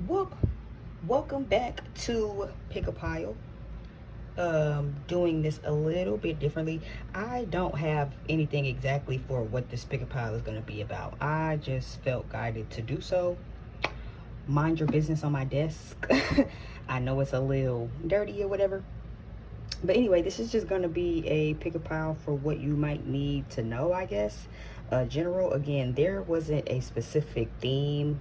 Whoop. Welcome back to Pick a Pile. Doing this a little bit differently. I don't have anything exactly for what this pick a pile is going to be about. I just felt guided to do so. Mind your business on my desk. I know it's a little dirty or whatever. But anyway, this is just going to be a pick a pile for what you might need to know, I guess. General, again, there wasn't a specific theme,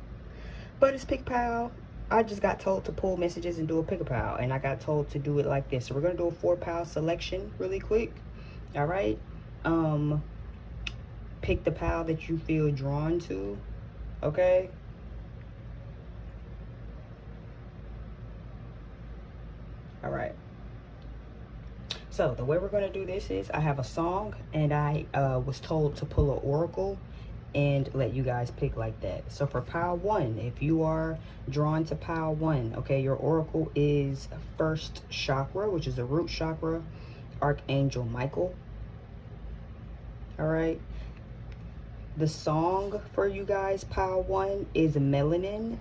but it's pick a pile. I just got told to pull messages and do a pick a pile, and I got told to do it like this. So we're gonna do a 4 pile selection really quick. All right. Pick the pile that you feel drawn to. Okay. All right. So the way we're gonna do this is I have a song, and I was told to pull an oracle and let you guys pick like that. So for pile 1, if you are drawn to pile 1, okay, your oracle is first chakra, which is the root chakra, Archangel Michael. All right. The song for you guys, pile 1, is Melanin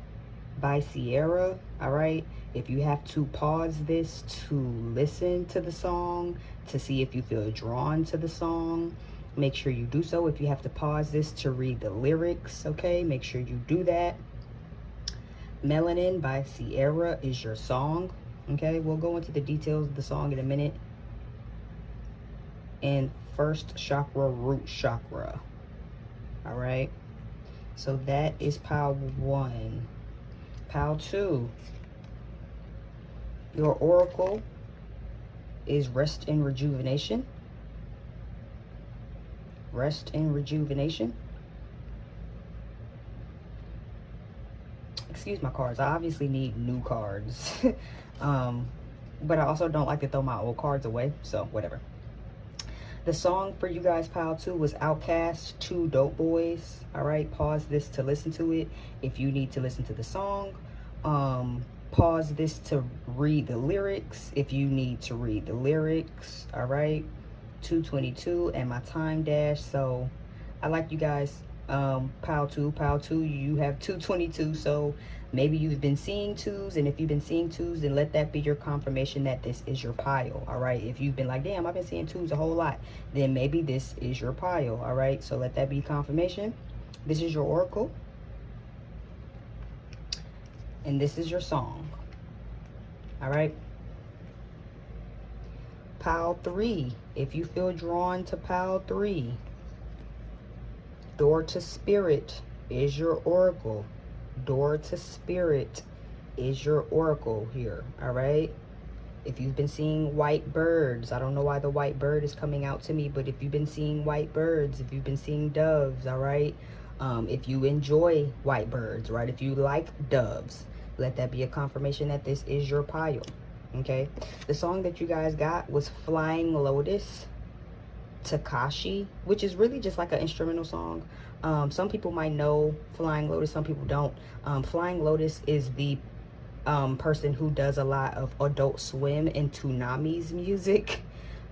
by Sierra. All right. If you have to pause this to listen to the song, to see if you feel drawn to the song, make sure you do so. If you have to pause this to read the lyrics, okay, make sure you do that. Melanin by Sierra is your song. Okay, we'll go into the details of the song in a minute. And first chakra, root chakra. All right, so that is pile 1. Pile 2, your oracle is rest and rejuvenation. Rest and rejuvenation. Excuse my cards. I obviously need new cards. But I also don't like to throw my old cards away. So whatever. The song for you guys, pile 2, was Outkast, 2 Dope Boys. All right. Pause this to listen to it. If you need to listen to the song, pause this to read the lyrics. If you need to read the lyrics. All right. 2:22 and my time dash. So I like you guys. Pile 2, you have 2:22. So maybe you've been seeing 2s, and if you've been seeing 2s, then let that be your confirmation that this is your pile. All right. If you've been like, damn, I've been seeing 2s a whole lot, then maybe this is your pile. All right. So let that be confirmation. This is your oracle, and this is your song. All right. Pile 3, if you feel drawn to pile 3, door to spirit is your oracle. Door to spirit is your oracle here. All right. If you've been seeing white birds, I don't know why the white bird is coming out to me, but if you've been seeing white birds, if you've been seeing doves, all right. If you enjoy white birds, right, if you like doves, let that be a confirmation that this is your pile. Okay, the song that you guys got was Flying Lotus, Takashi, which is really just like an instrumental song. Some people might know Flying Lotus, some people don't. Flying Lotus is the person who does a lot of Adult Swim and Toonami's music.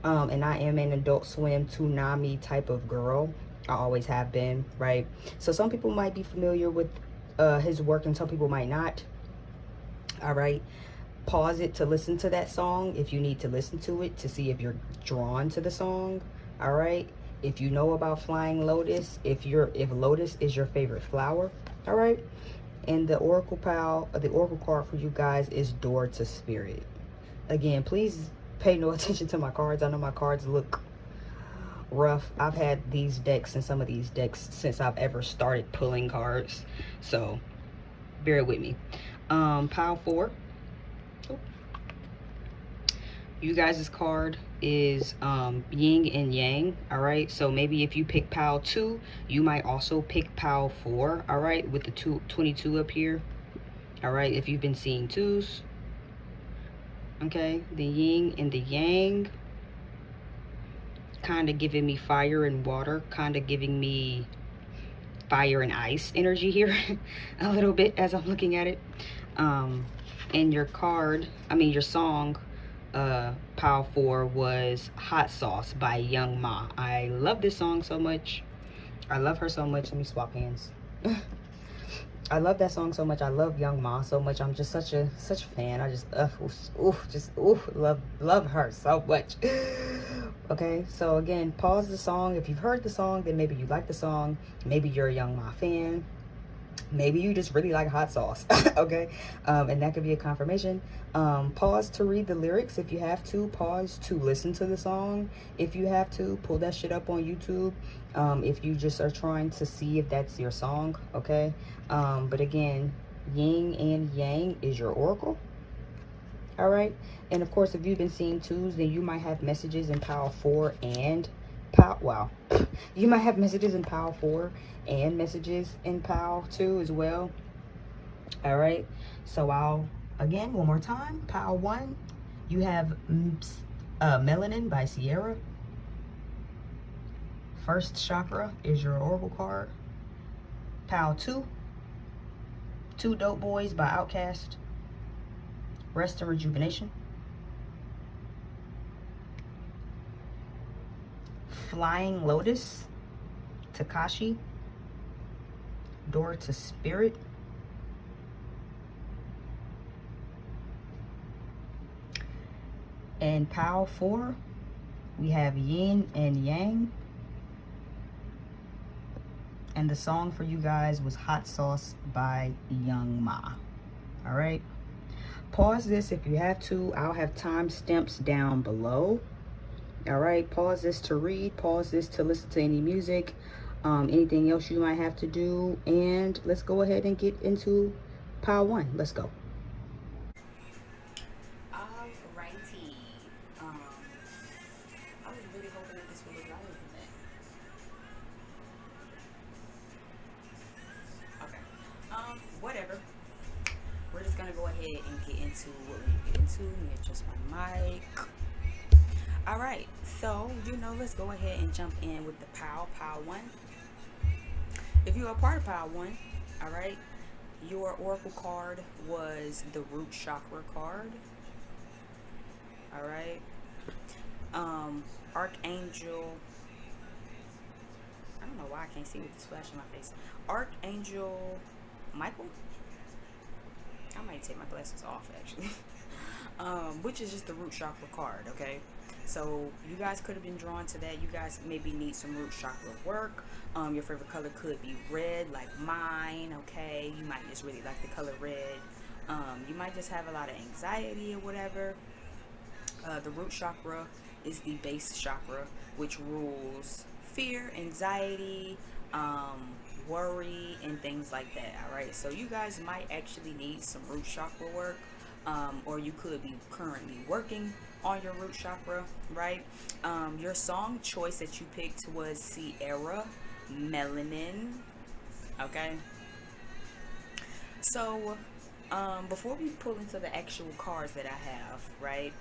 And I am an Adult Swim Toonami type of girl. I always have been, right? So some people might be familiar with his work and some people might not. All right. Pause it to listen to that song if you need to listen to it to see if you're drawn to the song. All right. If you know about Flying Lotus, if Lotus is your favorite flower, all right. And the oracle pile, the oracle card for you guys is Door to Spirit. Again, please pay no attention to my cards. I know my cards look rough. I've had these decks and some of these decks since I've ever started pulling cards, so bear with me. Pile 4. You guys' card is yin and yang. All right, so maybe if you pick pile 2, you might also pick pile 4. All right, with the 22 up here. All right, if you've been seeing 2s. Okay, the yin and the yang, kind of giving me fire and water, kind of giving me fire and ice energy here a little bit as I'm looking at it. And your song, pile 4, was Hot Sauce by Young Ma. I love this song so much. I love her so much. Let me swap hands. I love that song so much. I love Young Ma so much. I'm just such a fan. I just love her so much. Okay, so again, pause the song. If you've heard the song, then maybe you like the song. Maybe you're a Young Ma fan. Maybe you just really like hot sauce. Okay, and that could be a confirmation. Pause to read the lyrics if you have to. Pause to listen to the song if you have to. Pull that shit up on YouTube if you just are trying to see if that's your song. Okay, but again, yin and yang is your oracle. All right, and of course, if you've been seeing twos, then you might have messages in pile 4 and pile, wow, you might have messages in pile 4 and messages in pile 2 as well. All right, so I'll again one more time. Pile 1, you have Melanin by Sierra. First chakra is your oracle card. Pile 2, Two Dope Boys by Outkast. Rest and Rejuvenation. Flying Lotus, Takashi. Door to Spirit. And pile 4, we have Yin and Yang. And the song for you guys was Hot Sauce by Young Ma. All right. Pause this if you have to. I'll have timestamps down below. All right. Pause this to read. Pause this to listen to any music. Anything else you might have to do. And let's go ahead and get into pile 1. Let's go. Alrighty. I was really hoping that this would look lighter than that. Okay. Whatever. We're just gonna go ahead and get into what we need to get into. Let me adjust my mic. All right, so let's go ahead and jump in with the pile 1. If you are part of pile 1, all right, your oracle card was the root chakra card. All right, Archangel. I don't know why I can't see with this flash in my face. Archangel Michael. I might take my glasses off actually. Which is just the root chakra card, okay? So you guys could have been drawn to that. You guys maybe need some root chakra work. Your favorite color could be red, like mine, okay? You might just really like the color red. You might just have a lot of anxiety or whatever. The root chakra is the base chakra, which rules fear, anxiety, worry, and things like that. All right, so you guys might actually need some root chakra work, or you could be currently working on your root chakra, right? Your song choice that you picked was Sierra, Melanin. Okay, so before we pull into the actual cards that I have, right,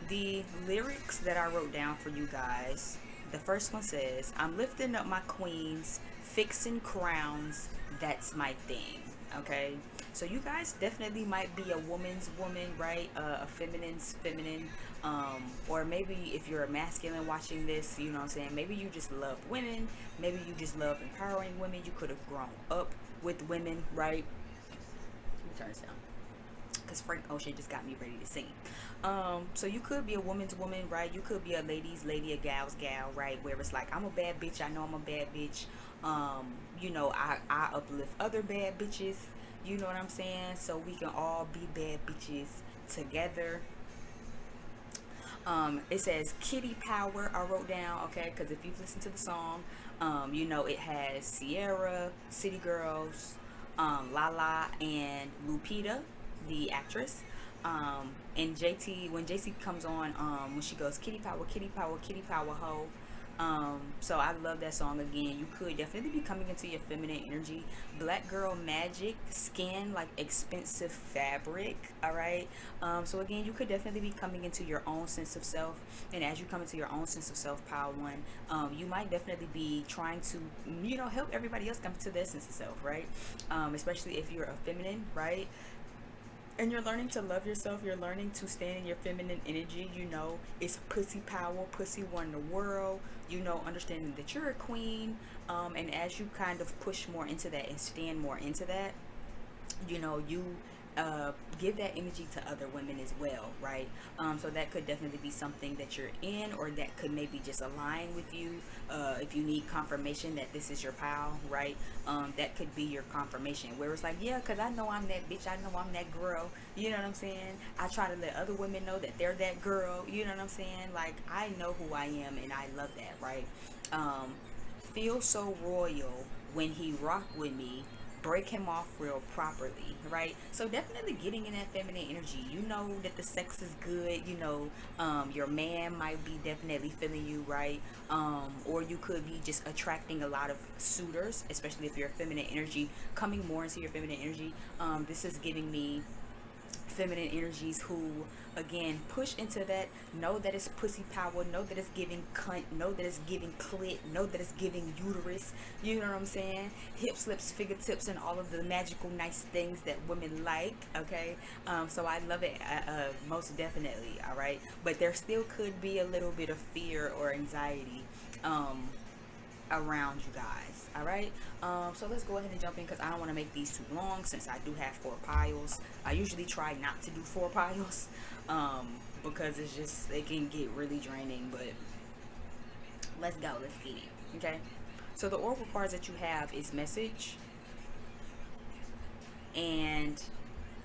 the lyrics that I wrote down for you guys, the first one says, I'm lifting up my queens, fixing crowns, that's my thing. Okay, so you guys definitely might be a woman's woman, right? A feminine's feminine, or maybe if you're a masculine watching this, you know what I'm saying, maybe you just love women, maybe you just love empowering women. You could have grown up with women, right? Let me turn this down because Frank Ocean just got me ready to sing. So you could be a woman's woman, right? You could be a lady's lady, a gal's gal, right? Where it's like, I'm a bad bitch, I know I'm a bad bitch. I uplift other bad bitches, you know what I'm saying? So we can all be bad bitches together. It says kitty power, I wrote down, okay, because if you've listened to the song, it has Sierra, City Girls, Lala, and Lupita, the actress. And JT, when JT comes on, when she goes kitty power, kitty power, kitty power, ho. So I love that song. Again, you could definitely be coming into your feminine energy. Black girl magic, skin like expensive fabric. All right. So again, you could definitely be coming into your own sense of self. And as you come into your own sense of self, pile 1, you might definitely be trying to, help everybody else come to their sense of self, right? Especially if you're a feminine, right? And you're learning to love yourself. You're learning to stand in your feminine energy. You know, it's pussy power, pussy won the world. You know, understanding that you're a queen. And as you kind of push more into that and stand more into that, you know, you give that energy to other women as well, right? So that could definitely be something that you're in, or that could maybe just align with you. If you need confirmation that this is your pal, right? That could be your confirmation, where it's like, yeah, because I know I'm that bitch, I know I'm that girl, you know what I'm saying? I try to let other women know that they're that girl, you know what I'm saying? Like, I know who I am, and I love that, right? Feel so royal when he rock with me, break him off real properly, right? So definitely getting in that feminine energy. You know that the sex is good. You know, your man might be definitely feeling you, right? Or you could be just attracting a lot of suitors, especially if you're feminine energy, coming more into your feminine energy. This is giving me feminine energies who, again, push into that. Know that it's pussy power, know that it's giving cunt, know that it's giving clit, know that it's giving uterus, you know what I'm saying? Hip slips, fingertips, and all of the magical nice things that women like. Okay, so I love it, most definitely. All right, but there still could be a little bit of fear or anxiety around you guys. All right, so let's go ahead and jump in, because I don't want to make these too long, since I do have 4 piles. I usually try not to do 4 piles, because it's just, it can get really draining. But let's go, let's get it. Okay, so the oracle cards that you have is message and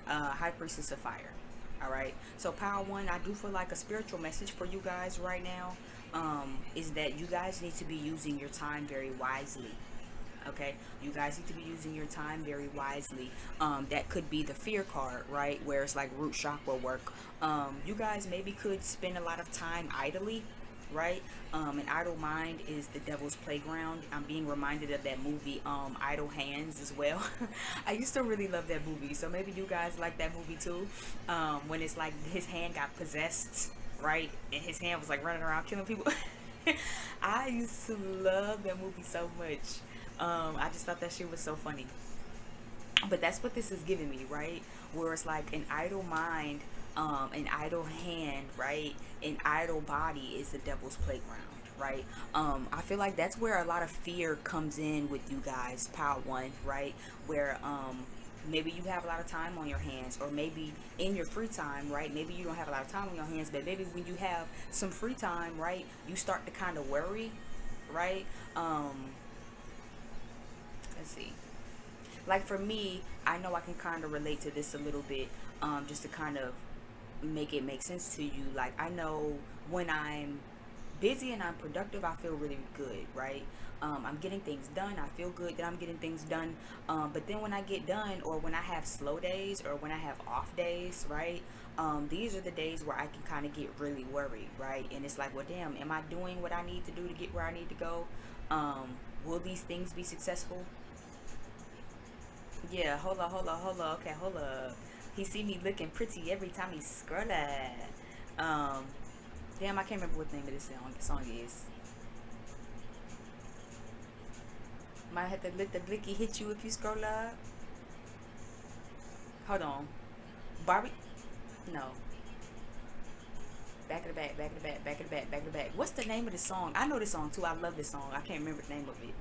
high priestess of fire. All right, so power one, I do feel like a spiritual message for you guys right now, is that you guys need to be using your time very wisely. Okay, you guys need to be using your time very wisely. That could be the fear card, right, where it's like root chakra work. You guys maybe could spend a lot of time idly, right? An idle mind is the devil's playground. I'm being reminded of that movie, Idle Hands, as well. I used to really love that movie, so maybe you guys like that movie too. When it's like his hand got possessed, right, and his hand was like running around killing people. I used to love that movie so much. I just thought that shit was so funny. But that's what this is giving me, right? Where it's like an idle mind, an idle hand, right? An idle body is the devil's playground, right? I feel like that's where a lot of fear comes in with you guys, power one, right? Where maybe you have a lot of time on your hands, or maybe in your free time, right? Maybe you don't have a lot of time on your hands, but maybe when you have some free time, right, you start to kind of worry, right? Let's see. Like for me, I know I can kind of relate to this a little bit, just to kind of make it make sense to you. Like, I know when I'm busy and I'm productive, I feel really good, right? I'm getting things done. I feel good that I'm getting things done. But then when I get done, or when I have slow days, or when I have off days, right? These are the days where I can kind of get really worried, right? And it's like, well, damn, am I doing what I need to do to get where I need to go? Will these things be successful? Yeah, hold on. Okay, hold up. He see me looking pretty every time he scroll that. Um, damn, I can't remember what the name of this song is. Might have to let the blicky hit you if you scroll up. Hold on. Barbie? No. Back of the back, back of the back, back of the back, back of the back. What's the name of the song? I know this song too. I love this song. I can't remember the name of it.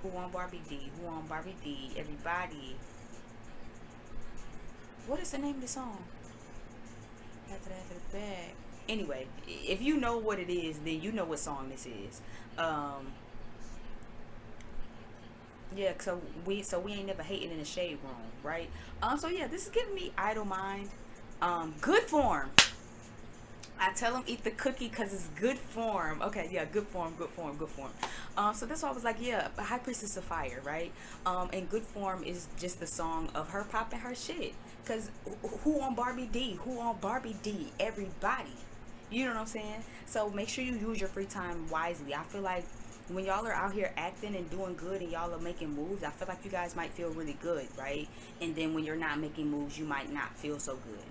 Who on Barbie D? Who on Barbie D? Everybody. What is the name of the song? After that, after the back. Anyway, if you know what it is, then you know what song this is. Yeah, so we ain't never hating in the shade room, right? So yeah, this is giving me idle mind. Good form. I tell them eat the cookie because it's good form. Okay, yeah, good form, good form, good form. So that's why I was like, yeah, High Priestess of Fire, right? And good form is just the song of her popping her shit. Because who on Barbie D? Who on Barbie D? Everybody. You know what I'm saying? So make sure you use your free time wisely. I feel like when y'all are out here acting and doing good and y'all are making moves, I feel like you guys might feel really good, right? And then when you're not making moves, you might not feel so good,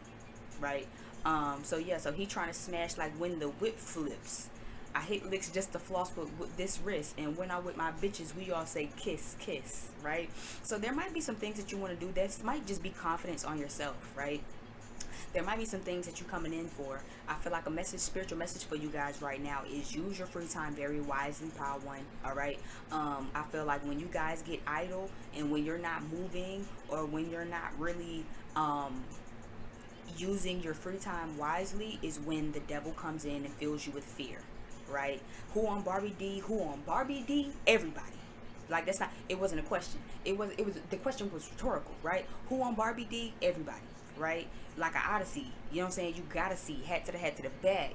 right? So yeah, so he trying to smash like when the whip flips. I hit licks just to floss with this wrist. And when I'm with my bitches, we all say kiss, kiss, right? So there might be some things that you want to do that might just be confidence on yourself, right? There might be some things that you're coming in for. I feel like a message, spiritual message for you guys right now is use your free time very wisely, Power One. All right. I feel like when you guys get idle and when you're not moving or when you're not really using your free time wisely is when the devil comes in and fills you with fear, right? Who on Barbie D? Who on Barbie D? Everybody. Like that's not. It wasn't a question. It was. It was. The question was rhetorical, right? Who on Barbie D? Everybody, right? Like an Odyssey. You know what I'm saying? You gotta see head to the head to the back.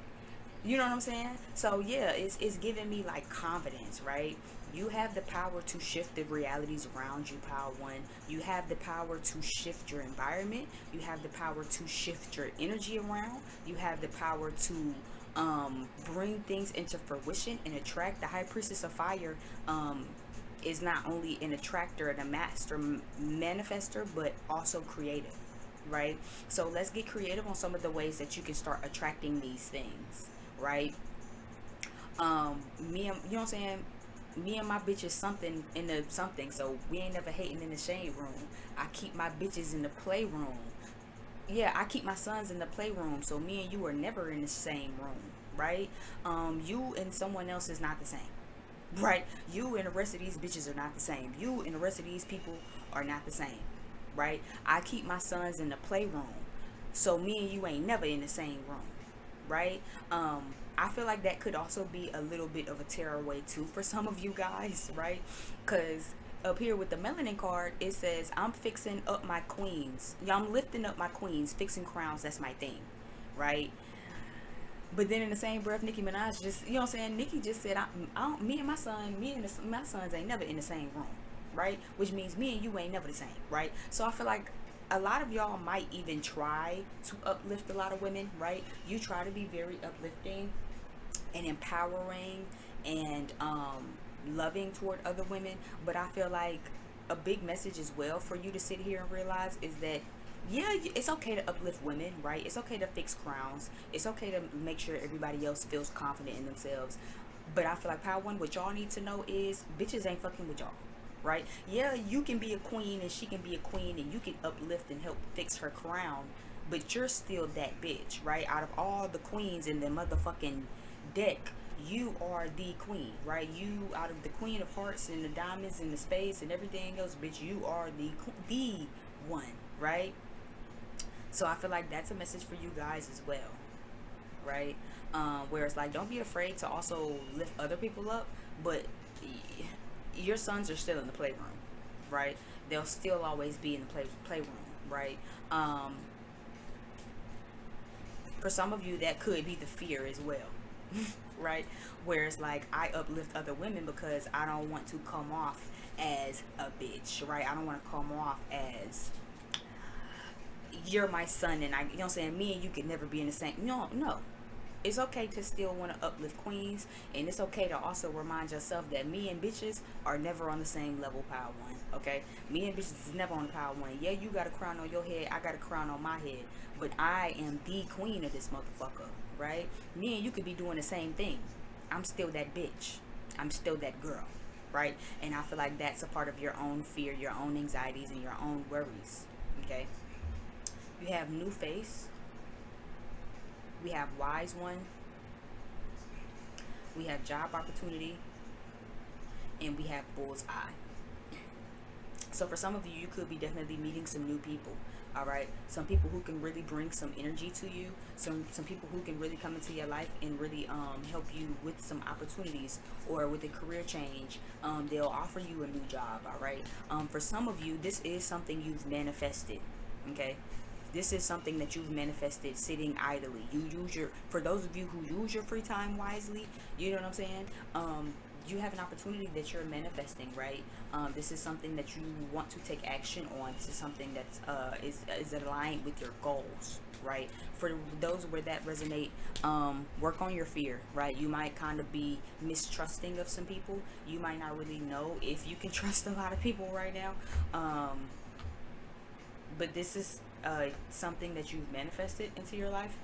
You know what I'm saying? So yeah, it's giving me like confidence, right? You have the power to shift the realities around you, Power One. You have the power to shift your environment. You have the power to shift your energy around. You have the power to bring things into fruition and attract. The High Priestess of Fire is not only an attractor and a master manifester, but also creative, right? So let's get creative on some of the ways that you can start attracting these things, right? Me and you know what I'm saying, me and my bitches something in the something, so we ain't never hating in the shade room. I keep my bitches in the playroom. Yeah, I keep my sons in the playroom, so me and you are never in the same room, right? You and someone else is not the same, right? You and the rest of these bitches are not the same. You and the rest of these people are not the same, right? I keep my sons in the playroom, so me and you ain't never in the same room, right? I feel like that could also be a little bit of a tearaway too for some of you guys, right? Because up here with the melanin card, it says I'm fixing up my queens. Yeah, I'm lifting up my queens, fixing crowns. That's my thing, right? But then in the same breath, Nicki Minaj just, you know what I'm saying? Nicki just said, me and my son, my sons ain't never in the same room, right? Which means me and you ain't never the same, right? So I feel like a lot of y'all might even try to uplift a lot of women, right? You try to be very uplifting and empowering and loving toward other women, but I feel like a big message as well for you to sit here and realize is that yeah, it's okay to uplift women, right? It's okay to fix crowns. It's okay to make sure everybody else feels confident in themselves. But I feel like Power One, what y'all need to know is bitches ain't fucking with y'all, right? Yeah, you can be a queen and she can be a queen and you can uplift and help fix her crown, but you're still that bitch, right? Out of all the queens in the motherfucking deck, you are the queen, right? You, out of the Queen of Hearts and the diamonds and the spades and everything else, bitch, you are the one, right? So I feel like that's a message for you guys as well, right? Where it's like, don't be afraid to also lift other people up, but your sons are still in the playroom, right? They'll still always be in the playroom, right? For some of you, that could be the fear as well, right? Where it's like, I uplift other women because I don't want to come off as a bitch, right? I don't want to come off as you're my son and I, you know what I'm saying, me and you could never be in the same. No, it's okay to still want to uplift queens, and it's okay to also remind yourself that me and bitches are never on the same level, Power One. Okay, me and bitches is never on the Power One. Yeah, you got a crown on your head, I got a crown on my head, but I am the queen of this motherfucker, right? Me and you could be doing the same thing. I'm still that bitch. I'm still that girl, right? And I feel like that's a part of your own fear, your own anxieties, and your own worries. Okay. You have New Face. We have Wise One. We have Job Opportunity. And we have Bullseye. So for some of you, you could be definitely meeting some new people. All right. Some people who can really bring some energy to you. Some people who can really come into your life and really help you with some opportunities or with a career change. They'll offer you a new job. All right. For some of you, this is something you've manifested. Okay. This is something that you've manifested sitting idly. You use your, for those of you who use your free time wisely, you know what I'm saying? You have an opportunity that you're manifesting, right? This is something that you want to take action on. This is something that's is aligned with your goals, right? For those where that resonate, work on your fear, right? You might kind of be mistrusting of some people. You might not really know if you can trust a lot of people right now. But this is something that you've manifested into your life.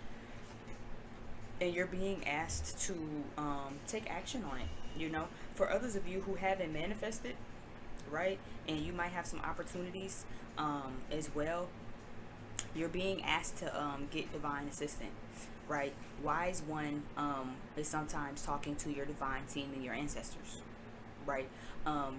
and you're being asked to take action on it. You know, for others of you who haven't manifested, right, and you might have some opportunities as well, you're being asked to get divine assistance, right? Wise one is sometimes talking to your divine team and your ancestors, right?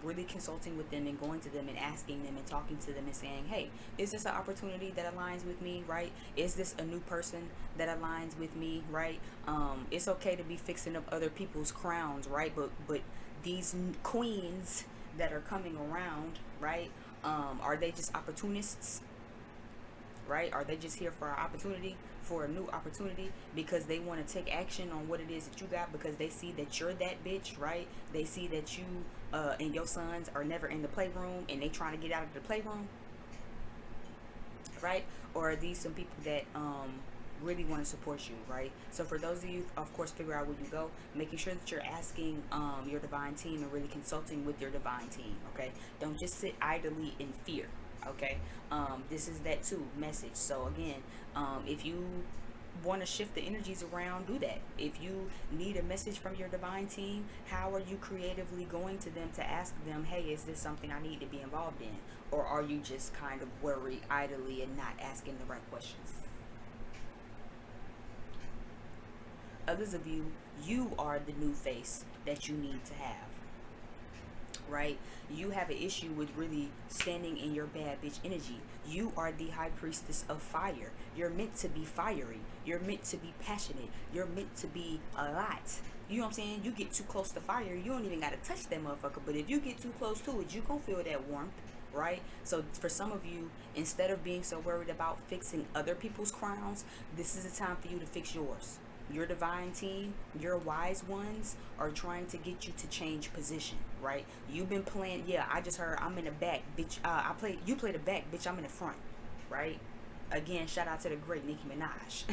Really consulting with them and going to them and asking them and talking to them and saying, hey, is this an opportunity that aligns with me, right? Is this a new person that aligns with me, right? It's okay to be fixing up other people's crowns, right? But these queens that are coming around, right? Are they just opportunists, right? Are they just here for an opportunity, for a new opportunity, because they want to take action on what it is that you got, because they see that you're that bitch, right? They see that you and your sons are never in the playroom and they trying to get out of the playroom, right? Or are these some people that really want to support you, right? So for those of you, of course, figure out where you go, making sure that you're asking your divine team and really consulting with your divine team, okay? Don't just sit idly in fear, okay? This is that too message. So again, if you want to shift the energies around, do that. If you need a message from your divine team, how are you creatively going to them to ask them, hey, is this something I need to be involved in? Or are you just kind of worried idly and not asking the right questions? Others of you, you are the new face that you need to have, right? You have an issue with really standing in your bad bitch energy. You are the high priestess of fire. You're meant to be fiery. You're meant to be passionate. You're meant to be a lot. You know what I'm saying? You get too close to fire, you don't even gotta touch that motherfucker. But if you get too close to it, you gonna feel that warmth, right? So for some of you, instead of being so worried about fixing other people's crowns, this is a time for you to fix yours. Your divine team, your wise ones are trying to get you to change position, right? You've been playing, yeah, I just heard I'm in the back, bitch. You play the back, bitch, I'm in the front, right? Again, shout out to the great Nicki Minaj.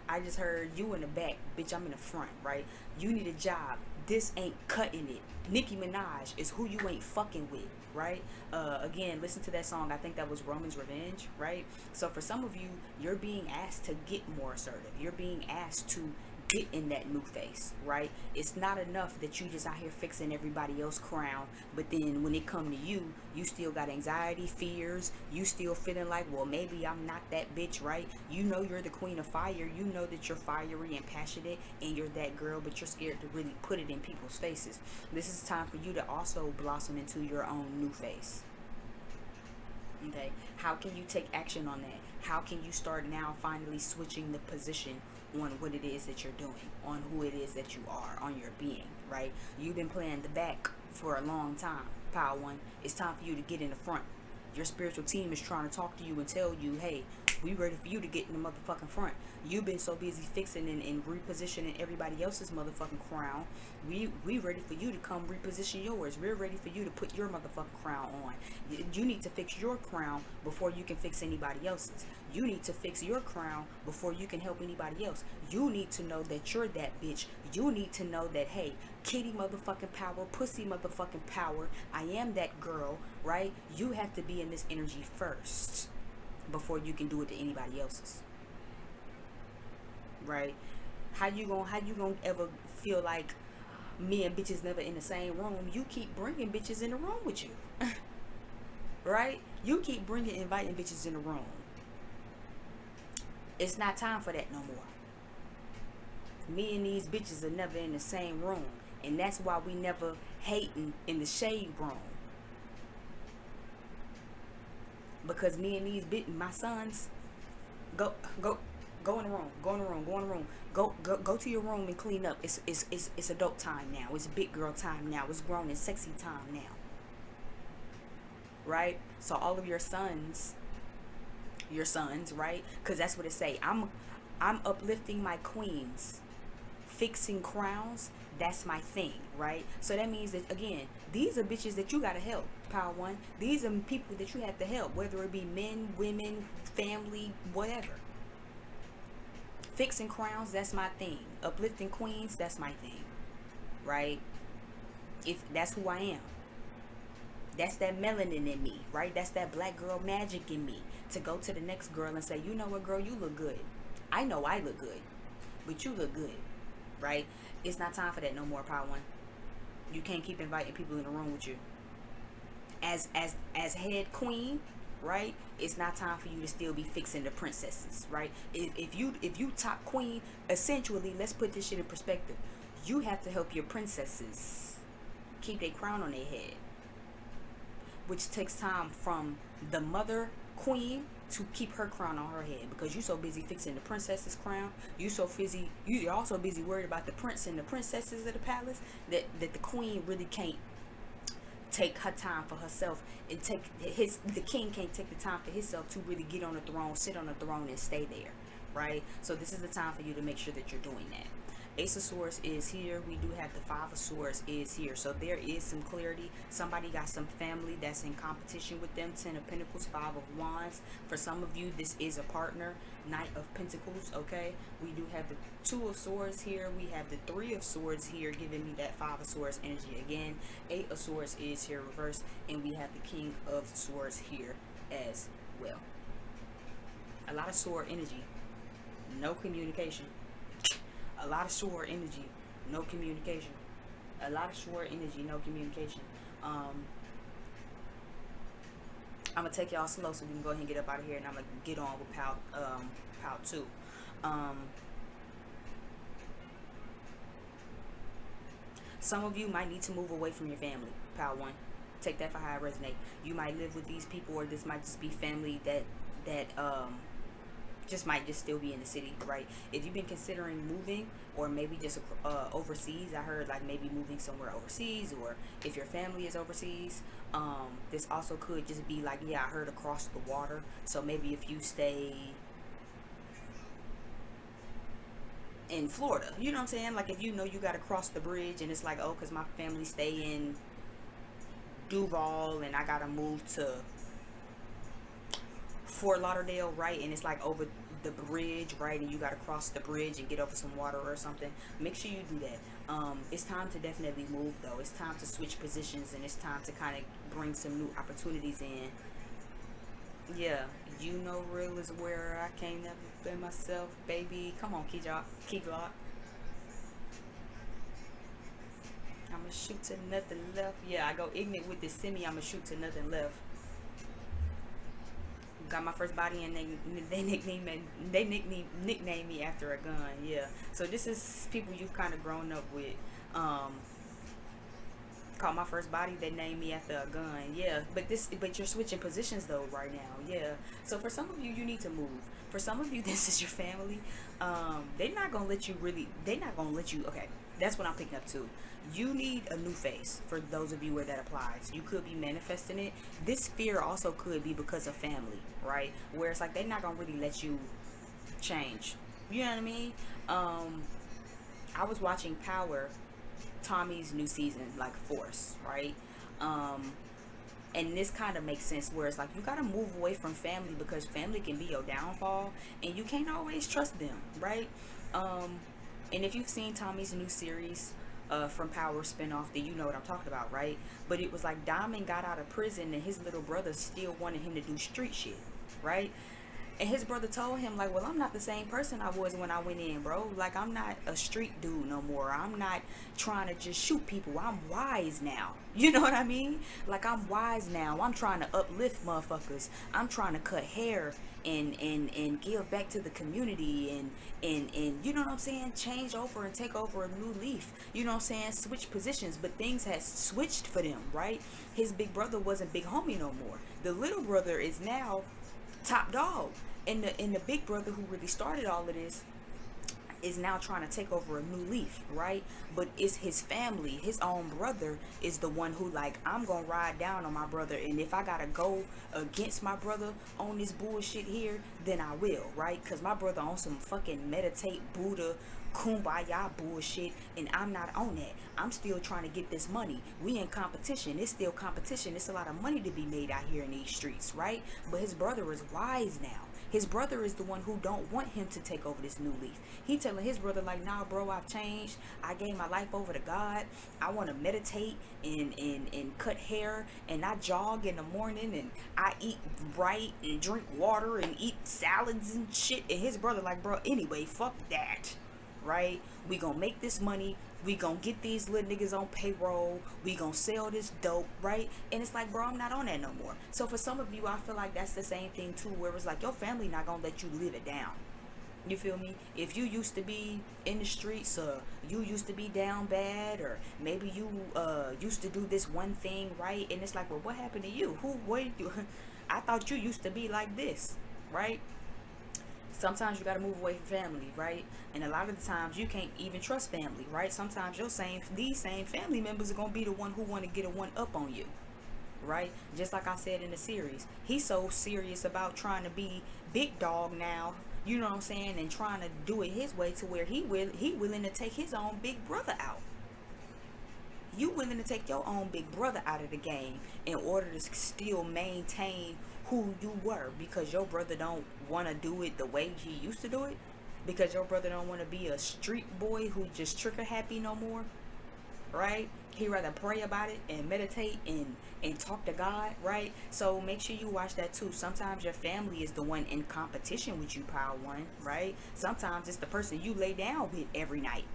I just heard you in the back, bitch, I'm in the front, right? You need a job. This ain't cutting it. Nicki Minaj is who you ain't fucking with, right? Again, listen to that song. I think that was Roman's Revenge, right? So for some of you, you're being asked to get more assertive. You're being asked to get in that new face, right? It's not enough that you just out here fixing everybody else's crown, but then when it come to you, you still got anxiety, fears, you still feeling like, well, maybe I'm not that bitch, right? You know you're the queen of fire, you know that you're fiery and passionate and you're that girl, but you're scared to really put it in people's faces. This is time for you to also blossom into your own new face. Okay, how can you take action on that? How can you start now finally switching the position on what it is that you're doing, on who it is that you are, on your being, right? You've been playing the back for a long time, Power One. It's time for you to get in the front. Your spiritual team is trying to talk to you and tell you, hey, we ready for you to get in the motherfucking front. You've been so busy fixing and repositioning everybody else's motherfucking crown. We ready for you to come reposition yours. We're ready for you to put your motherfucking crown on. You need to fix your crown before you can fix anybody else's. You need to fix your crown before you can help anybody else. You need to know that you're that bitch. You need to know that, hey, kitty motherfucking power, pussy motherfucking power, I am that girl, right? You have to be in this energy first before you can do it to anybody else's, right? How you gonna ever feel like me and bitches never in the same room? You keep bringing bitches in the room with you. Right? You keep inviting bitches in the room. It's not time for that no more. Me and these bitches are never in the same room, and that's why we never hating in the shade room. Because me and these my sons, go in the room, go to your room and clean up. It's adult time now. It's big girl time now. It's grown and sexy time now. Right? So all of your sons, right? Because that's what it say. I'm uplifting my queens, fixing crowns. That's my thing, right? So that means that, again, these are bitches that you gotta help, Power One. These are people that you have to help, whether it be men, women, family, whatever. Fixing crowns, that's my thing. Uplifting queens, that's my thing, right? If that's who I am. That's that melanin in me, right? That's that black girl magic in me, to go to the next girl and say, you know what, girl, you look good. I know I look good, but you look good, right? It's not time for that no more, Power One. You can't keep inviting people in the room with you. As head queen, right? It's not time for you to still be fixing the princesses, right? If you top queen, essentially, let's put this shit in perspective. You have to help your princesses keep their crown on their head, which takes time from the mother queen to keep her crown on her head, because you so busy fixing the princess's crown. You're also busy worried about the prince and the princesses of the palace, that the queen really can't take her time for herself, and the king can't take the time for himself to really get on the throne, sit on the throne, and stay there, right? So this is the time for you to make sure that you're doing that. Ace of Swords is here. We do have the Five of Swords is here. So there is some clarity. Somebody got some family that's in competition with them. 10 of Pentacles, 5 of Wands. For some of you, this is a partner. Knight of Pentacles, okay? We do have the 2 of Swords here. We have the 3 of Swords here, giving me that 5 of Swords energy again. 8 of Swords is here reversed. And we have the King of Swords here as well. A lot of sword energy. No communication. A lot of sword energy, no communication. A lot of sword energy, no communication. I'm gonna take y'all slow so we can go ahead and get up out of here, and I'm gonna get on with Pal 2. Some of you might need to move away from your family, Pal 1. Take that for how it resonates. You might live with these people, or this might just be family that just might just still be in the city, right? If you've been considering moving, or maybe just overseas, I heard like maybe moving somewhere overseas, or if your family is overseas, this also could just be like, yeah, I heard across the water. So maybe if you stay in Florida, you know what I'm saying? Like if you know you got to cross the bridge, and it's like, oh, because my family stay in Duval and I gotta move to Fort Lauderdale, right? And it's like over the bridge, right? And you got to cross the bridge and get over some water or something. Make sure you do that. It's time to definitely move, though. It's time to switch positions, and it's time to kind of bring some new opportunities in. Yeah, you know, real is where I can't never be myself, baby. Come on, Key Glock. I'ma shoot to nothing left. Yeah, I go ignorant with this semi. I'ma shoot to nothing left. Got my first body, and they nickname me after a gun. Yeah, so this is people you've kind of grown up with. Called my first body, they named me after a gun. Yeah, but you're switching positions though right now. Yeah, so for some of you, you need to move. For some of you, this is your family. They're not gonna let you okay, that's what I'm picking up too. You need a new face. For those of you where that applies, you could be manifesting it. This fear also could be because of family, right? Where it's like they're not gonna really let you change. You know what I mean? I was watching Power, Tommy's new season, like Force, right? And this kind of makes sense, where it's like you gotta move away from family, because family can be your downfall, and you can't always trust them, right? And if you've seen Tommy's new series from Power spinoff, then you know what I'm talking about, right? But it was like Diamond got out of prison, and his little brother still wanted him to do street shit, right? And his brother told him, like, well, I'm not the same person I was when I went in, bro. Like, I'm not a street dude no more. I'm not trying to just shoot people. I'm wise now. You know what I mean? Like, I'm wise now. I'm trying to uplift motherfuckers. I'm trying to cut hair and give back to the community and you know what I'm saying? Change over and take over a new leaf. You know what I'm saying? Switch positions. But things has switched for them, right? His big brother wasn't big homie no more. The little brother is now top dog. And the big brother who really started all of this is now trying to take over a new leaf, right? But it's his family, his own brother is the one who, like, I'm gonna ride down on my brother, and if I gotta go against my brother on this bullshit here, then I will, right? Because my brother on some fucking meditate Buddha kumbaya bullshit, and I'm not on that. I'm still trying to get this money. We in competition. It's still competition. It's a lot of money to be made out here in these streets, right? But his brother is wise now. His brother is the one who don't want him to take over this new leaf. He telling his brother, like, nah, bro, I've changed. I gave my life over to God. I want to meditate and cut hair, and I jog in the morning, and I eat right and drink water and eat salads and shit. And his brother like, bro, anyway, fuck that. right? We gonna make this money. We gonna get these little niggas on payroll. We gonna sell this dope, right? And it's like, bro, I'm not on that no more. So for some of you, I feel like that's the same thing too, where it's like your family not gonna let you live it down. You feel me? If you used to be in the streets, or you used to be down bad, or maybe you used to do this one thing right, and it's like, well, what happened to you? What you? I thought you used to be like this, right? Sometimes you got to move away from family, right? And a lot of the times you can't even trust family, right? Sometimes these same family members are gonna be the one who want to get a one up on you, right? Just like I said in the series, he's so serious about trying to be big dog now, you know what I'm saying, and trying to do it his way to where he willing to take his own big brother out. You willing to take your own big brother out of the game in order to still maintain who you were, because your brother don't want to do it the way he used to do it, because your brother don't want to be a street boy who just trigger happy no more, right? He rather pray about it and meditate and talk to God, right? So make sure you watch that too. Sometimes your family is the one in competition with you, Power One, right? Sometimes it's the person you lay down with every night,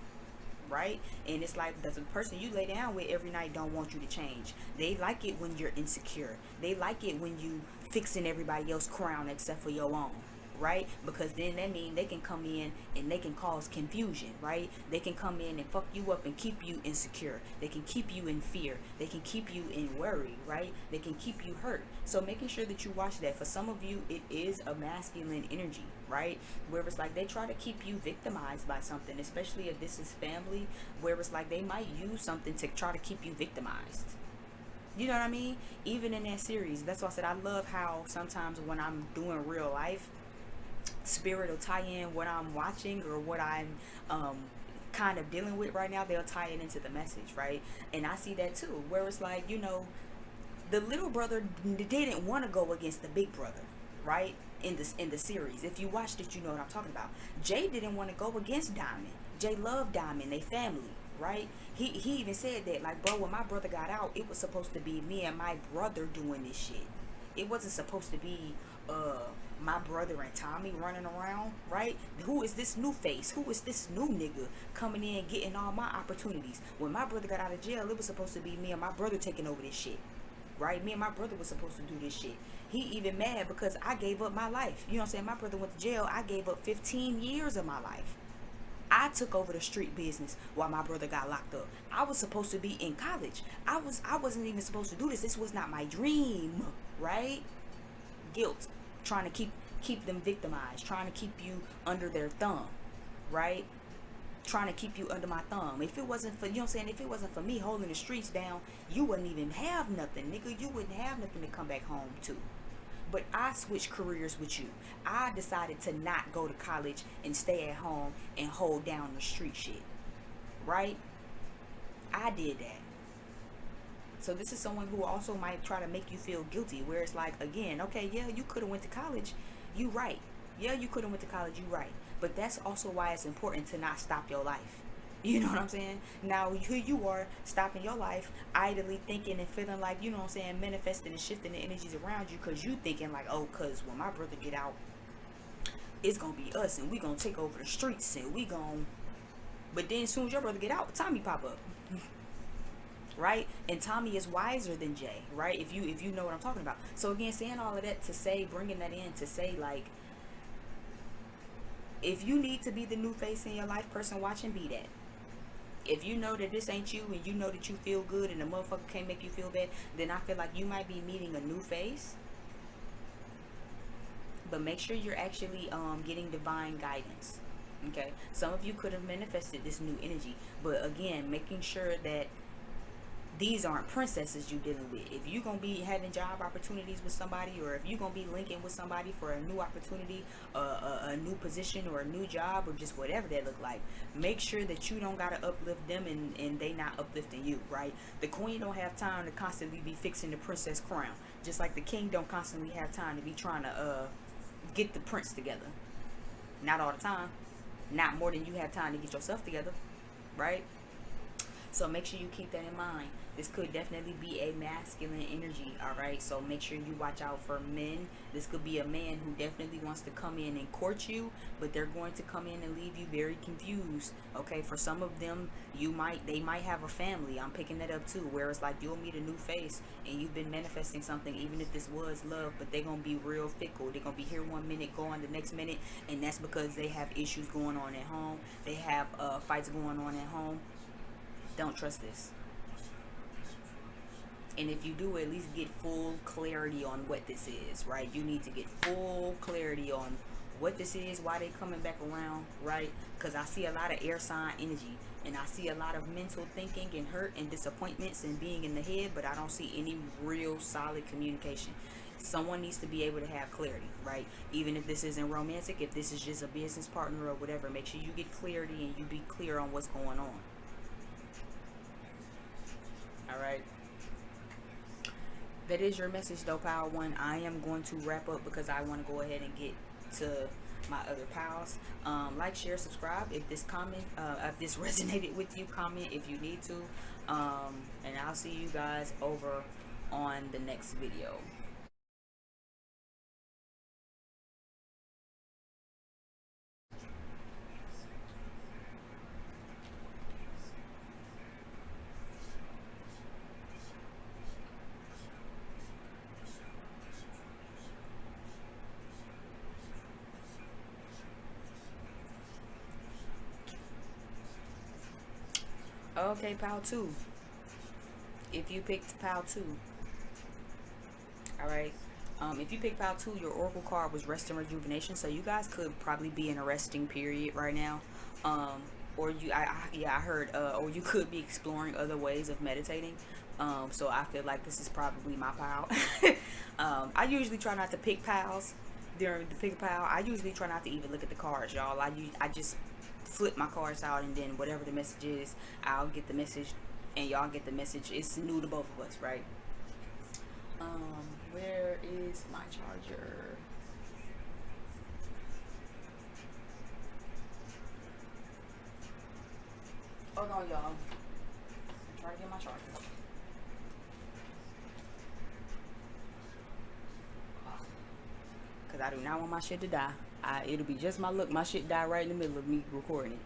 right? And it's like the person you lay down with every night don't want you to change. They like it when you're insecure. They like it when you fixing everybody else's crown except for your own, right? Because then that means they can come in and they can cause confusion, right? They can come in and fuck you up and keep you insecure. They can keep you in fear. They can keep you in worry, right? They can keep you hurt. So making sure that you watch that. For some of you, it is a masculine energy, right? Where it's like they try to keep you victimized by something, especially if this is family, where it's like they might use something to try to keep you victimized. You know what I mean? Even in that series, that's why I said I love how sometimes when I'm doing real life, spirit will tie in what I'm watching or what I'm kind of dealing with right now. They'll tie it into the message, right? And I see that too, where it's like, you know, the little brother didn't want to go against the big brother, right? In the series, if you watched it, you know what I'm talking about. Jay didn't want to go against Diamond. Jay loved Diamond, they family, right? He even said that, like, bro, when my brother got out, it was supposed to be me and my brother doing this shit. It wasn't supposed to be my brother and Tommy running around, right? Who is this new face? Who is this new nigga coming in getting all my opportunities? When my brother got out of jail, it was supposed to be me and my brother taking over this shit, right? Me and my brother was supposed to do this shit. He even mad because I gave up my life. You know what I'm saying? My brother went to jail. I gave up 15 years of my life. I took over the street business while my brother got locked up. I was supposed to be in college. I wasn't even supposed to do this. This was not my dream, right? Guilt, trying to keep them victimized, trying to keep you under their thumb, right? Trying to keep you under my thumb. If it wasn't for, you know what I'm saying, if it wasn't for me holding the streets down, you wouldn't even have nothing, nigga. You wouldn't have nothing to come back home to. But I switched careers with you. I decided to not go to college and stay at home and hold down the street shit, right? I did that. So this is someone who also might try to make you feel guilty, where it's like, again, okay, yeah, you could have went to college, you right. Yeah, you could have went to college, you right. But that's also why it's important to not stop your life. You know what I'm saying? Now, here you are, stopping your life, idly thinking and feeling like, you know what I'm saying, manifesting and shifting the energies around you, because you thinking like, oh, because when my brother get out, it's going to be us, and we going to take over the streets, and we going to... But then as soon as your brother get out, Tommy pop up. Right? And Tommy is wiser than Jay, right? If you know what I'm talking about. So again, saying all of that to say, bringing that in to say, like, if you need to be the new face in your life, person watching, be that. If you know that this ain't you, and you know that you feel good and the motherfucker can't make you feel bad, then I feel like you might be meeting a new face. But make sure you're actually getting divine guidance. Okay? Some of you could have manifested this new energy. But again, making sure that these aren't princesses you dealing with. If you're going to be having job opportunities with somebody, or if you're going to be linking with somebody for a new opportunity, a new position, or a new job, or just whatever that look like, make sure that you don't got to uplift them and they not uplifting you, right? The queen don't have time to constantly be fixing the princess crown. Just like the king don't constantly have time to be trying to get the prince together. Not all the time. Not more than you have time to get yourself together, right? So make sure you keep that in mind. This could definitely be a masculine energy, all right? So make sure you watch out for men. This could be a man who definitely wants to come in and court you, but they're going to come in and leave you very confused, okay? For some of them, they might have a family. I'm picking that up too, where it's like you'll meet a new face and you've been manifesting something, even if this was love, but they're going to be real fickle. They're going to be here one minute, gone the next minute, and that's because they have issues going on at home. They have fights going on at home. Don't trust this. And if you do, at least get full clarity on what this is, right? You need to get full clarity on what this is, why they coming back around, right? Because I see a lot of air sign energy, and I see a lot of mental thinking and hurt and disappointments and being in the head, but I don't see any real solid communication. Someone needs to be able to have clarity, right? Even if this isn't romantic, if this is just a business partner or whatever, make sure you get clarity and you be clear on what's going on. All right. That is your message though, Power One. I am going to wrap up because I want to go ahead and get to my other pals. Like, share, subscribe. If this if this resonated with you, comment if you need to. And I'll see you guys over on the next video. Okay, pal 2. If you picked pal 2, all right. If you picked pal 2, your oracle card was rest and rejuvenation. So you guys could probably be in a resting period right now. Or I heard, or you could be exploring other ways of meditating. So I feel like this is probably my pal. I usually try not to pick pals during the pick pal. I usually try not to even look at the cards, y'all. I just flip my cards out, and then whatever the message is, I'll get the message and y'all get the message. It's new to both of us, right? Where is my charger? Hold on, y'all. I'm trying to get my charger. Because I do not want my shit to die. It'll be just my look. My shit die right in the middle of me recording it.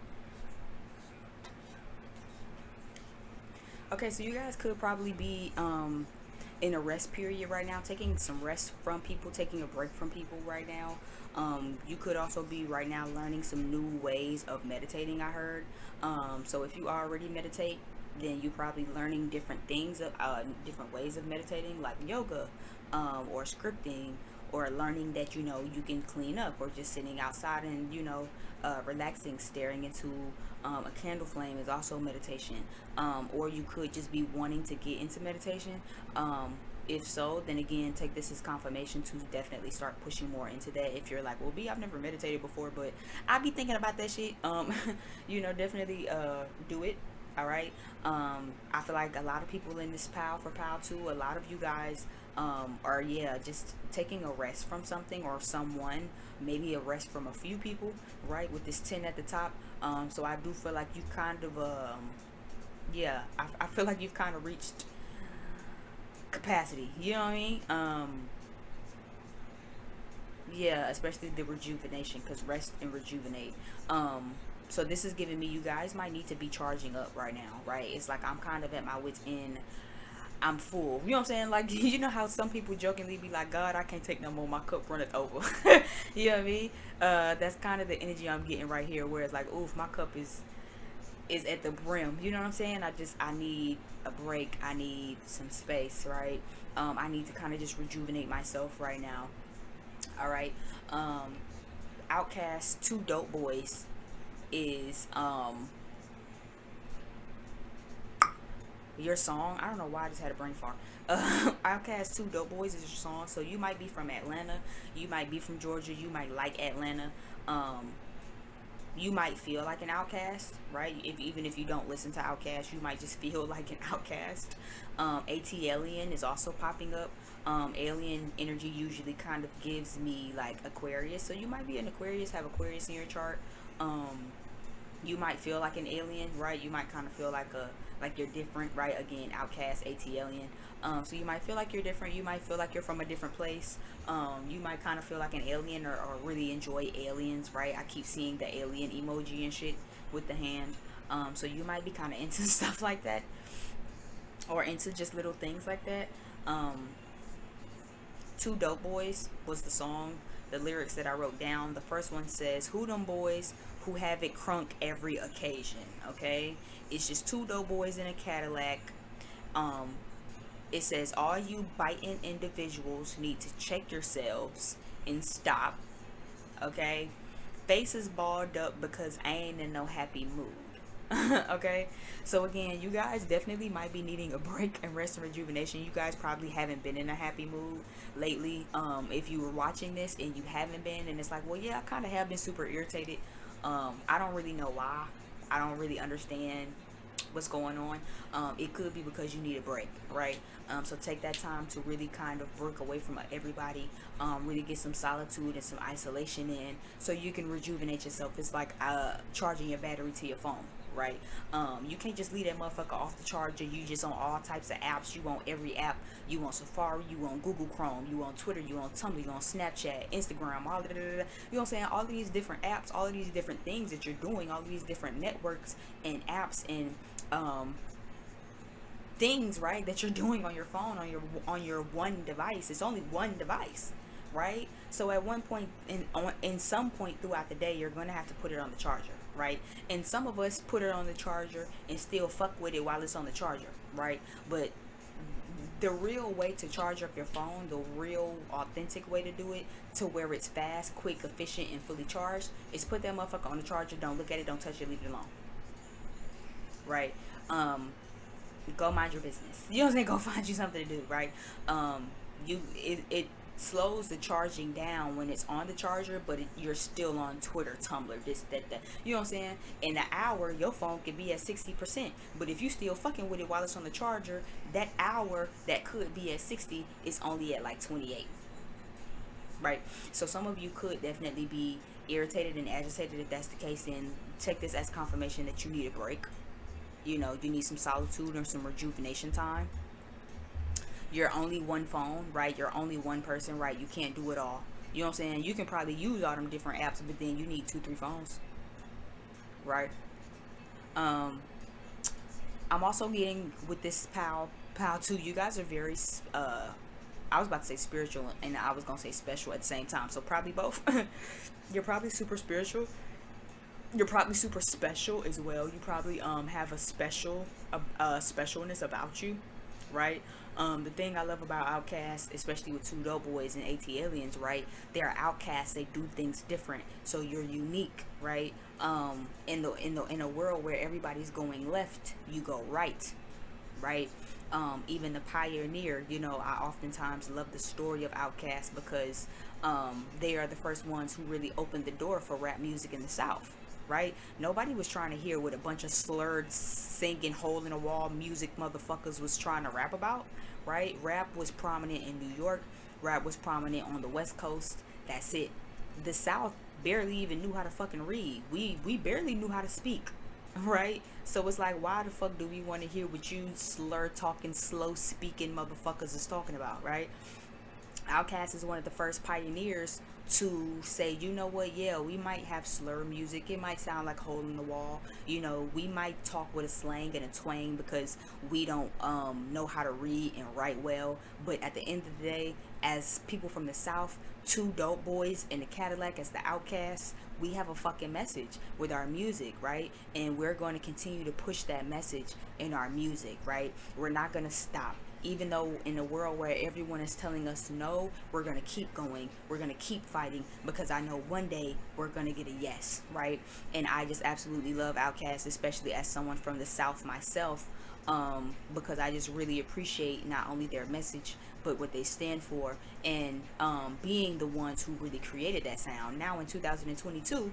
Okay, so you guys could probably be in a rest period right now, taking some rest from people, taking a break from people right now. You could also be right now learning some new ways of meditating, I heard. So if you already meditate, then you're probably learning different things, different ways of meditating, like yoga, or scripting, or learning that, you know, you can clean up, or just sitting outside and, you know, relaxing, staring into a candle flame is also meditation. Or you could just be wanting to get into meditation. If so, then again, take this as confirmation to definitely start pushing more into that. If you're like, well, B, I've never meditated before, but I be thinking about that shit, you know, definitely do it. All right. I feel like a lot of people in this pal for pal 2, a lot of you guys are, yeah, just taking a rest from something or someone, maybe a rest from a few people, right, with this 10 at the top. So I do feel like you kind of yeah, I feel like you've kind of reached capacity, you know what I mean? Yeah, especially the rejuvenation, because rest and rejuvenate. So this is giving me, you guys might need to be charging up right now, right? It's like I'm kind of at my wit's end. I'm full. You know what I'm saying? Like, you know how some people jokingly be like, God, I can't take no more. My cup runneth over. You know what I mean? That's kind of the energy I'm getting right here, where it's like, oof, my cup is at the brim. You know what I'm saying? I need a break. I need some space, right? I need to kind of just rejuvenate myself right now. All right. Outcast 2 Dope Boys is your song. I don't know why I just had a brain fart. Outcast 2 Dope Boys is your song. So you might be from Atlanta, you might be from Georgia, you might like Atlanta. You might feel like an outcast, right? Even if you don't listen to Outkast, you might just feel like an outcast. AT-Alien is also popping up. Alien energy usually kind of gives me like Aquarius, so you might be an Aquarius, have Aquarius in your chart. You might feel like an alien, right? You might kind of feel like like you're different, right? Again, outcast, AT-alien. So you might feel like you're different. You might feel like you're from a different place. You might kind of feel like an alien, or really enjoy aliens, right? I keep seeing the alien emoji and shit with the hand. So you might be kind of into stuff like that, or into just little things like that. Two Dope Boys was the song, the lyrics that I wrote down. The first one says, "Who them boys who have it crunk every occasion?" Okay, it's just two dope boys in a Cadillac. Um, it says, "All you biting individuals need to check yourselves and stop." Okay, faces balled up because I ain't in no happy mood. Okay, so again, you guys definitely might be needing a break and rest and rejuvenation. You guys probably haven't been in a happy mood lately. If you were watching this and you haven't been, and it's like, well, yeah, I kind of have been super irritated. I don't really know why. I don't really understand what's going on. It could be because you need a break, right? So take that time to really kind of break away from everybody, really get some solitude and some isolation in, so you can rejuvenate yourself. It's like charging your battery to your phone, right? You can't just leave that motherfucker off the charger. You just on all types of apps. You on every app. You on Safari, you on Google Chrome, you on Twitter, you on Tumblr, you on Snapchat, Instagram, all da, da, da, da. You know what I'm saying? All of these different apps, all of these different things that you're doing, all of these different networks and apps and things, right, that you're doing on your phone, on your one device. It's only one device, right? So at one point, in some point throughout the day, you're gonna have to put it on the charger, right? And some of us put it on the charger and still fuck with it while it's on the charger, right? But the real way to charge up your phone, the real authentic way to do it, to where it's fast, quick, efficient, and fully charged, is put that motherfucker on the charger. Don't look at it, don't touch it, leave it alone, right? Go mind your business. You know what I'm saying? Go find you something to do, right? It slows the charging down when it's on the charger, but you're still on Twitter, Tumblr, this, that. You know what I'm saying? In an hour, your phone could be at 60%, but if you still fucking with it while it's on the charger, that hour that could be at 60 is only at like 28, right? So some of you could definitely be irritated and agitated. If that's the case, then take this as confirmation that you need a break. You know, you need some solitude or some rejuvenation time. You're only one phone, right? You're only one person, right? You can't do it all. You know what I'm saying? You can probably use all them different apps, but then you need 2-3 phones, right? I'm also getting with this pal too. You guys are very I was about to say spiritual, and I was gonna say special at the same time, so probably both. You're probably super spiritual. You're probably super special as well. You probably have a specialness about you, right? The thing I love about outcasts, especially with two dope boys and AT-aliens, right? They're outcasts. They do things different, so you're unique, right? In a world where everybody's going left, you go right, right? Even the pioneer, you know, I oftentimes love the story of Outkast because they are the first ones who really opened the door for rap music in the South, right? Nobody was trying to hear what a bunch of slurred, singing, hole in the wall music motherfuckers was trying to rap about, right? Rap was prominent in New York. Rap was prominent on the West Coast. That's it. The South barely even knew how to fucking read. We barely knew how to speak, right? So it's like, why the fuck do we want to hear what you slur talking, slow speaking motherfuckers is talking about, right? Outkast is one of the first pioneers to say, you know what, yeah, we might have slur music. It might sound like hole in the wall. You know, we might talk with a slang and a twang because we don't know how to read and write well. But at the end of the day, as people from the South, two dope boys in the Cadillac as the Outkast, we have a fucking message with our music, right? And we're going to continue to push that message in our music, right? We're not going to stop. Even though in a world where everyone is telling us no, we're going to keep going. We're going to keep fighting because I know one day we're going to get a yes, right? And I just absolutely love Outkast, especially as someone from the South myself, because I just really appreciate not only their message, but what they stand for, and being the ones who really created that sound. Now in 2022,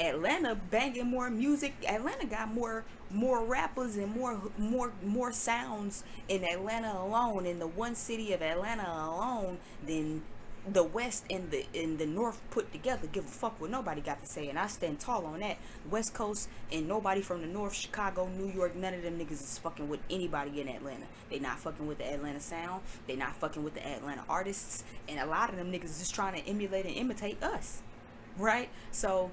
Atlanta banging more music. Atlanta got more rappers and more sounds in Atlanta alone, in the one city of Atlanta alone, than the West and the North put together give a fuck what nobody got to say, and I stand tall on that. West Coast and nobody from the North, Chicago, New York, none of them niggas is fucking with anybody in Atlanta. They not fucking with the Atlanta sound. They not fucking with the Atlanta artists, and a lot of them niggas is trying to emulate and imitate us, right? So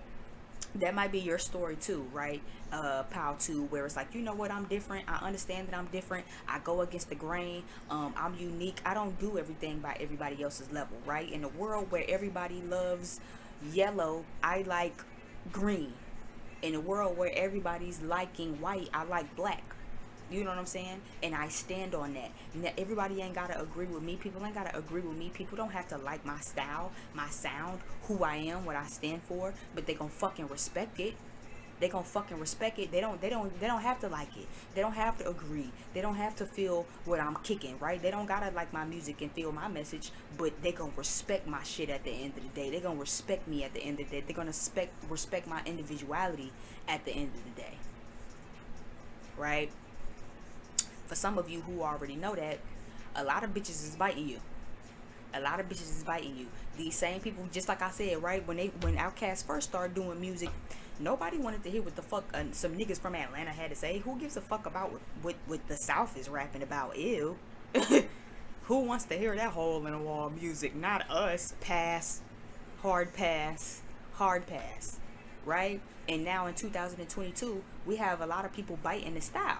that might be your story too, right? Pow too, where it's like, you know what, I'm different. I understand that I'm different. I go against the grain. I'm unique. I don't do everything by everybody else's level, right? In a world where everybody loves yellow, I like green. In a world where everybody's liking white, I like black. You know what I'm saying? And I stand on that. Now, everybody ain't gotta agree with me. People ain't gotta agree with me. People don't have to like my style, my sound, who I am, what I stand for, but they gonna fucking respect it. They gonna fucking respect it. They don't have to like it. They don't have to agree. They don't have to feel what I'm kicking, right? They don't gotta like my music and feel my message, but they gonna respect my shit at the end of the day. They gonna respect me at the end of the day. They're gonna respect my individuality at the end of the day, right? For some of you who already know that, a lot of bitches is biting you. A lot of bitches is biting you. These same people, just like I said, right? When Outkast first started doing music, nobody wanted to hear what the fuck some niggas from Atlanta had to say. Who gives a fuck about what the South is rapping about? Ew. Who wants to hear that hole in the wall music? Not us. Pass. Hard pass. Hard pass. Right? And now in 2022, we have a lot of people biting the style.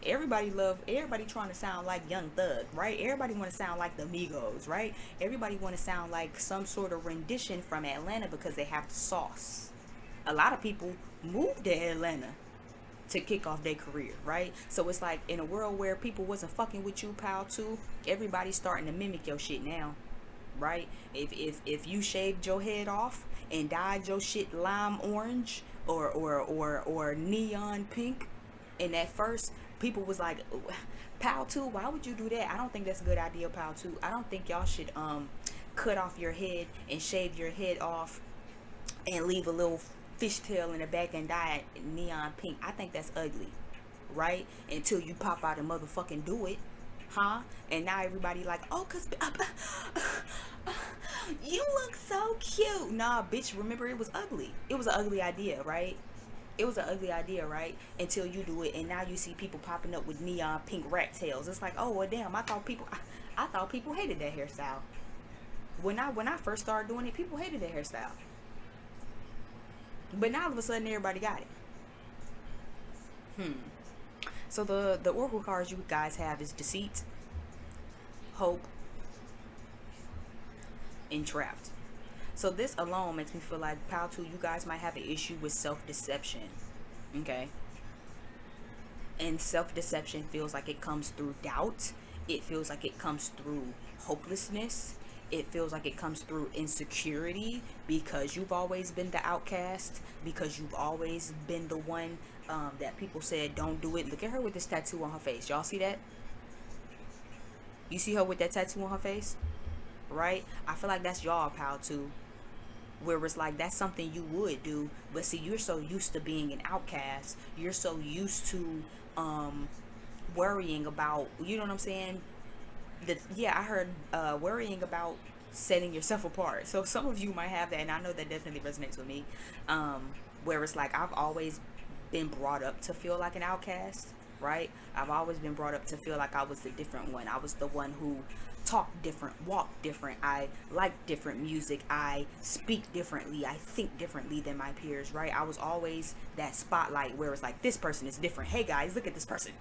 Everybody trying to sound like Young Thug, right? Everybody want to sound like the Migos, right? Everybody want to sound like some sort of rendition from Atlanta because they have the sauce. A lot of people moved to Atlanta to kick off their career, right? So it's like, in a world where people wasn't fucking with you, pal, too, everybody's starting to mimic your shit now, right? If you shaved your head off and dyed your shit lime orange or neon pink, and at first people was like, Pal 2, why would you do that? I don't think that's a good idea, Pal 2. I don't think y'all should cut off your head and shave your head off and leave a little fishtail in the back and dye it neon pink. I think that's ugly, right? Until you pop out and motherfucking do it, huh? And now everybody like, oh, cause you look so cute. Nah, bitch, remember, it was ugly. It was an ugly idea, right? It was an ugly idea, right? Until you do it, and now you see people popping up with neon pink rat tails. It's like, oh well, damn! I thought people hated that hairstyle. When I first started doing it, people hated that hairstyle. But now all of a sudden, everybody got it. So the oracle cards you guys have is Deceit, Hope, and Trapped. So this alone makes me feel like, Pal 2, you guys might have an issue with self-deception, okay? And self-deception feels like it comes through doubt. It feels like it comes through hopelessness. It feels like it comes through insecurity because you've always been the outcast, because you've always been the one that people said don't do it. Look at her with this tattoo on her face. Y'all see that? You see her with that tattoo on her face? Right? I feel like that's y'all, Pal 2. Where it's like, that's something you would do, but see, you're so used to being an outcast, you're so used to worrying about, you know what I'm saying, I heard worrying about setting yourself apart. So some of you might have that, and I know that definitely resonates with me, where it's like, I've always been brought up to feel like an outcast, right? I've always been brought up to feel like I was the different one. I was the one who talk different, walk different, I like different music, I speak differently, I think differently than my peers, right? I was always that spotlight where it's like, this person is different. Hey guys, look at this person,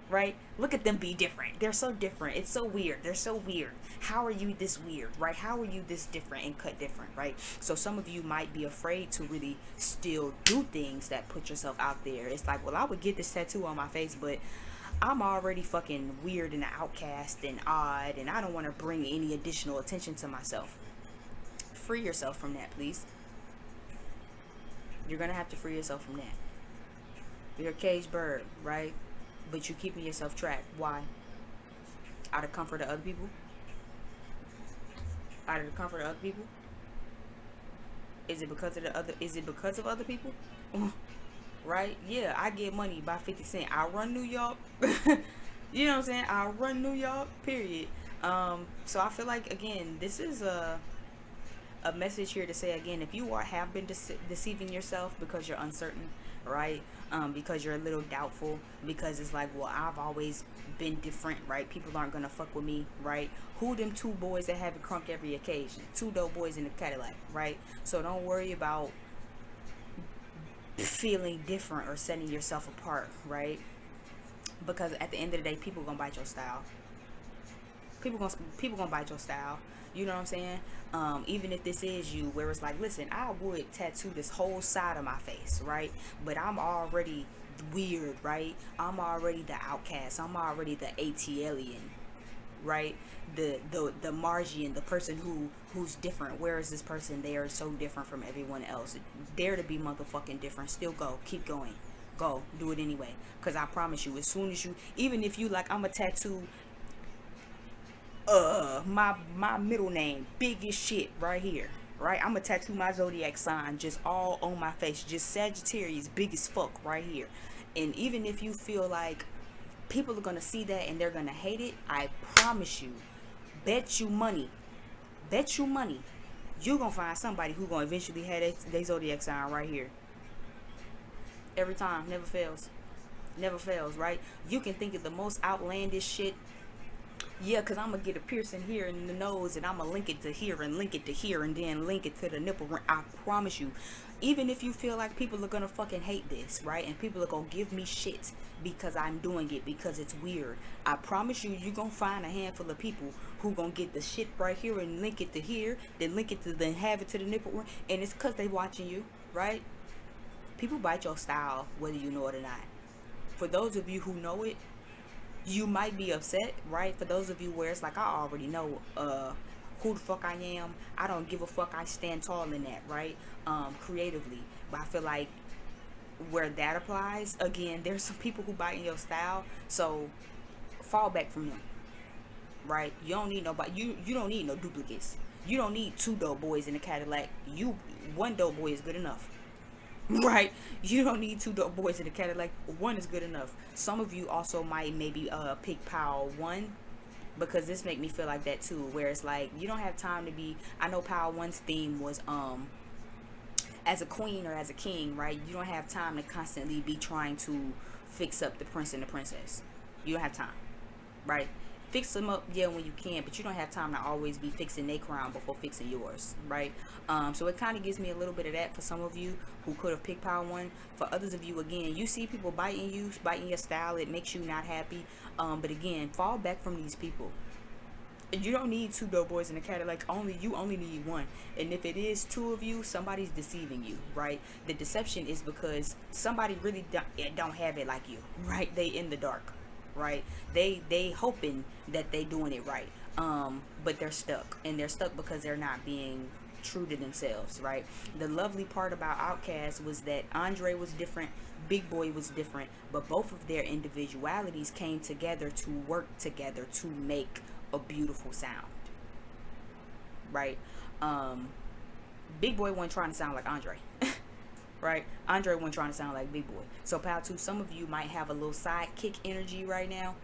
right? Look at them be different. They're so different. It's so weird. They're so weird. How are you this weird, right? How are you this different and cut different, right? So some of you might be afraid to really still do things that put yourself out there. It's like, well, I would get this tattoo on my face, but I'm already fucking weird and an outcast and odd, and I don't want to bring any additional attention to myself. Free yourself from that, please. You're gonna have to free yourself from that. You're a caged bird, right? But you're keeping yourself trapped. Why? Out of comfort of other people? Out of the comfort of other people? Is it because of other people? Right? Yeah, I get money by 50 Cent. I run New York. You know what I'm saying? I run New York, period. So I feel like, again, this is a message here to say, again, if you have been deceiving yourself because you're uncertain, right? Because you're a little doubtful, because it's like, well, I've always been different, right? People aren't gonna fuck with me, right? Who them two boys that have a crunk every occasion? Two dope boys in the Cadillac, right? So don't worry about feeling different or setting yourself apart, right? Because at the end of the day, people gonna bite your style. People gonna bite your style. You know what I'm saying? Even if this is you, where it's like, listen, I would tattoo this whole side of my face, right? But I'm already weird, right? I'm already the outcast. I'm already the ATLian, right? The Margian, the person who's different. Where is this person? They are so different from everyone else. Dare to be motherfucking different. Still go. Keep going. Go. Do it anyway. Because I promise you, as soon as you, even if you like, I'm a tattoo my middle name big as shit right here, right? I'm gonna tattoo my zodiac sign just all on my face, just Sagittarius big as fuck right here. And even if you feel like people are gonna see that and they're gonna hate it, I promise you, bet you money, bet you money, you gonna find somebody who gonna eventually have their zodiac sign right here. Every time. Never fails. Never fails, right? You can think of the most outlandish shit. Yeah, because I'm going to get a piercing here in the nose, and I'm going to link it to here and link it to here and then link it to the nipple ring. I promise you, even if you feel like people are going to fucking hate this, right? And people are going to give me shit because I'm doing it, because it's weird. I promise you, you're going to find a handful of people who going to get the shit right here and link it to here, then link it to, then have it to the nipple ring. And it's because they watching you, right? People bite your style, whether you know it or not. For those of you who know it, you might be upset, right? For those of you where it's like, I already know who the fuck I am. I don't give a fuck. I stand tall in that, right? Creatively. But I feel like where that applies, again, there's some people who bite in your style. So fall back from them, right? You don't need nobody. You don't need no duplicates. You don't need two dope boys in a Cadillac. One dope boy is good enough. Right? You don't need two dope boys in the Cadillac. One is good enough. Some of you also might maybe pick Power One, because this make me feel like that too, where it's like you don't have time to be. I know Power One's theme was as a queen or as a king, right? You don't have time to constantly be trying to fix up the prince and the princess. You don't have time, right? Fix them up, yeah, when you can, but you don't have time to always be fixing their crown before fixing yours, right? So it kind of gives me a little bit of that for some of you who could have picked Power One. For others of you, again, you see people biting you, biting your style, it makes you not happy. But again, fall back from these people. You don't need two dope boys in a Cadillac. You only need one. And if it is two of you, somebody's deceiving you, right? The deception is because somebody really don't have it like you, right? They in the dark, right? They hoping that they doing it right, but they're stuck, and they're stuck because they're not being true to themselves, right? The lovely part about Outkast was that Andre was different, Big Boy was different, but both of their individualities came together to work together to make a beautiful sound, right? Big Boy wasn't trying to sound like Andre. Right? Andre wasn't trying to sound like Big Boy. So Pal 2, some of you might have a little sidekick energy right now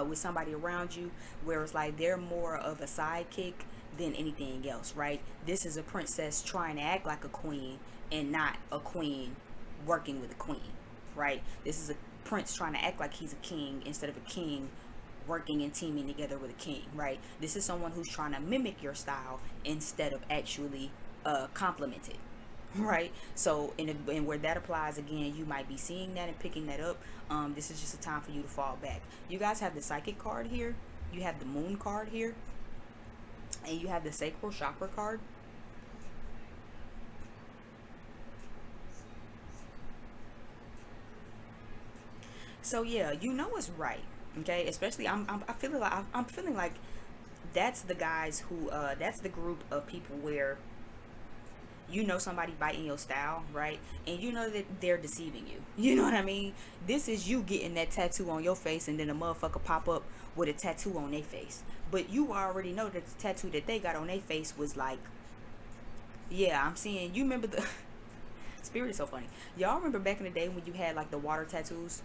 with somebody around you, where it's like they're more of a sidekick than anything else, right? This is a princess trying to act like a queen and not a queen working with a queen, right? This is a prince trying to act like he's a king instead of a king working and teaming together with a king, right? This is someone who's trying to mimic your style instead of actually complement it. Right? So and where that applies, again, you might be seeing that and picking that up. This is just a time for you to fall back. You guys have the psychic card here, you have the moon card here, and you have the sacral chakra card. So yeah, you know it's right, okay? Especially I'm feeling like that's the guys who that's the group of people where you know somebody biting your style, right? And you know that they're deceiving you. You know what I mean? This is you getting that tattoo on your face, and then a motherfucker pop up with a tattoo on their face. But you already know that the tattoo that they got on their face was like, yeah, I'm seeing, you remember the, Spirit is so funny. Y'all remember back in the day when you had like the water tattoos?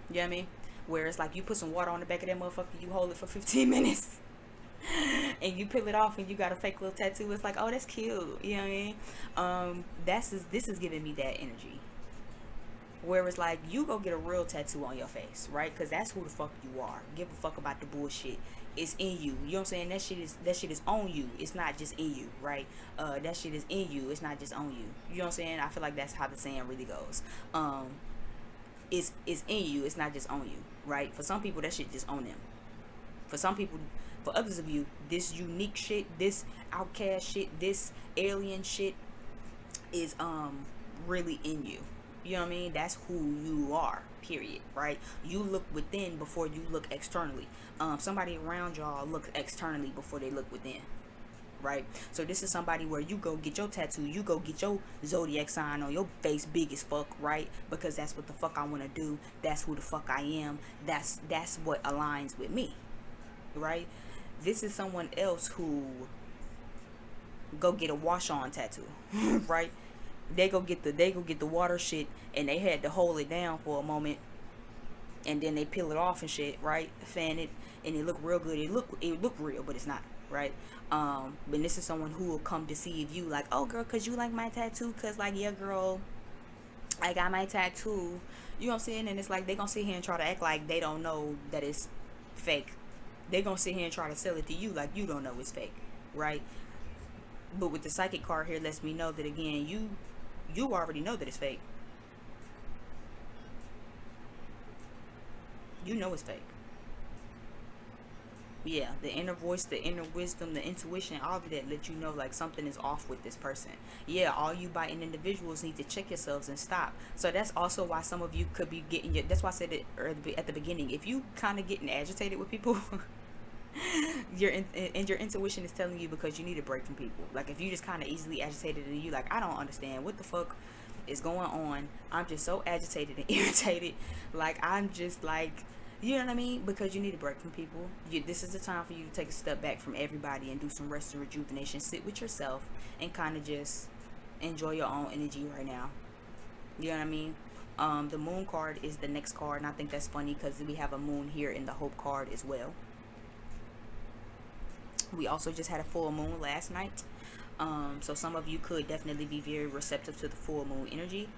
You know what I mean? where it's like you put some water on the back of that motherfucker, you hold it for 15 minutes, and you peel it off, and you got a fake little tattoo. It's like, oh, that's cute. You know what I mean? This is giving me that energy. Where it's like, you go get a real tattoo on your face, right? Because that's who the fuck you are. Give a fuck about the bullshit. It's in you. You know what I'm saying? That shit is on you. It's not just in you, right? That shit is in you. It's not just on you. You know what I'm saying? I feel like that's how the saying really goes. It's in you. It's not just on you, right? For some people, that shit just on them. For some people, for others of you, this unique shit, this outcast shit, this alien shit is really in you. You know what I mean? That's who you are, period, right? You look within before you look externally. Somebody around y'all look externally before they look within, right? So this is somebody where you go get your tattoo, you go get your zodiac sign on your face big as fuck, right? Because that's what the fuck I want to do. That's who the fuck I am. That's what aligns with me, right? This is someone else who go get a wash on tattoo, right? They go get the water shit, and they had to hold it down for a moment, and then they peel it off and shit, right? Fan it, and it look real good. It look real, but it's not, right? But this is someone who will come deceive you, like, oh girl, cause you like my tattoo, cause like, yeah girl, I got my tattoo. You know what I'm saying? And it's like, they gonna sit here and try to act like they don't know that it's fake. They gonna sit here and try to sell it to you like you don't know it's fake, right? But with the psychic card here, lets me know that again, you already know that it's fake. You know it's fake. Yeah, the inner voice, the inner wisdom, the intuition, all of that let you know like something is off with this person. Yeah, all you biting individuals need to check yourselves and stop. So that's also why some of you could be getting that's why I said it at the beginning. If you kind of getting agitated with people, your intuition is telling you because you need a break from people. Like if you just kind of easily agitated and you like, I don't understand what the fuck is going on. I'm just so agitated and irritated. Like I'm just like, you know what I mean? Because you need a break from people. This is the time for you to take a step back from everybody and do some rest and rejuvenation. Sit with yourself and kind of just enjoy your own energy right now. You know what I mean? The moon card is the next card, and I think that's funny because we have a moon here in the hope card as well. We also just had a full moon last night. So some of you could definitely be very receptive to the full moon energy.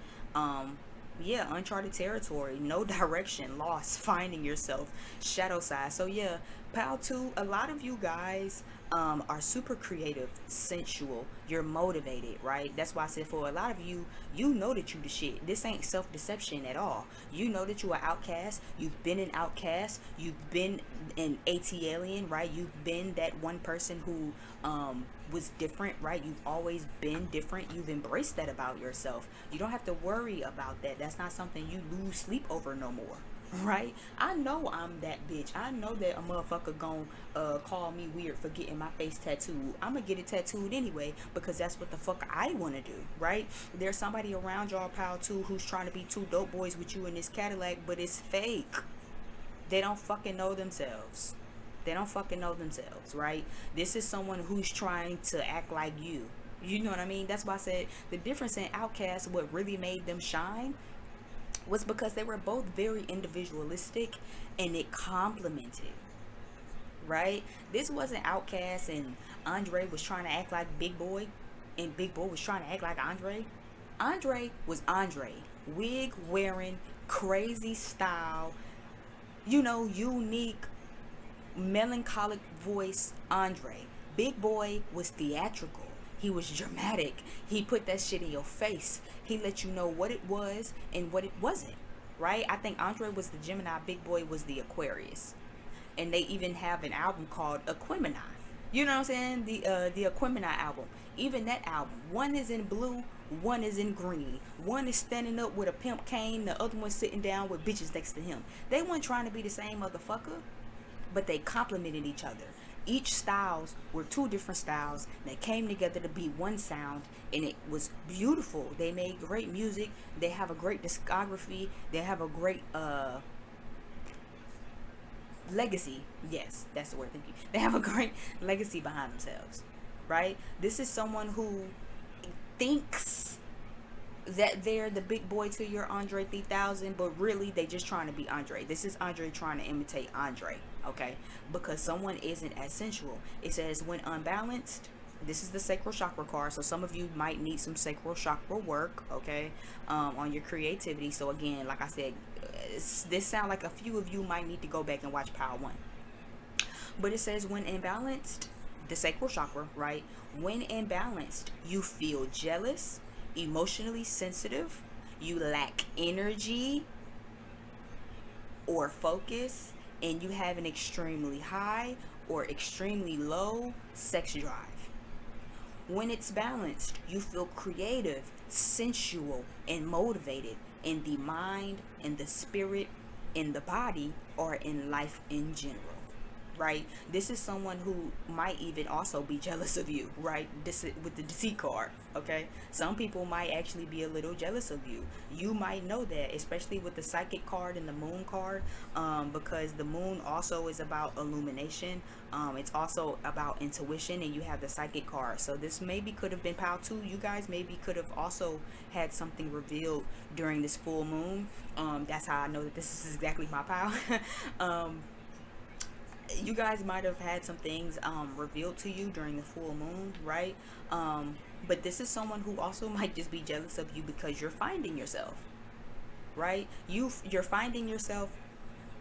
Yeah, uncharted territory, no direction, lost, finding yourself, shadow side. So yeah, pile 2, a lot of you guys are super creative, sensual, you're motivated, right? That's why I said for a lot of you, you know that you the shit. This ain't self-deception at all. You know that you are outcast. You've been an outcast. You've been an AT alien, right? You've been that one person who was different, right? You've always been different. You've embraced that about yourself. You don't have to worry about that. That's not something you lose sleep over no more, right? I know I'm that bitch. I know that a motherfucker gon' call me weird for getting my face tattooed. I'm gonna get it tattooed anyway because that's what the fuck I want to do, right? There's somebody around y'all, pal, too, who's trying to be 2 dope boys with you in this Cadillac, but it's fake. They don't fucking know themselves. They don't fucking know themselves, right? This is someone who's trying to act like you. You know what I mean? That's why I said the difference in outcasts, what really made them shine, was because they were both very individualistic and it complemented, right? This wasn't Outcast and Andre was trying to act like Big Boy and Big Boy was trying to act like Andre. Andre was Andre, wig wearing, crazy style, you know, unique, melancholic voice Andre. Big Boy was theatrical. He was dramatic. He put that shit in your face. He let you know what it was and what it wasn't, right? I think Andre was the Gemini, Big Boy was the Aquarius. And they even have an album called Aquemini. You know what I'm saying? The Aquemini album. Even that album, one is in blue, one is in green. One is standing up with a pimp cane, the other one sitting down with bitches next to him. They weren't trying to be the same motherfucker, but they complemented each other. Each styles were 2 different styles that came together to be one sound, and it was beautiful. They made great music. They have a great discography. They have a great legacy. Yes, that's the word. Thank you. They have a great legacy behind themselves, right? This is someone who thinks that they're the big boy to your Andre 3000, but really they just trying to be Andre. This is Andre trying to imitate Andre, okay? Because someone isn't as sensual. It says when unbalanced. This is the sacral chakra card, so some of you might need some sacral chakra work, okay, on your creativity. So again, like I said, this sound like a few of you might need to go back and watch Power One. But it says when imbalanced, the sacral chakra, right? When imbalanced, you feel jealous, emotionally sensitive, you lack energy or focus, and you have an extremely high or extremely low sex drive. When it's balanced, you feel creative, sensual, and motivated in the mind, in the spirit, in the body, or in life in general. Right? This is someone who might even also be jealous of you, right? This with the deceit card, okay? Some people might actually be a little jealous of you. You might know that, especially with the psychic card and the moon card, because the moon also is about illumination. It's also about intuition, and you have the psychic card. So this maybe could have been Pal 2. You guys maybe could have also had something revealed during this full moon. That's how I know that this is exactly my pal. You guys might have had some things revealed to you during the full moon, right? But this is someone who also might just be jealous of you because you're finding yourself, right? You're finding yourself,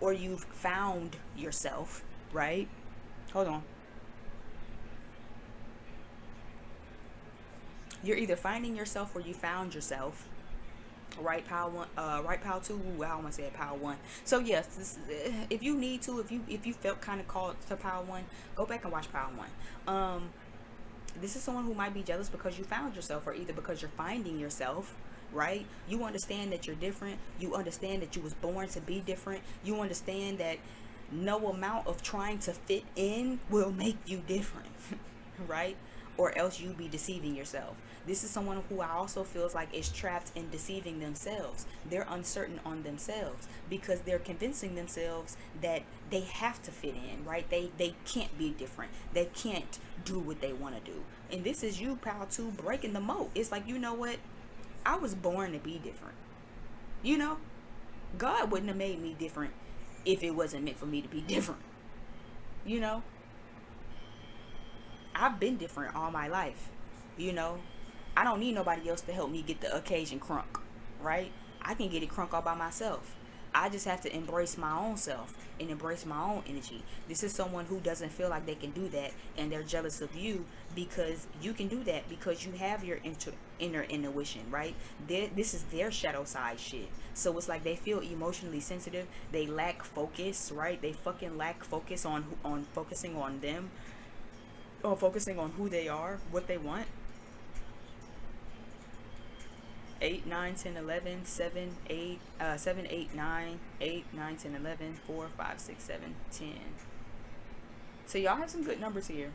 or you've found yourself, right? Hold on. You're either finding yourself or you found yourself. Right, Power One, right, Power Two. Ooh, I almost said Power One. So yes, if you need to, if you felt kind of called to Power One, go back and watch Power One. This is someone who might be jealous because you found yourself, or either because you're finding yourself. Right? You understand that you're different. You understand that you was born to be different. You understand that no amount of trying to fit in will make you different. Right? Or else you be deceiving yourself. This is someone who I also feels like is trapped in deceiving themselves. They're uncertain on themselves because they're convincing themselves that they have to fit in, right? They can't be different. They can't do what they want to do. And this is you, Pal 2, breaking the mold. It's like, you know what? I was born to be different. You know? God wouldn't have made me different if it wasn't meant for me to be different. You know? I've been different all my life. You know? I don't need nobody else to help me get the occasion crunk, right? I can get it crunk all by myself. I just have to embrace my own self and embrace my own energy. This is someone who doesn't feel like they can do that, and they're jealous of you because you can do that, because you have your inner intuition, right? This is their shadow side shit. So it's like they feel emotionally sensitive. They lack focus, right? They fucking lack focus on focusing on them, or focusing on who they are, what they want. 8, 9, 10, 11, 7, 8, 7, 8, 9, 8, 9, 10, 11, 4, 5, 6, 7, 10. So y'all have some good numbers here.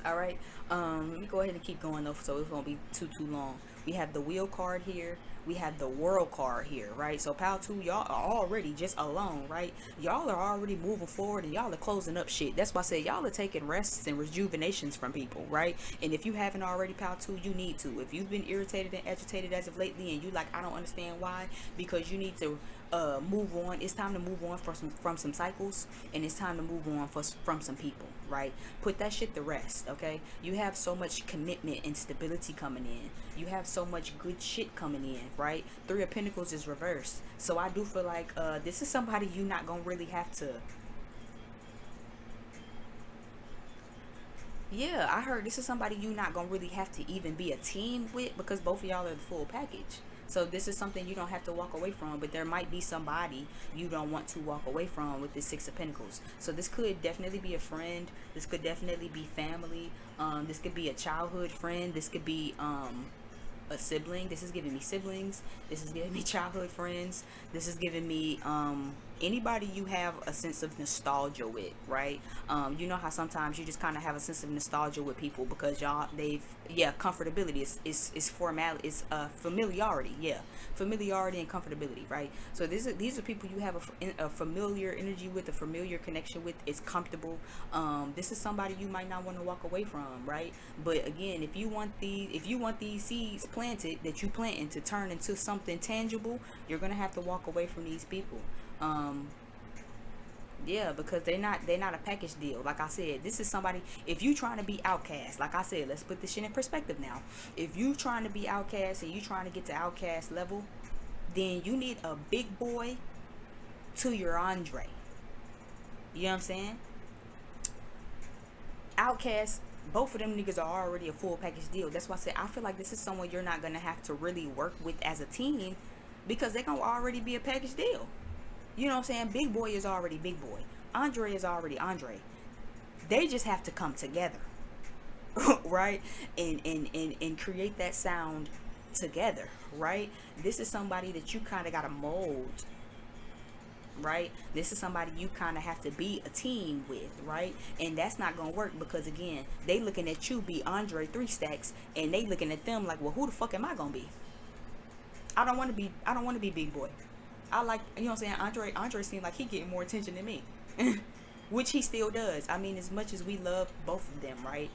All right. Let me go ahead and keep going though, so it won't be too long. We have the wheel card here. We have the world card here, right? So Pal 2, y'all are already just alone, right? Y'all are already moving forward, and y'all are closing up shit. That's why I say y'all are taking rests and rejuvenations from people, right? And if you haven't already, Pal 2, you need to. If you've been irritated and agitated as of lately, and you like, I don't understand why, because you need to move on. It's time to move on from some cycles, and it's time to move on from some people, right? Put that shit to rest, okay? You have so much commitment and stability coming in. You have so much good shit coming in, right? 3 of Pentacles is reversed. So I do feel like this is somebody you're not gonna really have to. Yeah, I heard this is somebody you're not gonna really have to even be a team with, because both of y'all are the full package. So this is something you don't have to walk away from, but there might be somebody you don't want to walk away from with this 6 of Pentacles. So this could definitely be a friend. This could definitely be family. This could be a childhood friend. This could be a sibling. This is giving me siblings. This is giving me childhood friends. This is giving me anybody you have a sense of nostalgia with, right? You know how sometimes you just kind of have a sense of nostalgia with people because y'all, yeah, comfortability is formal, it's familiarity, yeah, familiarity and comfortability, right? So these are people you have a familiar energy with, a familiar connection with. It's comfortable. This is somebody you might not want to walk away from, right? But again, if you want these seeds planted that you planting to turn into something tangible, you're gonna have to walk away from these people. Yeah, because they're not a package deal. Like I said, this is somebody, if you trying to be outcast, like I said, let's put this shit in perspective now. If you trying to be outcast and you trying to get to outcast level, then you need a big boy to your Andre. You know what I'm saying? Outcast, both of them niggas are already a full package deal. That's why I said I feel like this is someone you're not gonna have to really work with as a team, because they're gonna already be a package deal. You know what I'm saying? Big boy is already big boy. Andre is already Andre. They just have to come together. Right? And create that sound together, right? This is somebody that you kind of got to mold, right? This is somebody you kind of have to be a team with, right? And that's not gonna work because again, they looking at you be Andre 3 stacks, and they looking at them like, well, who the fuck am I gonna be? I don't want to be big boy. I like, you know what I'm saying? Andre seemed like he getting more attention than me. Which he still does. I mean, as much as we love both of them, right?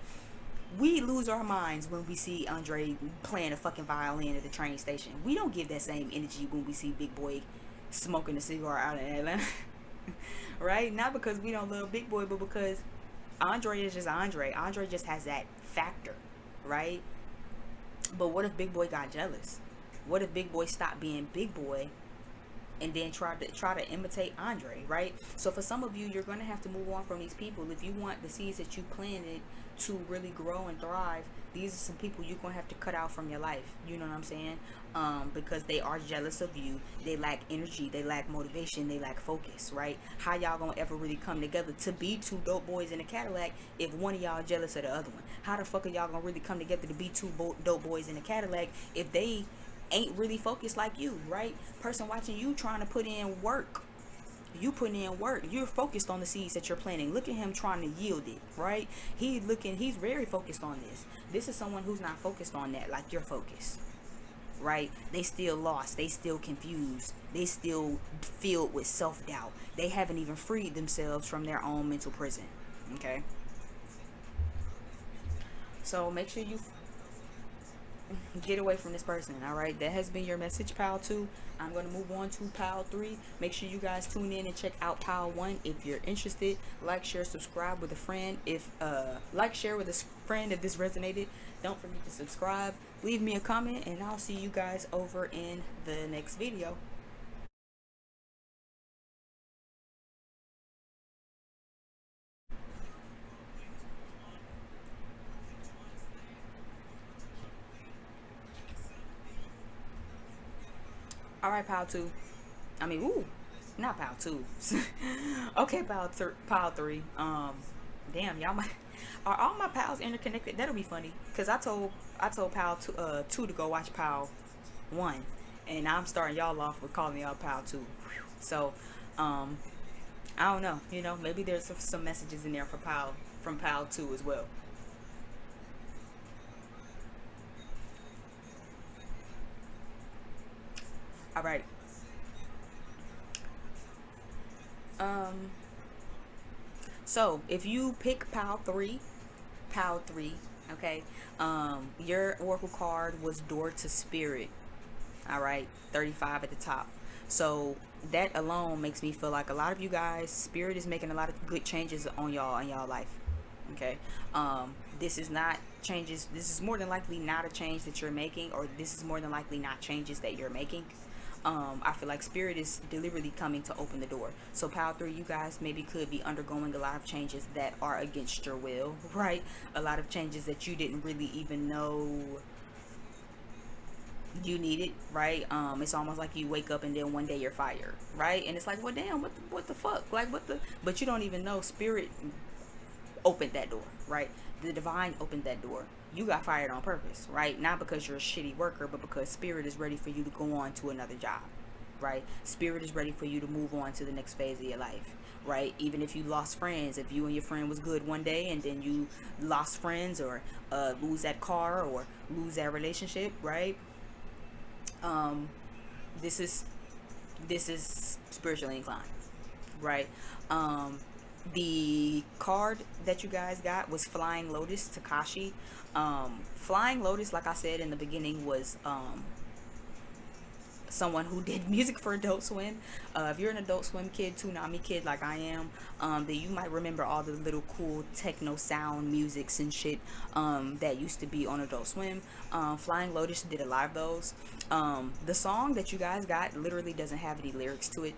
We lose our minds when we see Andre playing a fucking violin at the train station. We don't give that same energy when we see Big Boy smoking a cigar out in Atlanta. Right? Not because we don't love Big Boy, but because Andre is just Andre. Andre just has that factor, right? But what if Big Boy got jealous? What if Big Boy stopped being Big Boy and then try to imitate Andre, right? So for some of you, you're going to have to move on from these people. If you want the seeds that you planted to really grow and thrive, these are some people you're going to have to cut out from your life. You know what I'm saying? Because they are jealous of you. They lack energy. They lack motivation. They lack focus, right? How y'all going to ever really come together to be two dope boys in a Cadillac if one of y'all jealous of the other one? How the fuck are y'all going to really come together to be two dope boys in a Cadillac if they ain't really focused like you, right? Person watching you trying to put in work. You putting in work. You're focused on the seeds that you're planting. Look at him trying to yield it, right? He's very focused on this. This is someone who's not focused on that like you're focused, right? They still lost. They still confused. They still filled with self-doubt. They haven't even freed themselves from their own mental prison, okay? So make sure you get away from this person. All right, that has been your message, pile 2. I'm going to move on to pile 3. Make sure you guys tune in and check out pile 1 if you're interested. Like, share, subscribe with a friend if share with a friend if this resonated. Don't forget to subscribe, leave me a comment, and I'll see you guys over in the next video. All right, pile 2. I mean, ooh, not pile 2. Okay, pile 3. Damn, y'all might, are all my pals interconnected? That'll be funny, cause I told pile 2 to go watch pile 1, and I'm starting y'all off with calling y'all pile 2. So, I don't know. You know, maybe there's some messages in there from pile 2 as well. All right. Um. So if you pick pile 3, okay. Your oracle card was Door to Spirit. All right, 35 at the top. So that alone makes me feel like a lot of you guys, Spirit is making a lot of good changes on y'all in y'all life. Okay. This is not changes. This is more than likely not a change that you're making, or this is more than likely not changes that you're making. I feel like Spirit is deliberately coming to open the door. So pile 3, you guys maybe could be undergoing a lot of changes that are against your will, right? A lot of changes that you didn't really even know you need it, right? It's almost like you wake up and then one day you're fired, right? And it's like, well, damn, what the fuck, like what the, but you don't even know. Spirit opened that door, right? The divine opened that door. You got fired on purpose, right? Not because you're a shitty worker, but because Spirit is ready for you to go on to another job, right? Spirit is ready for you to move on to the next phase of your life, right? Even if you lost friends, if you and your friend was good one day and then you lost friends, or lose that car, or lose that relationship, right? um this is spiritually inclined, right? um the card that you guys got was Flying Lotus, Takashi. Flying Lotus, like I said in the beginning, was someone who did music for Adult Swim. If you're an Adult Swim kid, Toonami kid like I am, then you might remember all the little cool techno sound musics and shit that used to be on Adult Swim. Flying Lotus did a lot of those. The song that you guys got literally doesn't have any lyrics to it,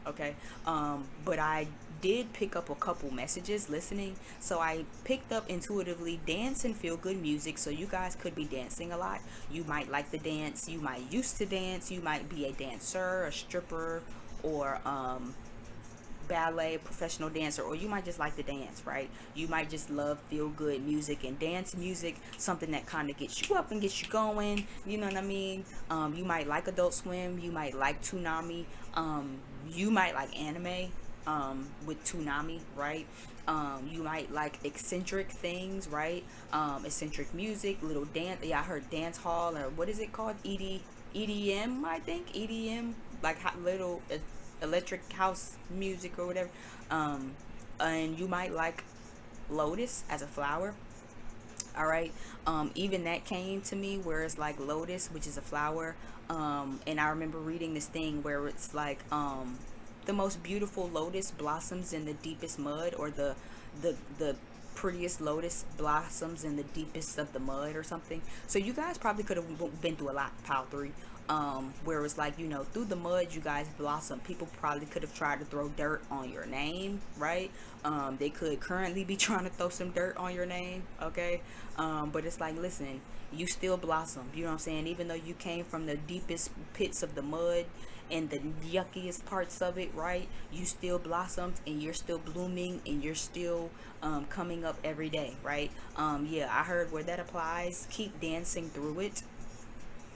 okay? But I did pick up a couple messages listening, so I picked up intuitively dance and feel good music. So you guys could be dancing a lot. You might like the dance, you might used to dance, you might be a dancer, a stripper, or ballet professional dancer, or you might just like to dance, right? You might just love feel good music and dance music, something that kind of gets you up and gets you going, you know what I mean? You might like Adult Swim, you might like Toonami, you might like anime with Toonami, right? You might like eccentric things, right? Eccentric music, little dance. Yeah, I heard dance hall, or what is it called? EDM, I think. EDM, like little electric house music or whatever. And you might like lotus as a flower. All right. Even that came to me, where it's like lotus, which is a flower. And I remember reading this thing where it's like the most beautiful lotus blossoms in the deepest mud, or the prettiest lotus blossoms in the deepest of the mud, or something. So you guys probably could have been through a lot, pile 3. Where it's like, you know, through the mud you guys blossom. People probably could have tried to throw dirt on your name, right? They could currently be trying to throw some dirt on your name, okay? But it's like, listen, you still blossom, you know what I'm saying? Even though you came from the deepest pits of the mud and the yuckiest parts of it, right? You still blossomed, and you're still blooming, and you're still coming up every day, right? Yeah, I heard where that applies, keep dancing through it.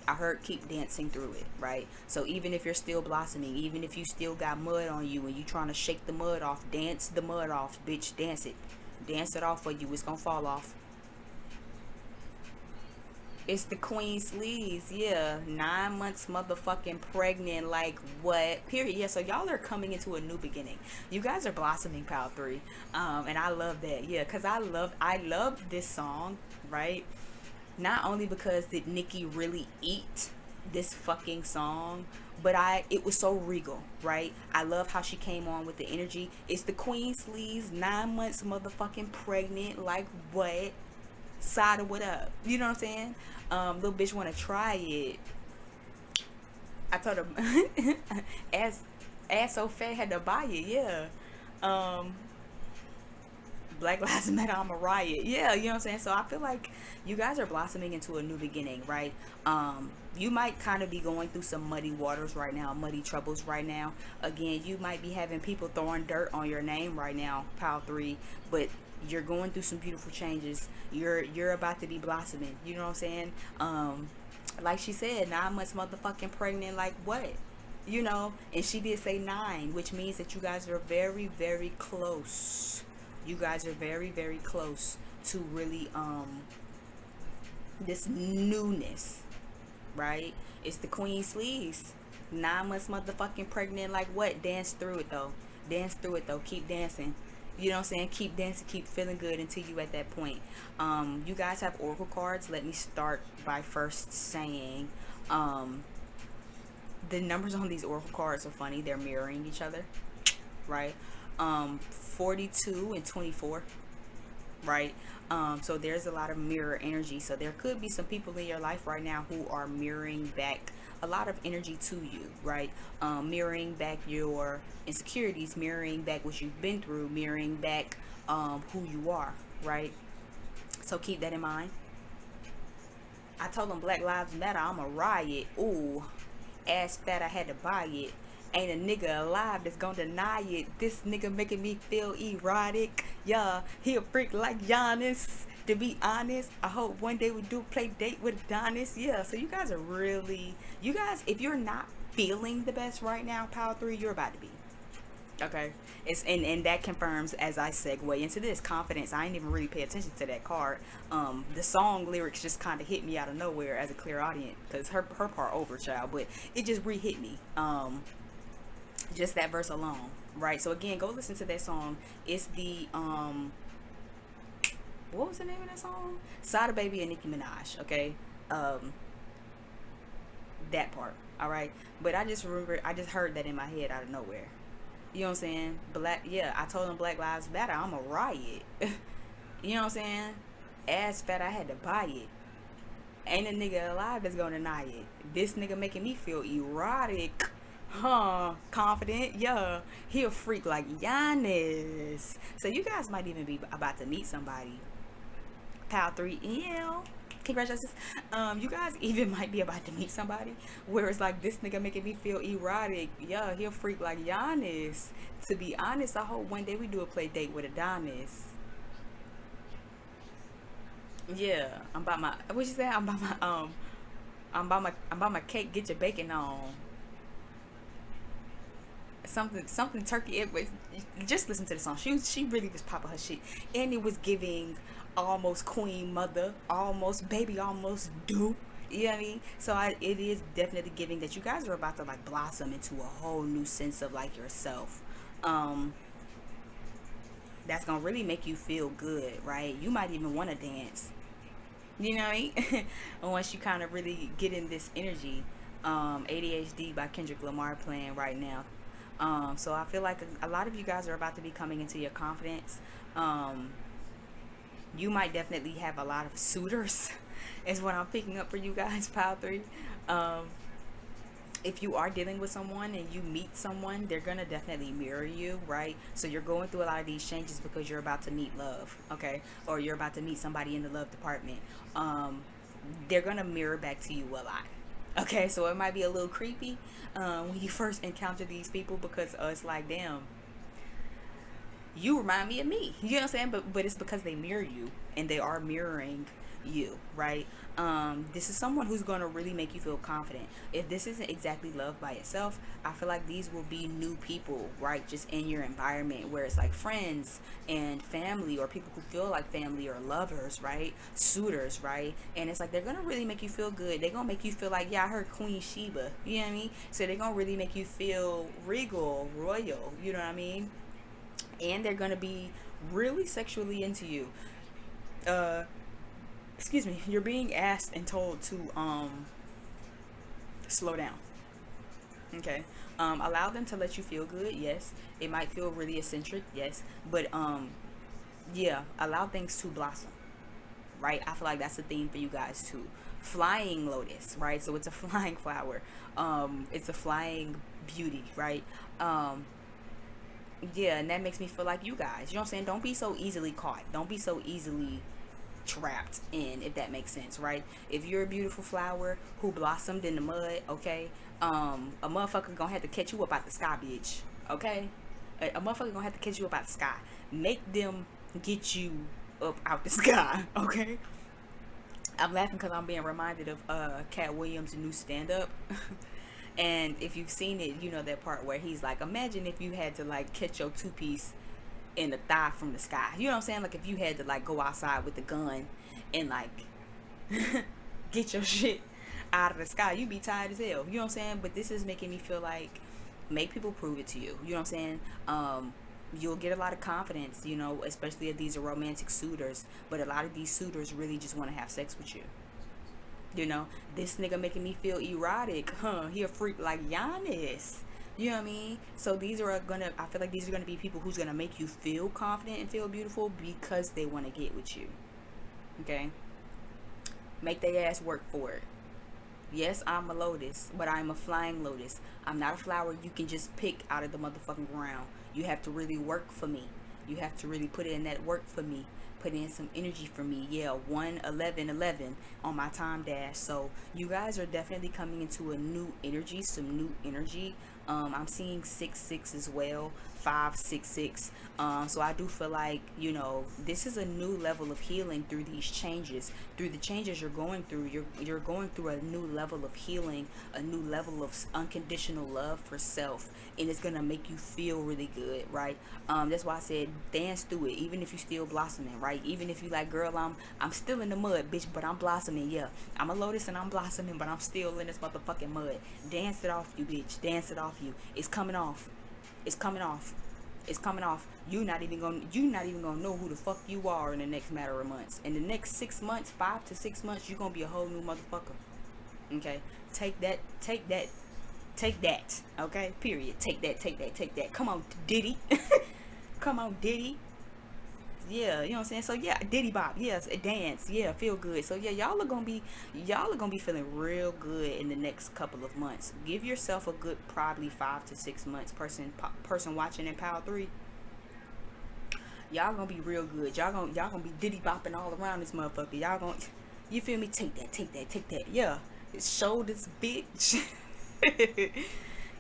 I heard keep dancing through it, right? So even if you're still blossoming, even if you still got mud on you and you trying to shake the mud off, dance the mud off, bitch. Dance it. Dance it off for you. It's gonna fall off. It's the Queen Sleeves, yeah. 9 months motherfucking pregnant, like what? Period. Yeah, so y'all are coming into a new beginning. You guys are blossoming, pal 3. And I love that, yeah, because I love this song, right? Not only because did Nikki really eat this fucking song, but it was so regal, right? I love how she came on with the energy. It's the Queen Sleeves, 9 months motherfucking pregnant, like what? Side of what up? You know what I'm saying? Little bitch want to try it. I told her, ass so fat had to buy it. Yeah. Black Lives Matter, I'm a riot. Yeah, you know what I'm saying? So I feel like you guys are blossoming into a new beginning, right? You might kind of be going through some muddy waters right now, muddy troubles right now. Again, you might be having people throwing dirt on your name right now, pile 3, but you're going through some beautiful changes. You're about to be blossoming. You know what I'm saying? Like she said, 9 months motherfucking pregnant, like what? You know, and she did say 9, which means that you guys are very, very close. You guys are very, very close to really this newness, right? It's the Queen Sleeves. 9 months motherfucking pregnant, like what? Dance through it though. Dance through it though. Keep dancing. You know what I'm saying? Keep dancing, keep feeling good until you at that point. You guys have oracle cards. Let me start by first saying the numbers on these oracle cards are funny. They're mirroring each other, right? 42 and 24, right? So there's a lot of mirror energy. So there could be some people in your life right now who are mirroring back a lot of energy to you, right? Mirroring back your insecurities, mirroring back what you've been through, mirroring back who you are, right? So keep that in mind. I told them Black Lives Matter, I'm a riot. Ooh, ass fat, I had to buy it. Ain't a nigga alive that's gonna deny it. This nigga making me feel erotic. Yeah, he a freak like Giannis. To be honest, I hope one day we do play date with Adonis. Yeah, so you guys are really, you guys, if you're not feeling the best right now, Power 3, you're about to be. Okay, it's and that confirms as I segue into this confidence. I didn't even really pay attention to that card. The song lyrics just kind of hit me out of nowhere as a clear audience because her part over, child, but it just re-hit me. Just that verse alone, right? So again, go listen to that song. It's the what was the name of that song? Sada Baby and Nicki Minaj. Okay, that part. All right, but I just remember I just heard that in my head out of nowhere. You know what I'm saying? Black, yeah, I told them Black Lives Matter, I'm a riot. You know what I'm saying? Ass fat, I had to buy it. Ain't a nigga alive that's gonna deny it. This nigga making me feel erotic. Huh, confident, yeah. He a freak like Giannis. So you guys might even be about to meet somebody. Pal 3L. Congratulations. You guys even might be about to meet somebody where it's like, this nigga making me feel erotic. Yeah, he a freak like Giannis. To be honest, I hope one day we do a play date with Adonis. Yeah, I'm about my, what you say? I'm about my cake, get your bacon on. Something turkey. It was, just listen to the song. She really was popping her shit, and it was giving almost queen mother, almost baby, almost dupe. You know what I mean? So it is definitely giving that you guys are about to like blossom into a whole new sense of like yourself. That's gonna really make you feel good, right? You might even want to dance. You know what I mean? Once you kind of really get in this energy. ADHD by Kendrick Lamar playing right now. So I feel like a lot of you guys are about to be coming into your confidence. You might definitely have a lot of suitors is what I'm picking up for you guys, Pile 3. If you are dealing with someone and you meet someone, they're gonna definitely mirror you, right? So you're going through a lot of these changes because you're about to meet love, okay? Or you're about to meet somebody in the love department. They're gonna mirror back to you a lot. Okay, so it might be a little creepy when you first encounter these people because it's like, damn, you remind me of me. You know what I'm saying? But it's because they mirror you and they are mirroring you, right? This is someone who's going to really make you feel confident. If this isn't exactly love by itself, I feel like these will be new people, right? Just in your environment where it's like friends and family or people who feel like family or lovers, right? Suitors, right? And it's like they're going to really make you feel good. They're going to make you feel like, yeah, I heard Queen Sheba. You know what I mean? So they're going to really make you feel regal, royal. You know what I mean? And they're going to be really sexually into you. Excuse me, you're being asked and told to slow down. Okay. Allow them to let you feel good, yes. It might feel really eccentric, yes. But yeah, allow things to blossom. Right? I feel like that's the theme for you guys too. Flying lotus, right? So it's a flying flower. It's a flying beauty, right? Yeah, and that makes me feel like you guys. You know what I'm saying? Don't be so easily caught. Don't be so easily trapped in, if that makes sense, right? If you're a beautiful flower who blossomed in the mud, okay, a motherfucker gonna have to catch you up out the sky, bitch. Okay, a motherfucker gonna have to catch you up out the sky. Make them get you up out the sky. Okay, I'm laughing because I'm being reminded of Cat Williams' new stand-up. And if you've seen it, you know that part where he's like, imagine if you had to like catch your two-piece in the thigh from the sky. You know what I'm saying? Like if you had to like go outside with the gun and like get your shit out of the sky, you'd be tired as hell. You know what I'm saying? But this is making me feel like, make people prove it to you. You know what I'm saying? You'll get a lot of confidence, you know, especially if these are romantic suitors. But a lot of these suitors really just want to have sex with you. You know, this nigga making me feel erotic. He a freak like Giannis. You know what I mean? So these are gonna, I feel like these are gonna be people who's gonna make you feel confident and feel beautiful because they want to get with you. Okay? Make their ass work for it. Yes, I'm a lotus, but I'm a flying lotus. I'm not a flower you can just pick out of the motherfucking ground. You have to really work for me. You have to really put in that work for me. Put in some energy for me. Yeah, 1-11-11 on my time dash. So you guys are definitely coming into a new energy, some new energy. I'm seeing 6-6 as well, 5-6-6. So I do feel like, you know, this is a new level of healing through these changes. Through the changes you're going through, you're going through a new level of healing, a new level of unconditional love for self, and it's gonna make you feel really good, right? That's why I said dance through it, even if you still blossoming, right? Even if you like, girl, I'm still in the mud, bitch, but I'm blossoming. Yeah, I'm a lotus and I'm blossoming, but I'm still in this motherfucking mud. Dance it off, you bitch. Dance it off, you. It's coming off. It's coming off. It's coming off. You're not even gonna know who the fuck you are in the next matter of months. In the next 6 months, 5 to 6 months, you're gonna be a whole new motherfucker. Okay? Take that, take that, take that. Okay? Period. Take that, take that, take that. Come on, Diddy. Come on, Diddy. Yeah, you know what I'm saying? So yeah, Diddy Bop, yes, a dance, yeah, feel good. So yeah, y'all are gonna be feeling real good in the next couple of months. Give yourself a good probably 5 to 6 months. Person watching in Power 3, y'all gonna be real good. Y'all gonna be Diddy bopping all around this motherfucker. Y'all gonna, you feel me? Take that, take that, take that. Yeah, show this bitch.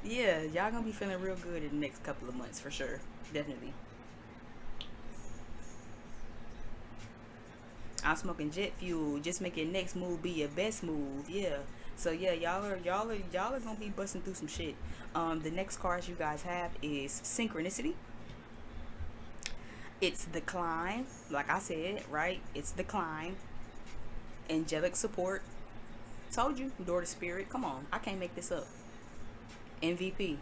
Yeah, y'all gonna be feeling real good in the next couple of months for sure, definitely. I'm smoking jet fuel. Just make your next move be your best move. Yeah. So yeah, y'all are gonna be busting through some shit. The next cards you guys have is synchronicity. It's the climb, like I said, right? It's the climb. Angelic support. Told you, door to spirit. Come on, I can't make this up. MVP.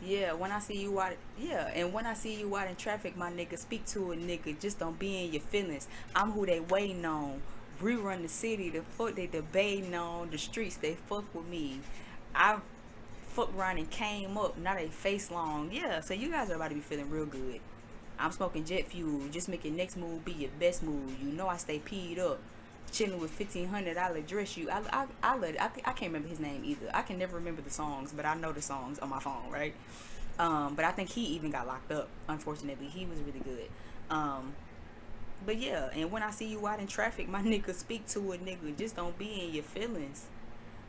Yeah, when I see you out, yeah, and when I see you out in traffic, my nigga, speak to a nigga. Just don't be in your feelings. I'm who they waiting on. Rerun the city, the fuck they debating on. The streets, they fuck with me. I fuck around and came up, not a face long. Yeah, so you guys are about to be feeling real good. I'm smoking jet fuel. Just make your next move be your best move. You know I stay peed up. Chilling with 1500, I'll address you. I can't remember his name either. I can never remember the songs, but I know the songs on my phone, right? But I think he even got locked up. Unfortunately, he was really good. But yeah, and when I see you out in traffic, my nigga, speak to a nigga. Just don't be in your feelings.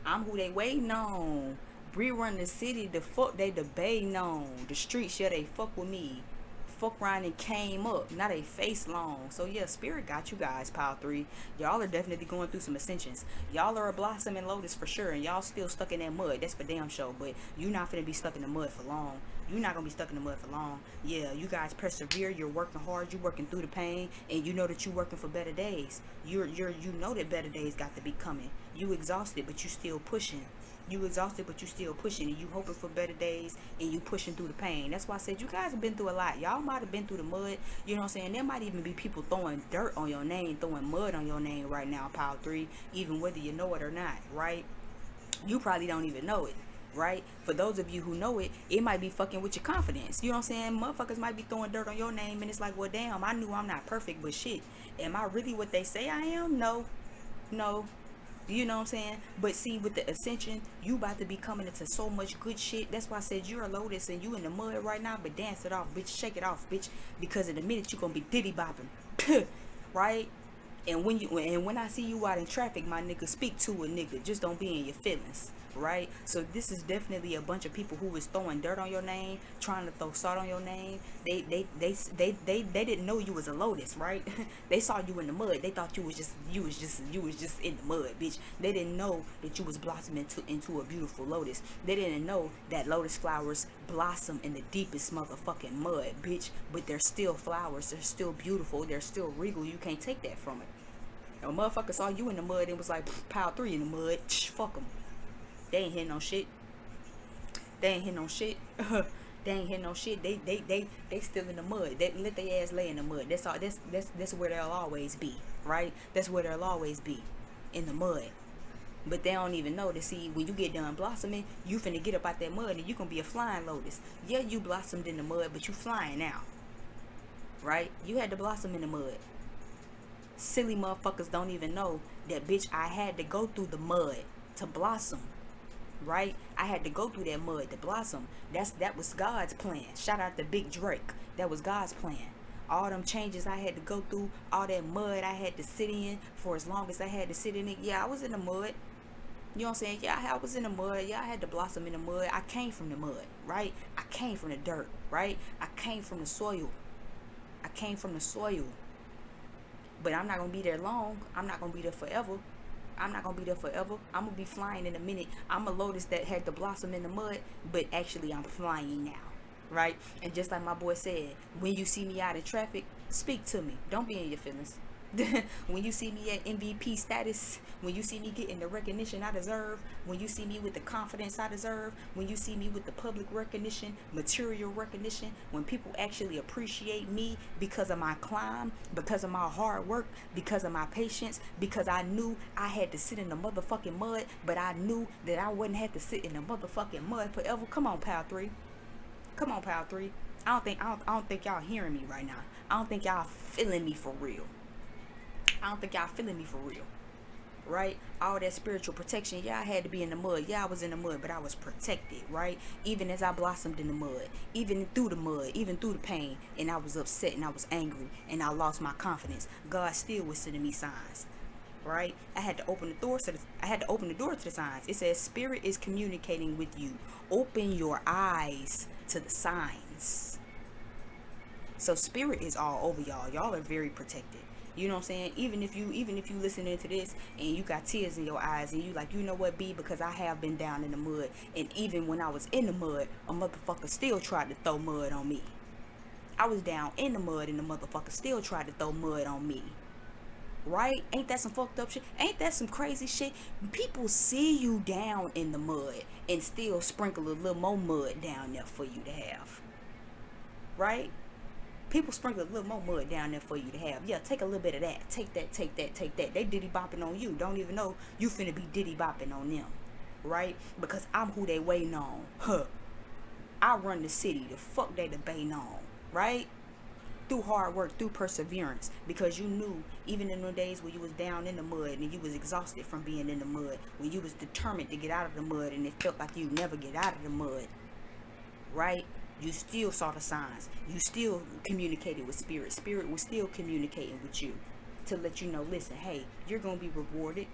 I'm who they waiting on. Rerun the city, the fuck they debating on. The streets, yeah, they fuck with me. Fuck around and came up, not a face long. So yeah, spirit got you guys, Power 3. Y'all are definitely going through some ascensions. Y'all are a blossoming lotus for sure, and y'all still stuck in that mud. That's for damn sure. But you're not gonna be stuck in the mud for long. You're not gonna be stuck in the mud for long. Yeah, you guys persevere. You're working hard. You're working through the pain, and you know that you're working for better days. You know that better days got to be coming. You exhausted, but you still pushing. You exhausted, but you still pushing, and you hoping for better days, and you pushing through the pain. That's why I said you guys have been through a lot. Y'all might have been through the mud. You know what I'm saying? There might even be people throwing dirt on your name, throwing mud on your name right now, Power 3, even whether you know it or not, right? You probably don't even know it, right? For those of you who know it, it might be fucking with your confidence. You know what I'm saying? Motherfuckers might be throwing dirt on your name, and it's like, well, damn, I knew I'm not perfect, but shit, am I really what they say I am? No. You know what I'm saying? But see, with the ascension, you about to be coming into so much good shit. That's why I said you're a lotus and you in the mud right now, but dance it off, bitch. Shake it off, bitch. Because in a minute you're gonna be diddy bopping. Right? And when I see you out in traffic, my nigga, speak to a nigga. Just don't be in your feelings. Right? So this is definitely a bunch of people who was throwing dirt on your name, trying to throw salt on your name. They didn't know you was a lotus, right? They saw you in the mud. They thought you was just in the mud, bitch. They didn't know that you was blossoming into a beautiful lotus. They didn't know that lotus flowers blossom in the deepest motherfucking mud, bitch. But they're still flowers. They're still beautiful. They're still regal. You can't take that from it. A motherfucker saw you in the mud and was like, Power 3 in the mud. Fuck them. They ain't hear no shit. They ain't hear no shit. They ain't hear no shit. They still in the mud. They let their ass lay in the mud. That's all. That's where they'll always be, right? That's where they'll always be, in the mud. But they don't even know that. See, when you get done blossoming, you finna get up out that mud and you gonna be a flying lotus. Yeah, you blossomed in the mud, but you flying now, right? You had to blossom in the mud. Silly motherfuckers don't even know that, bitch. I had to go through the mud to blossom. Right? I had to go through that mud to blossom. That was God's plan. Shout out to Big Drake. That was God's plan. All them changes I had to go through, all that mud I had to sit in for as long as I had to sit in it. Yeah, I was in the mud. You know what I'm saying? Yeah, I was in the mud. Yeah, I had to blossom in the mud. I came from the mud, right? I came from the dirt, right? I came from the soil. I came from the soil. But I'm not going to be there long. I'm not going to be there forever. I'm not going to be there forever. I'm going to be flying in a minute. I'm a lotus that had to blossom in the mud, but actually I'm flying now, right? And just like my boy said, when you see me out in traffic, speak to me. Don't be in your feelings. When you see me at MVP status, when you see me getting the recognition I deserve, when you see me with the confidence I deserve, when you see me with the public recognition, material recognition, when people actually appreciate me because of my climb, because of my hard work, because of my patience, because I knew I had to sit in the motherfucking mud, but I knew that I wouldn't have to sit in the motherfucking mud forever. Come on, Pal 3. Come on, Pal 3. I don't think y'all hearing me right now. I don't think y'all feeling me for real. I don't think y'all feeling me for real, right? All that spiritual protection. Yeah, I had to be in the mud. Yeah, I was in the mud, but I was protected, right? Even as I blossomed in the mud, even through the mud, even through the pain, and I was upset and I was angry and I lost my confidence, God still was sending me signs, right? I had to open the door to the signs. It says spirit is communicating with you. Open your eyes to the signs. So spirit is all over y'all. Y'all are very protected. You know what I'm saying? Even if you listening to this and you got tears in your eyes and you like, you know what, B, because I have been down in the mud, and even when I was in the mud, a motherfucker still tried to throw mud on me. I was down in the mud and the motherfucker still tried to throw mud on me. Right? Ain't that some fucked up shit? Ain't that some crazy shit? People see you down in the mud and still sprinkle a little more mud down there for you to have. Right? People sprinkle a little more mud down there for you to have. Yeah, take a little bit of that. Take that, take that, take that. They diddy bopping on you. Don't even know you finna be diddy bopping on them. Right? Because I'm who they waiting on. I run the city. The fuck they debating on. Right? Through hard work, through perseverance. Because you knew, even in the days when you was down in the mud and you was exhausted from being in the mud, when you was determined to get out of the mud and it felt like you'd never get out of the mud. Right? You still saw the signs. You still communicated with spirit. Spirit was still communicating with you to let you know, listen, hey, you're gonna be rewarded.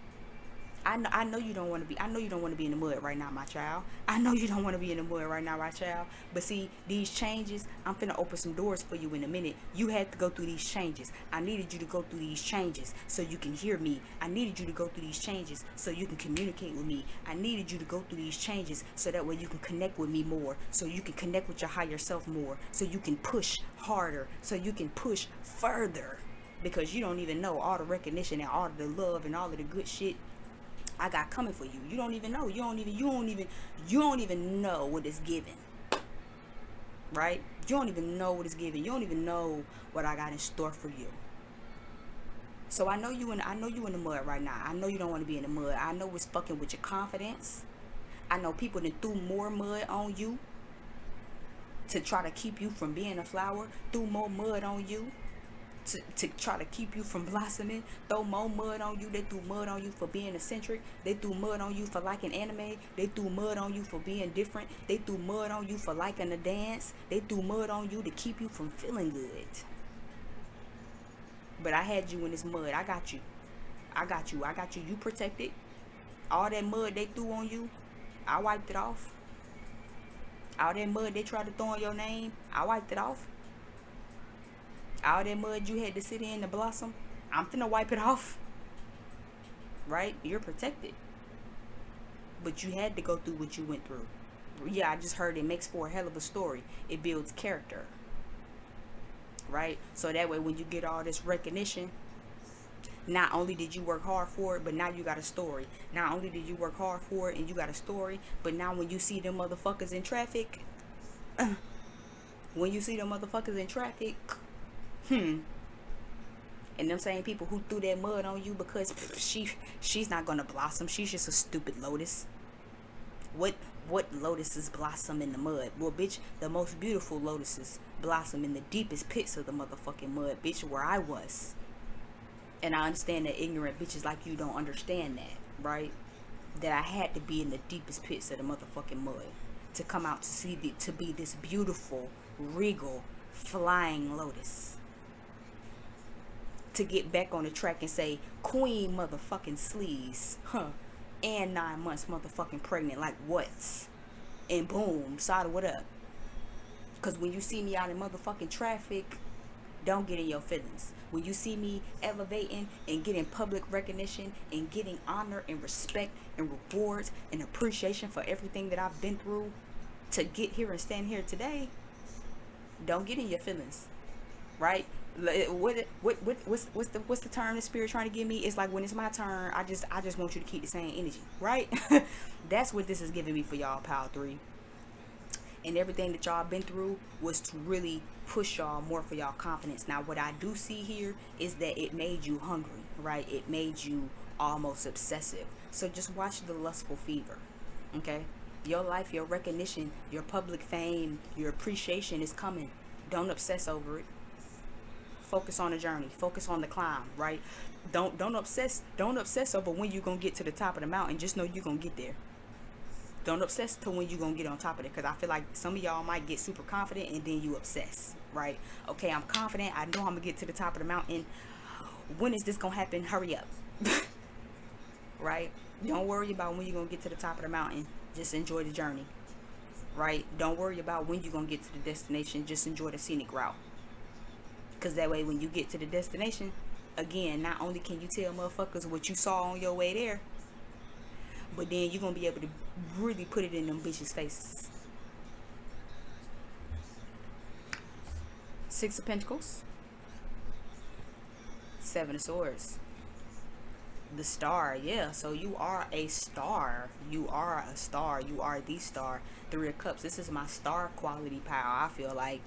I know you don't want to be. I know you don't want to be in the mud right now, my child. I know you don't want to be in the mud right now, my child. But see, these changes, I'm finna open some doors for you in a minute. You had to go through these changes. I needed you to go through these changes so you can hear me. I needed you to go through these changes so you can communicate with me. I needed you to go through these changes so that way you can connect with me more, so you can connect with your higher self more, so you can push harder, so you can push further. Because you don't even know all the recognition and all the love and all of the good shit I got coming for you. You don't even know. You don't even know what it's giving. Right? You don't even know what it's giving. You don't even know what I got in store for you. So I know you in the mud right now. I know you don't want to be in the mud. I know it's fucking with your confidence. I know people that threw more mud on you to try to keep you from being a flower, threw more mud on you to try to keep you from blossoming, throw more mud on you. They threw mud on you for being eccentric. They threw mud on you for liking anime. They threw mud on you for being different. They threw mud on you for liking to dance. They threw mud on you to keep you from feeling good. But I had you in this mud. I got you. I got you. I got you. You protected. All that mud they threw on you, I wiped it off. All that mud they tried to throw on your name, I wiped it off. All that mud you had to sit in to blossom, I'm finna wipe it off. Right? You're protected. But you had to go through what you went through. Yeah, I just heard it makes for a hell of a story. It builds character. Right? So that way when you get all this recognition, not only did you work hard for it, but now you got a story. Not only did you work hard for it and you got a story, but now when you see them motherfuckers in traffic, and them same people who threw that mud on you because she's not gonna blossom. She's just a stupid lotus. What lotuses blossom in the mud? Well, bitch, the most beautiful lotuses blossom in the deepest pits of the motherfucking mud, bitch, where I was. And I understand that ignorant bitches like you don't understand that, right? That I had to be in the deepest pits of the motherfucking mud to come out to be this beautiful, regal, flying lotus. To get back on the track and say, Queen motherfucking sleaze, and 9 months motherfucking pregnant. Like, what? And boom, Sada, what up? Because when you see me out in motherfucking traffic, don't get in your feelings. When you see me elevating and getting public recognition and getting honor and respect and rewards and appreciation for everything that I've been through to get here and stand here today, don't get in your feelings, right? What's the term the spirit trying to give me? It's like, when it's my turn, I just want you to keep the same energy, right? That's what this is giving me for y'all, Power 3. And everything that y'all been through was to really push y'all more for y'all confidence. Now, what I do see here is that it made you hungry, right? It made you almost obsessive. So just watch the lustful fever, okay? Your life, your recognition, your public fame, your appreciation is coming. Don't obsess over it. Focus on the journey. Focus on the climb, right? Don't obsess over when you're gonna get to the top of the mountain. Just know you're gonna get there. Don't obsess to when you're going to get on top of it. Because I feel like some of y'all might get super confident and then you obsess, right? Okay, I'm confident. I know I'm going to get to the top of the mountain. When is this going to happen? Hurry up. Right? Don't worry about when you're going to get to the top of the mountain. Just enjoy the journey. Right? Don't worry about when you're going to get to the destination. Just enjoy the scenic route. Because that way when you get to the destination, again, not only can you tell motherfuckers what you saw on your way there, but then you're going to be able to really put it in them bitches' faces. 6 of Pentacles. 7 of Swords. The Star. Yeah, so you are a star. You are a star. You are the star. 3 of Cups. This is my star quality power. I feel like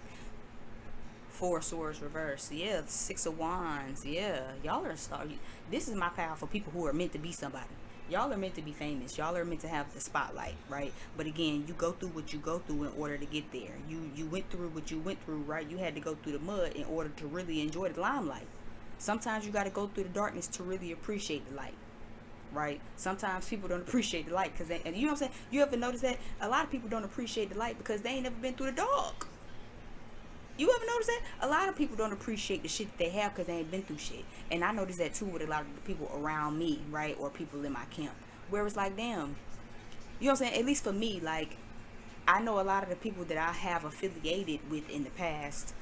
4 Swords reverse. Yeah, 6 of Wands. Yeah, y'all are a star. This is my power for people who are meant to be somebody. Y'all are meant to be famous. Y'all are meant to have the spotlight, right? But again, you go through what you go through in order to get there. You went through what you went through, right? You had to go through the mud in order to really enjoy the limelight. Sometimes you got to go through the darkness to really appreciate the light, right? Sometimes people don't appreciate the light because they, and you know what I'm saying? You ever notice that a lot of people don't appreciate the light because they ain't never been through the dark? You ever notice that? A lot of people don't appreciate the shit that they have because they ain't been through shit. And I noticed that too with a lot of the people around me, right? Or people in my camp. Where it's like, damn. You know what I'm saying? At least for me, like, I know a lot of the people that I have affiliated with in the past,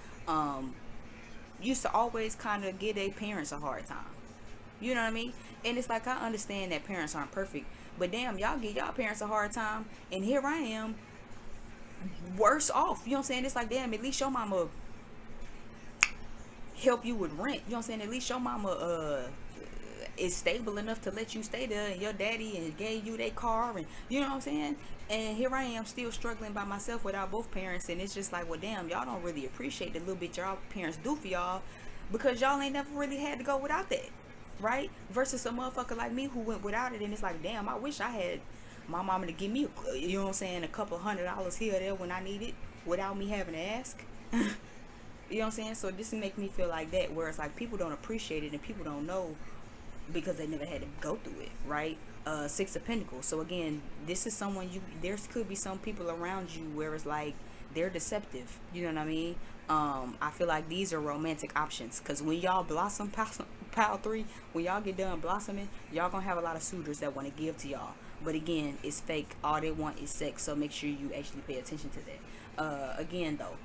used to always kind of give their parents a hard time. You know what I mean? And it's like, I understand that parents aren't perfect. But damn, y'all give y'all parents a hard time. And here I am, worse off. You know what I'm saying? It's like, damn, at least your mama help you with rent. You know what I'm saying? At least your mama is stable enough to let you stay there, and your daddy and gave you their car, and you know what I'm saying? And here I am still struggling by myself without both parents. And it's just like, well, damn, y'all don't really appreciate the little bit y'all parents do for y'all because y'all ain't never really had to go without that, right? Versus a motherfucker like me who went without it, and it's like, damn, I wish I had my mama to give me, you know what I'm saying, a couple $100 here or there when I need it without me having to ask. You know what I'm saying? So this make me feel like that, where it's like people don't appreciate it and people don't know because they never had to go through it, right? 6 of Pentacles. So again, this is someone there could be some people around you where it's like they're deceptive. You know what I mean? I feel like these are romantic options because when y'all blossom, Power 3, when y'all get done blossoming, y'all gonna have a lot of suitors that want to give to y'all. But again, it's fake. All they want is sex. So make sure you actually pay attention to that. Again, though,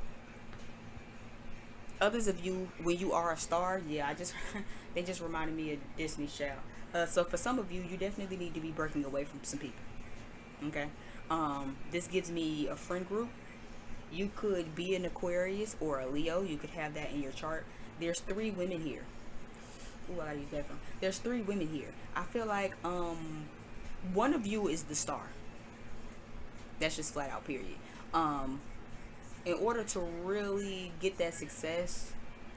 others of you, when you are a star, yeah, they just reminded me of Disney's child. So for some of you, you definitely need to be breaking away from some people. Okay. This gives me a friend group. You could be an Aquarius or a Leo. You could have that in your chart. There's 3 women here. Ooh, I gotta use that from. There's 3 women here. I feel like one of you is the star. That's just flat out, period. In order to really get that success,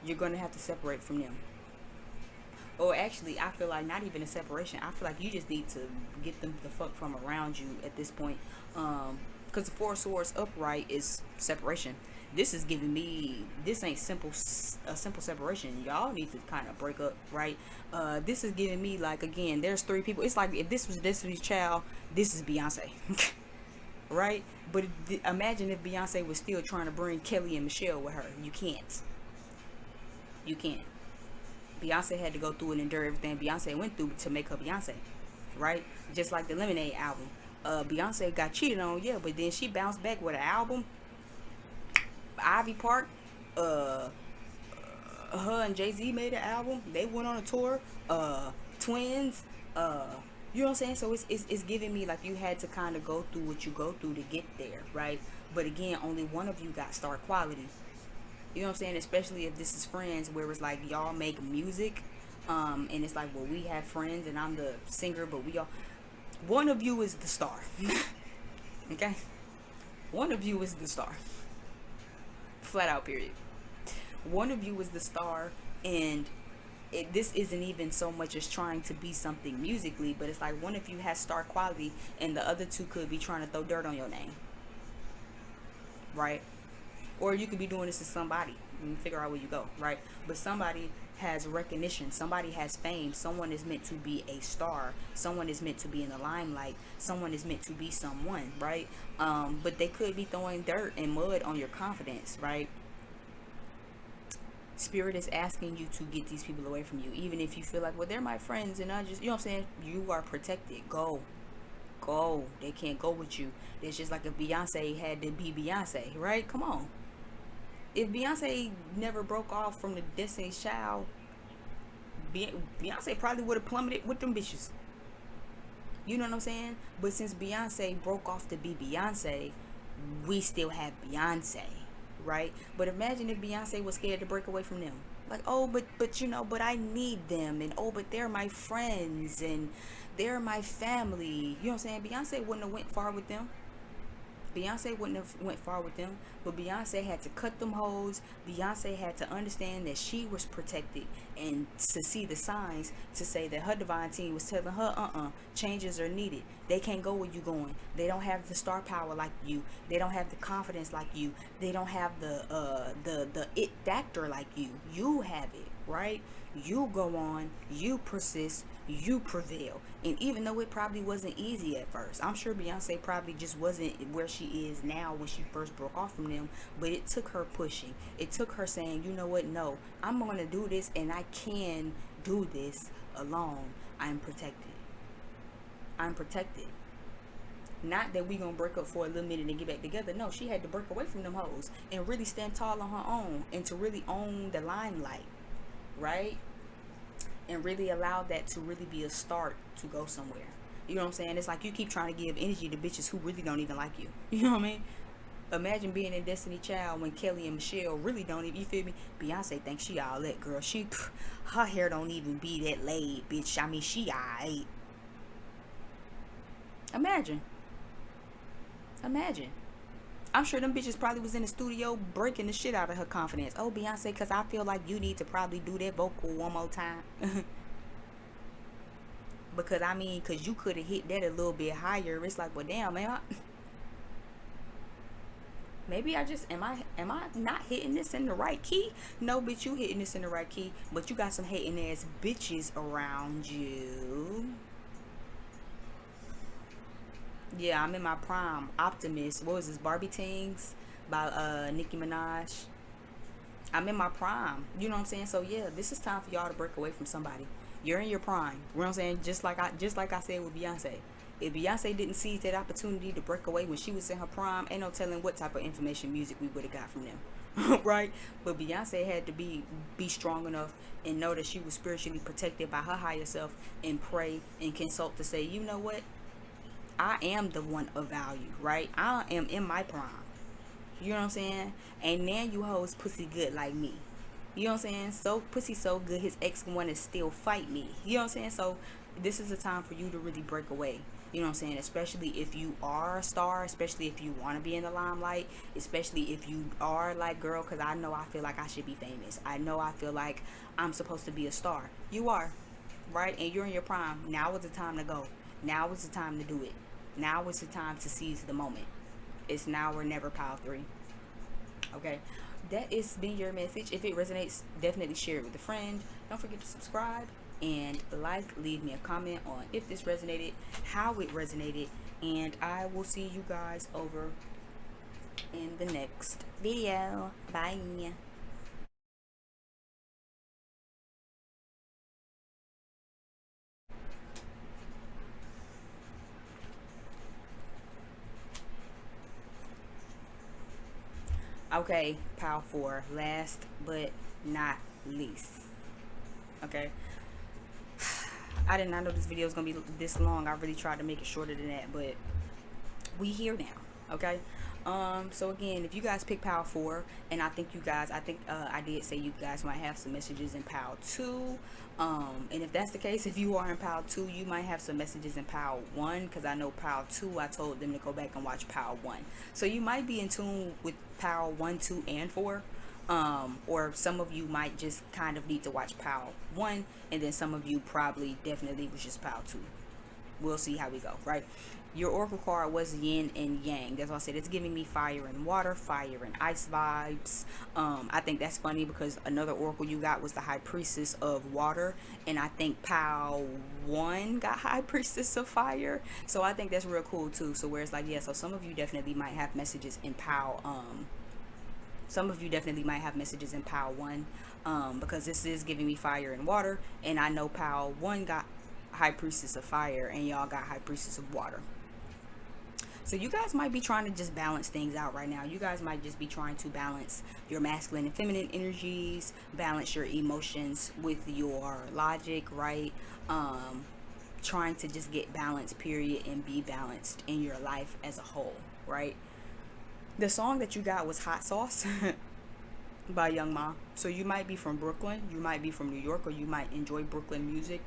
you're going to have to separate from them. Or actually, I feel like not even a separation. I feel like you just need to get them the fuck from around you at this point. Because the 4 Swords upright is separation. This is giving me, this ain't a simple separation. Y'all need to kind of break up, right? This is giving me, like, again, there's 3 people. It's like if this was Destiny's Child, this is Beyonce. Right? But imagine if Beyonce was still trying to bring Kelly and Michelle with her. You can't. You can't. Beyonce had to go through and endure everything Beyonce went through to make her Beyonce. right? Just like the Lemonade album. Beyonce got cheated on, yeah, but then she bounced back with an album. Ivy Park, uh, her and Jay-Z made an album. They went on a tour. Twins, uh, you know what I'm saying? So it's giving me like you had to kind of go through what you go through to get there, right? But again, only one of you got star quality. You know what I'm saying? Especially if this is Friends, where it's like y'all make music, and it's like, well, we have friends, and I'm the singer, but we all, one of you is the star. Okay, one of you is the star. Flat out, period. One of you is the star, and this isn't even so much as trying to be something musically, but it's like one of you has star quality, and the other two could be trying to throw dirt on your name, right? Or you could be doing this to somebody and figure out where you go, right? But somebody has recognition, somebody has fame, someone is meant to be a star, someone is meant to be in the limelight, someone is meant to be someone, right? But they could be throwing dirt and mud on your confidence, right? Spirit is asking you to get these people away from you, even if you feel like, well, they're my friends and I just, you know what I'm saying? You are protected. Go. They can't go with you. It's just like if Beyonce had to be Beyonce, right? Come on. If Beyonce never broke off from the Destiny's Child, Beyonce probably would have plummeted with them bitches. You know what I'm saying? But since Beyonce broke off to be Beyonce, we still have Beyonce, right? But imagine if Beyonce was scared to break away from them. Like, oh, but you know, but I need them, and oh, but they're my friends, and they're my family. You know what I'm saying? Beyonce wouldn't have went far with them. Beyonce wouldn't have went far with them, but Beyonce had to cut them hoes. Beyonce had to understand that she was protected and to see the signs to say that her divine team was telling her, changes are needed. They can't go where you going. They don't have the star power like you. They don't have the confidence like you. They don't have the it factor like you. You have it, right? You go on, you persist, you prevail. And even though it probably wasn't easy at first, I'm sure Beyonce probably just wasn't where she is now when she first broke off from them, but it took her pushing. It took her saying, you know what, no, I'm going to do this, and I can do this alone. I'm protected. I'm protected. Not that we gonna break up for a little minute and get back together. No, she had to break away from them hoes and really stand tall on her own and to really own the limelight, right? And really allow that to really be a start to go somewhere. You know what I'm saying? It's like you keep trying to give energy to bitches who really don't even like you. You know what I mean? Imagine being in Destiny Child when Kelly and Michelle really don't even, you feel me? Beyonce thinks she all that, girl. Her hair don't even be that laid, bitch. I mean, she alright. Imagine. I'm sure them bitches probably was in the studio breaking the shit out of her confidence. Oh, Beyonce, because I feel like you need to probably do that vocal one more time. Because, I mean, because you could have hit that a little bit higher. It's like, well, damn, man. Maybe I just, am I not hitting this in the right key? No, bitch, you hitting this in the right key. But you got some hating ass bitches around you. Yeah, I'm in my prime. Optimist. What was this? Barbie Tings by Nicki Minaj. I'm in my prime. You know what I'm saying? So yeah, this is time for y'all to break away from somebody. You're in your prime. You know what I'm saying? Just like I said with Beyonce. If Beyonce didn't seize that opportunity to break away when she was in her prime, ain't no telling what type of information music we would have got from them. Right? But Beyonce had to be strong enough and know that she was spiritually protected by her higher self and pray and consult to say, you know what? I am the one of value, right? I am in my prime. You know what I'm saying? And now you hoes pussy good like me. You know what I'm saying? So pussy so good his ex wanna still fight me. You know what I'm saying? So this is a time for you to really break away. You know what I'm saying? Especially if you are a star, especially if you want to be in the limelight, especially if you are like, girl, because I feel like I should be famous. I feel like I'm supposed to be a star. You are, right? And you're in your prime. Now is the time to go. Now is the time to do it. Now is the time to seize the moment. It's now or never, pile 3. Okay, that has been your message. If it resonates, definitely share it with a friend. Don't forget to subscribe and like. Leave me a comment on if this resonated, how it resonated, and I will see you guys over in the next video. Bye. Okay, Pal 4, last but not least. Okay, I did not know this video was gonna be this long. I really tried to make it shorter than that, but we here now. Okay, so again, if you guys pick Pal 4, and I think you guys, I did say you guys might have some messages in Pal 2. And if that's the case, if you are in Pal 2, you might have some messages in Pal 1, because I know Pal 2, I told them to go back and watch Pal 1. So you might be in tune with Pal 1, 2, and 4. Or some of you might just kind of need to watch Pal 1, and then some of you probably definitely was just Pal 2. We'll see how we go, right? Your oracle card was yin and yang. That's why I said it's giving me fire and water, fire and ice vibes. I think that's funny because another oracle you got was the high priestess of water, and I think Pal 1 got high priestess of fire. So I think that's real cool too. So where it's like, yeah, so some of you definitely might have messages in Pal some of you definitely might have messages in Pal 1, because this is giving me fire and water, and I know Pal 1 got high priestess of fire and y'all got high priestess of water. So you guys might be trying to just balance things out right now. You guys might just be trying to balance your masculine and feminine energies, balance your emotions with your logic, right? Trying to just get balance, period, and be balanced in your life as a whole, right? The song that you got was Hot Sauce by Young Ma. So you might be from Brooklyn, you might be from New York, or you might enjoy Brooklyn music.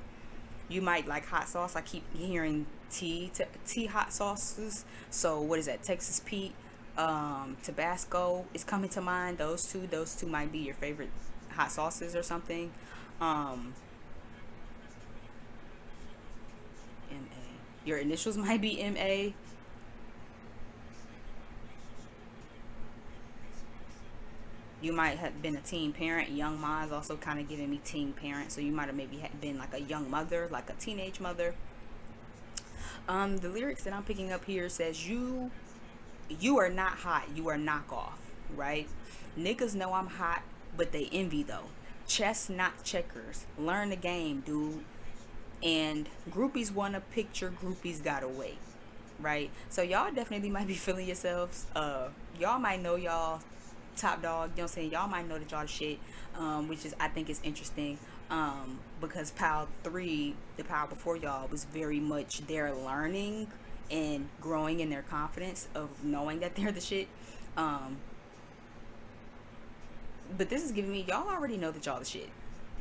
You might like hot sauce. I keep hearing tea hot sauces. So what is that? Texas Pete, Tabasco is coming to mind. Those two might be your favorite hot sauces or something. MA. Your initials might be MA. You might have been a teen parent. Young Ma is also kind of giving me teen parent. So you might have maybe been like a young mother, like a teenage mother. The lyrics that I'm picking up here says you are not hot. You are knockoff, right? Niggas know I'm hot, but they envy though. Chess, not checkers. Learn the game, dude. And groupies want a picture. Groupies gotta wait, right? So y'all definitely might be feeling yourselves. Y'all might know y'all top dog, you know what I'm saying? Y'all might know that y'all the shit, which is, I think is interesting, because Pal 3, the Pal before y'all, was very much their learning and growing in their confidence of knowing that they're the shit. But this is giving me, y'all already know that y'all the shit.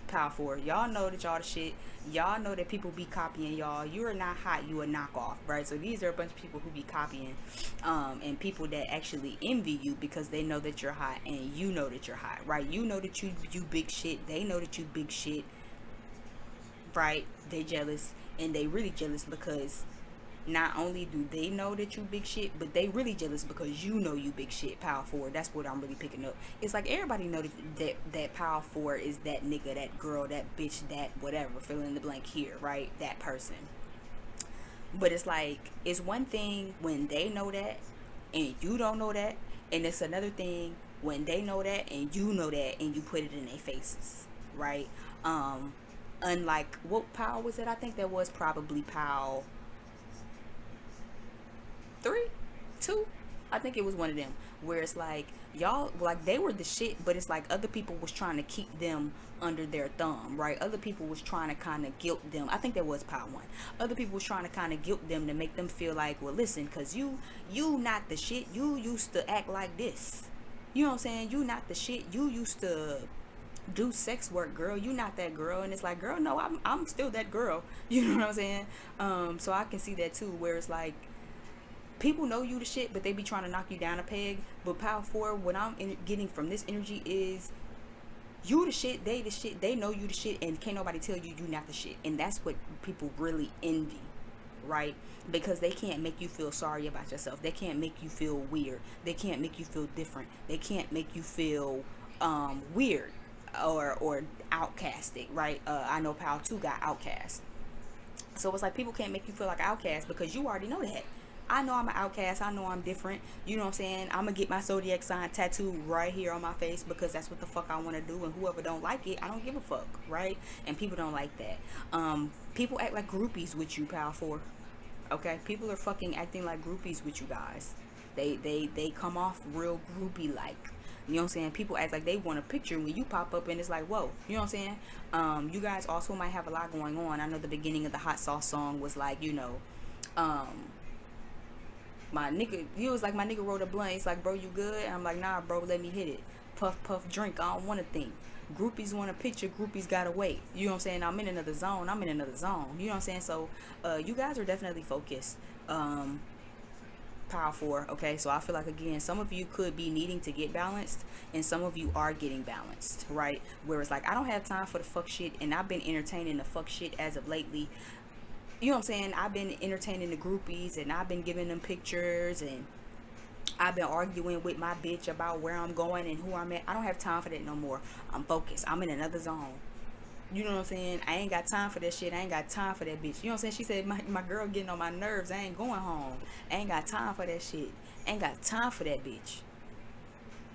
Pal 4, y'all know that y'all the shit. Y'all know that people be copying y'all. You are not hot, you a knockoff, right? So these are a bunch of people who be copying, and people that actually envy you because they know that you're hot and you know that you're hot, right? You know that you big shit. They know that you big shit, right? They jealous, and they really jealous because not only do they know that you big shit, but they really jealous because you know you big shit. Pal 4, that's what I'm really picking up. It's like everybody know that Pal 4 is that nigga, that girl, that bitch, that whatever, fill in the blank here, right? That person. But it's like, it's one thing when they know that and you don't know that, and it's another thing when they know that and you know that and you put it in their faces, right? Unlike, what Pal was it? I think that was probably Pal 3, 2, I think it was one of them, where it's like y'all, like, they were the shit, but it's like other people was trying to keep them under their thumb, right? Other people was trying to kind of guilt them. I think that was Pal 1. Other people was trying to kind of guilt them to make them feel like, well, listen, because you not the shit. You used to act like this, you know what I'm saying? You not the shit. You used to do sex work, girl. You not that girl. And it's like, girl, no, I'm still that girl. You know what I'm saying? So I can see that too, where it's like people know you the shit, but they be trying to knock you down a peg. But Pal 4, what I'm getting from this energy is you the shit, they the shit, they know you the shit, and can't nobody tell you you not the shit. And that's what people really envy, right? Because they can't make you feel sorry about yourself. They can't make you feel weird. They can't make you feel different. They can't make you feel weird or outcasted, right? I know Pal 2 got outcast. So it's like people can't make you feel like an outcast because you already know that. I know I'm an outcast. I know I'm different. You know what I'm saying? I'm going to get my zodiac sign tattooed right here on my face because that's what the fuck I want to do. And whoever don't like it, I don't give a fuck, right? And people don't like that. People act like groupies with you, Pal 4. Okay? People are fucking acting like groupies with you guys. They come off real groupie-like. You know what I'm saying? People act like they want a picture when you pop up and it's like, whoa. You know what I'm saying? You guys also might have a lot going on. I know the beginning of the hot sauce song was like, you know, my nigga, he was like, my nigga wrote a blunt. He's like, bro, you good? And I'm like, nah, bro, let me hit it. Puff, puff, drink. I don't want to think. Groupies want a picture. Groupies gotta wait. You know what I'm saying? I'm in another zone. I'm in another zone. You know what I'm saying? So, you guys are definitely focused. Power 4. Okay, so I feel like, again, some of you could be needing to get balanced, and some of you are getting balanced, right? Where it's like, I don't have time for the fuck shit, and I've been entertaining the fuck shit as of lately. You know what I'm saying? I've been entertaining the groupies, and I've been giving them pictures, and I've been arguing with my bitch about where I'm going and who I'm at. I don't have time for that no more. I'm focused. I'm in another zone. You know what I'm saying? I ain't got time for that shit. I ain't got time for that bitch. You know what I'm saying? She said, my girl getting on my nerves. I ain't going home. I ain't got time for that shit. I ain't got time for that bitch.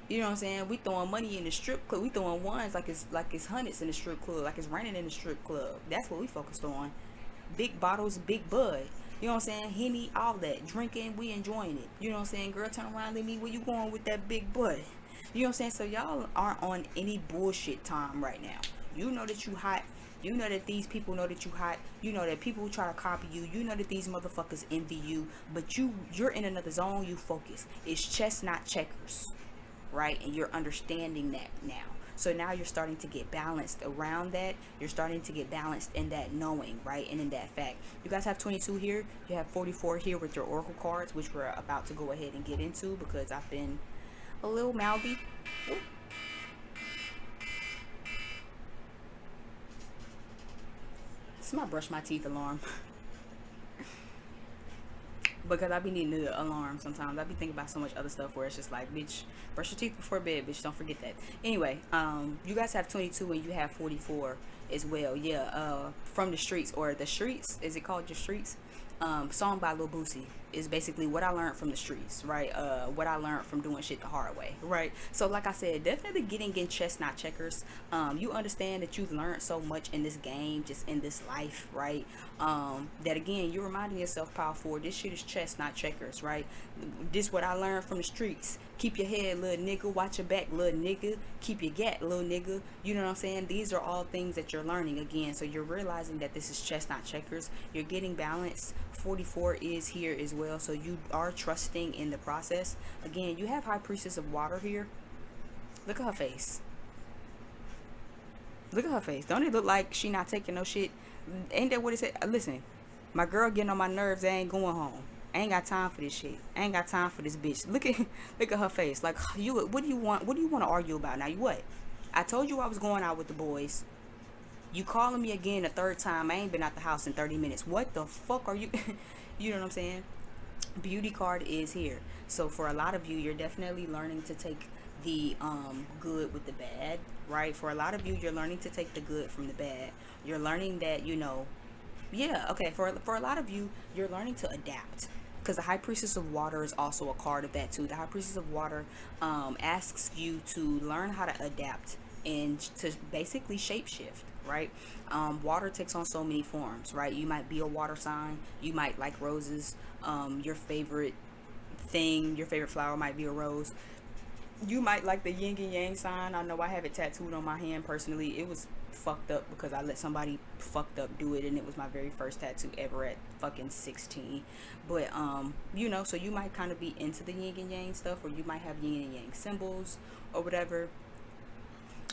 You know what I'm saying? We throwing money in the strip club. We throwing ones like it's hundreds in the strip club. Like it's raining in the strip club. That's what we focused on. Big bottles, big bud. You know what I'm saying? Henny, all that. Drinking, we enjoying it. You know what I'm saying? Girl, turn around, let me, where you going with that big bud? You know what I'm saying? So y'all aren't on any bullshit time right now. You know that you hot. You know that these people know that you hot. You know that people try to copy you. You know that these motherfuckers envy you. But you're in another zone. You focus. It's chess, not checkers. Right? And you're understanding that now. So now you're starting to get balanced around that. You're starting to get balanced in that knowing, right? And in that fact. You guys have 22 here. You have 44 here with your oracle cards, which we're about to go ahead and get into because I've been a little mouthy. Ooh. It's my brush my teeth alarm. Because I be needing the alarm sometimes. I be thinking about so much other stuff where it's just like, bitch, brush your teeth before bed, bitch. Don't forget that. Anyway, you guys have 22 and you have 44 as well. Yeah, From the Streets, or The Streets. Is it called Your Streets? Song by Lil Boosie is basically what I learned from the streets, right? What I learned from doing shit the hard way, right? So like I said, definitely getting in chess, not checkers. You understand that you've learned so much in this game, just in this life, right? That again, you're reminding yourself, Power 4, this shit is chess, not checkers, right? This what I learned from the streets. Keep your head, little nigga. Watch your back, little nigga. Keep your gat, little nigga. You know what I'm saying? These are all things that you're learning again. So you're realizing that this is chess, not checkers. You're getting balanced. 44 is here as well. So you are trusting in the process. Again, you have High Priestess of Water here. Look at her face. Look at her face. Don't it look like she not taking no shit? Ain't that what it said? Listen, my girl getting on my nerves. I ain't going home. I ain't got time for this shit. I ain't got time for this bitch. Look at her face. Like, you, what do you want? What do you want to argue about? Now, you what? I told you I was going out with the boys. You calling me again a third time. I ain't been out the house in 30 minutes. What the fuck are you? You know what I'm saying? Beauty card is here. So for a lot of you, you're definitely learning to take the good with the bad, right? For a lot of you, you're learning to take the good from the bad. You're learning that, you know, yeah, okay, for a lot of you, you're learning to adapt. Because the High Priestess of Water is also a card of that too. The High Priestess of Water asks you to learn how to adapt and to basically shapeshift, right? Water takes on so many forms, right? You might be a water sign. You might like roses. Your favorite thing, your favorite flower might be a rose. You might like the yin and yang sign. I know I have it tattooed on my hand personally. It was fucked up because I let somebody fucked up do it, and it was my very first tattoo ever at fucking 16. But you know, so you might kind of be into the yin and yang stuff, or you might have yin and yang symbols or whatever.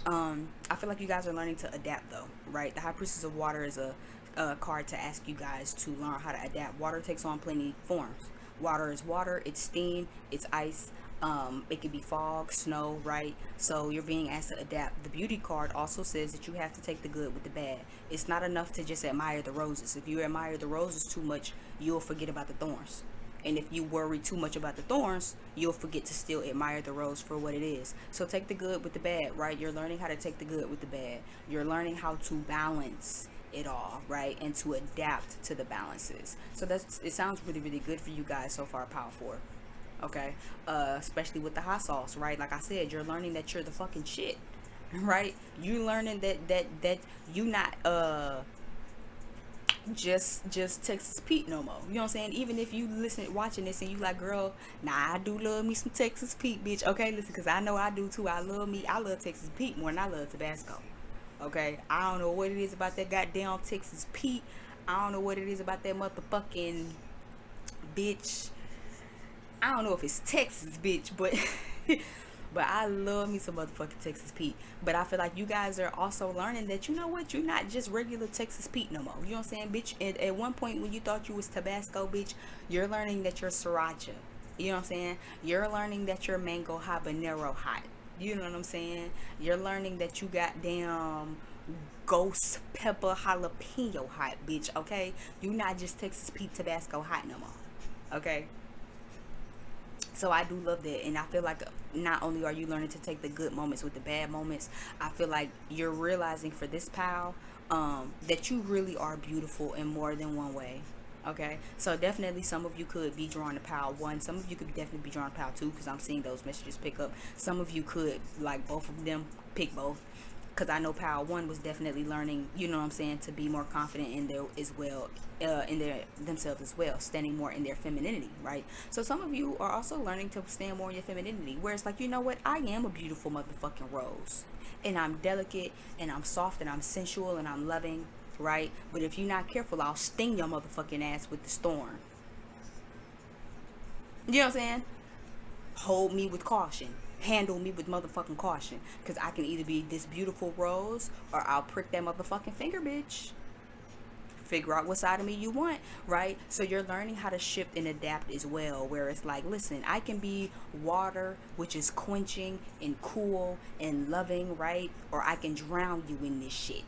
I feel like you guys are learning to adapt though, right? The High Priestess of Water is a card to ask you guys to learn how to adapt. Water takes on plenty forms. Water is water, it's steam, it's ice. It could be fog, snow, right? So you're being asked to adapt. The Beauty card also says that you have to take the good with the bad. It's not enough to just admire the roses. If you admire the roses too much, you'll forget about the thorns. And if you worry too much about the thorns, you'll forget to still admire the rose for what it is. So take the good with the bad, right? You're learning how to take the good with the bad. You're learning how to balance it all, right? And to adapt to the balances. So it sounds really, really good for you guys so far, Power 4. Okay, especially with the hot sauce, right? Like I said, you're learning that you're the fucking shit, right? You learning that you not just Texas Pete no more. You know what I'm saying? Even if you watching this and you like, girl, nah, I do love me some Texas Pete, bitch. Okay, listen, cause I know I do too. I love Texas Pete more than I love Tabasco. Okay, I don't know what it is about that goddamn Texas Pete. I don't know what it is about that motherfucking bitch. I don't know if it's Texas, bitch, but but I love me some motherfucking Texas Pete. But I feel like you guys are also learning that, you know what, you're not just regular Texas Pete no more. You know what I'm saying, bitch? At one point when you thought you was Tabasco, bitch, you're learning that you're Sriracha. You know what I'm saying? You're learning that you're mango habanero hot. You know what I'm saying? You're learning that you got damn ghost pepper jalapeno hot, bitch. Okay, you not just Texas Pete Tabasco hot no more. Okay, so I do love that, and I feel like not only are you learning to take the good moments with the bad moments, I feel like you're realizing for this pal, that you really are beautiful in more than one way. Okay, so definitely some of you could be drawn to pile one, some of you could definitely be drawn to pile two, because I'm seeing those messages pick up. Some of you could like both of them, pick both, because I know Power One was definitely learning, you know what I'm saying, to be more confident in their as well, in their themselves as well, standing more in their femininity, right? So some of you are also learning to stand more in your femininity, where it's like, you know what, I am a beautiful motherfucking rose, and I'm delicate, and I'm soft, and I'm sensual, and I'm loving, right? But if you're not careful, I'll sting your motherfucking ass with the storm. You know what I'm saying? Hold me with caution. Handle me with motherfucking caution. Because I can either be this beautiful rose or I'll prick that motherfucking finger, bitch. Figure out what side of me you want, right? So you're learning how to shift and adapt as well, where it's like, listen, I can be water, which is quenching and cool and loving, right? Or I can drown you in this shit,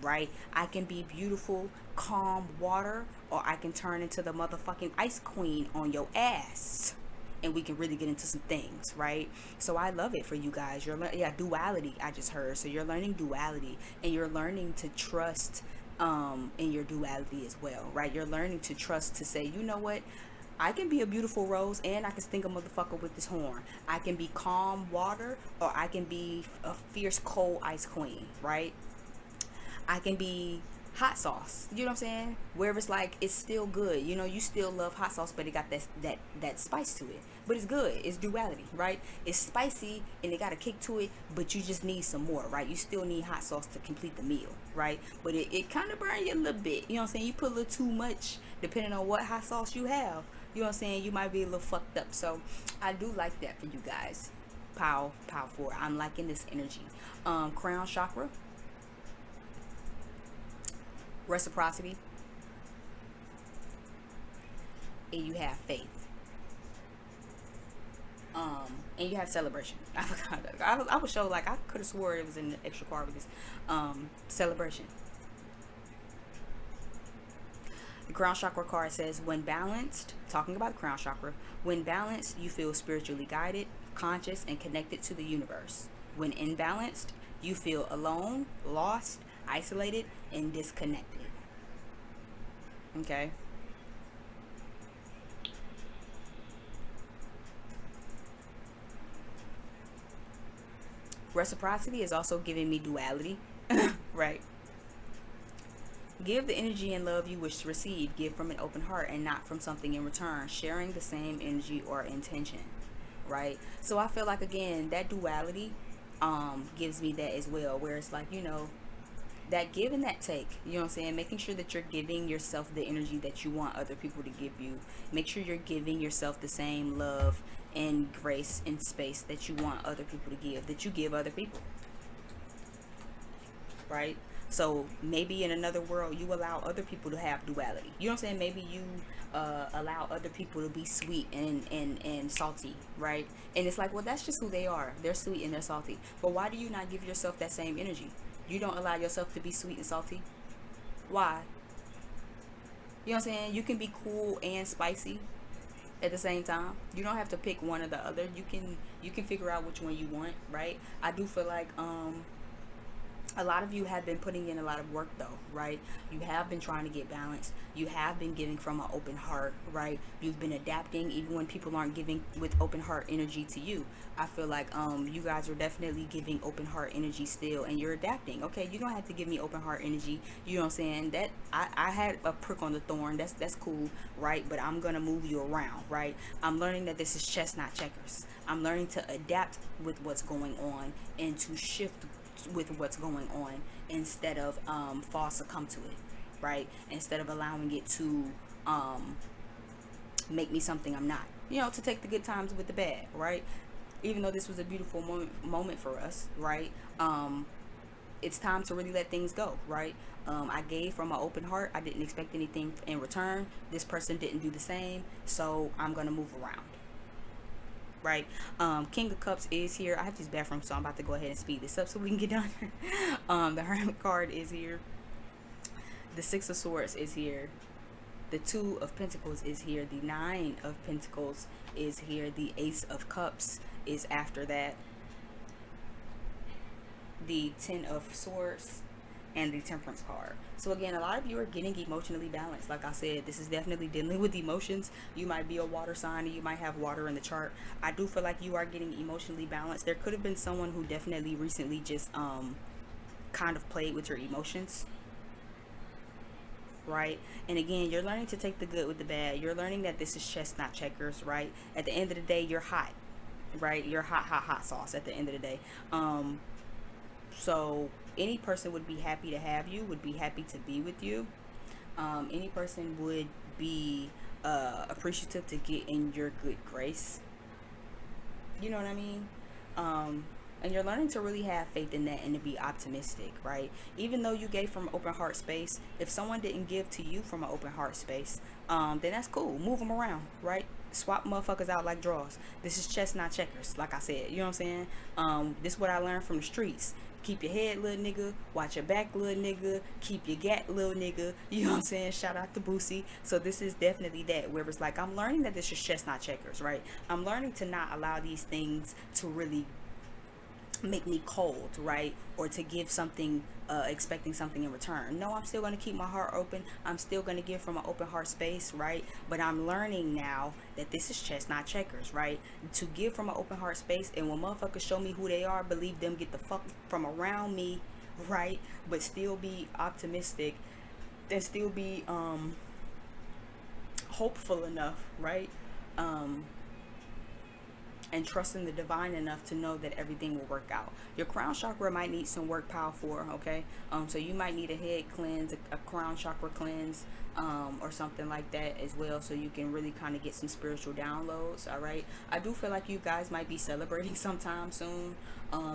right? I can be beautiful, calm water, or I can turn into the motherfucking ice queen on your ass. And we can really get into some things, right? So I love it for you guys. Yeah, duality. I just heard. So you're learning duality, and you're learning to trust in your duality as well, right? You're learning to trust to say, you know what? I can be a beautiful rose and I can sting a motherfucker with this horn. I can be calm water or I can be a fierce cold ice queen, right? I can be hot sauce. You know what I'm saying? Where it's like it's still good. You know, you still love hot sauce, but it got that spice to it. But it's good. It's duality, right? It's spicy and it got a kick to it, but you just need some more, right? You still need hot sauce to complete the meal, right? But it kind of burns you a little bit. You know what I'm saying? You put a little too much, depending on what hot sauce you have. You know what I'm saying? You might be a little fucked up. So I do like that for you guys. Pow 4. I'm liking this energy. Crown chakra, reciprocity, and you have faith. And you have celebration. I forgot. I was show like I could have swore it was in the extra card with this. Celebration. The crown chakra card says, when balanced, talking about the crown chakra, when balanced, you feel spiritually guided, conscious, and connected to the universe. When imbalanced, you feel alone, lost, isolated, and disconnected. Okay. Reciprocity is also giving me duality, right? Give the energy and love you wish to receive. Give from an open heart and not from something in return. Sharing the same energy or intention, right? So I feel like, again, that duality gives me that as well, where it's like, you know, that give and that take, you know what I'm saying? Making sure that you're giving yourself the energy that you want other people to give you. Make sure you're giving yourself the same love and grace and space that you want other people to give, that you give other people, right? So maybe in another world you allow other people to have duality, you know what I'm saying? Maybe you allow other people to be sweet and salty, right? And it's like, well, that's just who they are. They're sweet and they're salty. But why do you not give yourself that same energy? You don't allow yourself to be sweet and salty. Why? You know what I'm saying? You can be cool and spicy at the same time. You don't have to pick one or the other. You can figure out which one you want, right? I do feel like A lot of you have been putting in a lot of work though, right? You have been trying to get balanced. You have been giving from an open heart, right? You've been adapting even when people aren't giving with open heart energy to you. I feel like you guys are definitely giving open heart energy still, and you're adapting. Okay, you don't have to give me open heart energy. You know what I'm saying? That I had a prick on the thorn. That's cool, right? But I'm gonna move you around, right? I'm learning that this is chess, not checkers. I'm learning to adapt with what's going on and to shift with what's going on instead of fall succumb to it, right? Instead of allowing it to make me something I'm not, to take the good times with the bad, right? Even though this was a beautiful moment for us, right? It's time to really let things go, right? I gave from an open heart. I didn't expect anything in return. This person didn't do the same, so I'm gonna move around, right? King of Cups is here. I have to use bathroom, so I'm about to go ahead and speed this up so we can get done. The Hermit card is here. The Six of Swords is here. The Two of Pentacles is here. The Nine of Pentacles is here. The Ace of Cups is after that. The Ten of Swords and the Temperance card. So again, a lot of you are getting emotionally balanced. Like I said, this is definitely dealing with emotions. You might be a water sign, or you might have water in the chart. I do feel like you are getting emotionally balanced. There could have been someone who definitely recently just kind of played with your emotions, right? And again, you're learning to take the good with the bad. You're learning that this is chess, not checkers, right? At the end of the day, you're hot, right? You're hot sauce at the end of the day. So any person would be happy to have you, would be happy to be with you. Any person would be appreciative to get in your good grace. You know what I mean? And you're learning to really have faith in that and to be optimistic, right? Even though you gave from open heart space, if someone didn't give to you from an open heart space, then that's cool. Move them around, right? Swap motherfuckers out like draws. This is chess, not checkers, like I said. You know what I'm saying? This is what I learned from the streets. Keep your head, little nigga. Watch your back, little nigga. Keep your gat, little nigga. You know what I'm saying? Shout out to Boosie. So this is definitely that, where it's like, I'm learning that this is chess, not checkers, right? I'm learning to not allow these things to really make me cold, right? Or to give something expecting something in return. No, I'm still going to keep my heart open. I'm still going to give from an open heart space, right? But I'm learning now that this is chess, not checkers, right? To give from an open heart space, and when motherfuckers show me who they are, believe them, get the fuck from around me, right? But still be optimistic and still be hopeful enough, right? And trust in the divine enough to know that everything will work out. Your crown chakra might need some work pile for, okay? So you might need a head cleanse, a crown chakra cleanse, or something like that as well, so you can really kind of get some spiritual downloads. All right, I do feel like you guys might be celebrating sometime soon.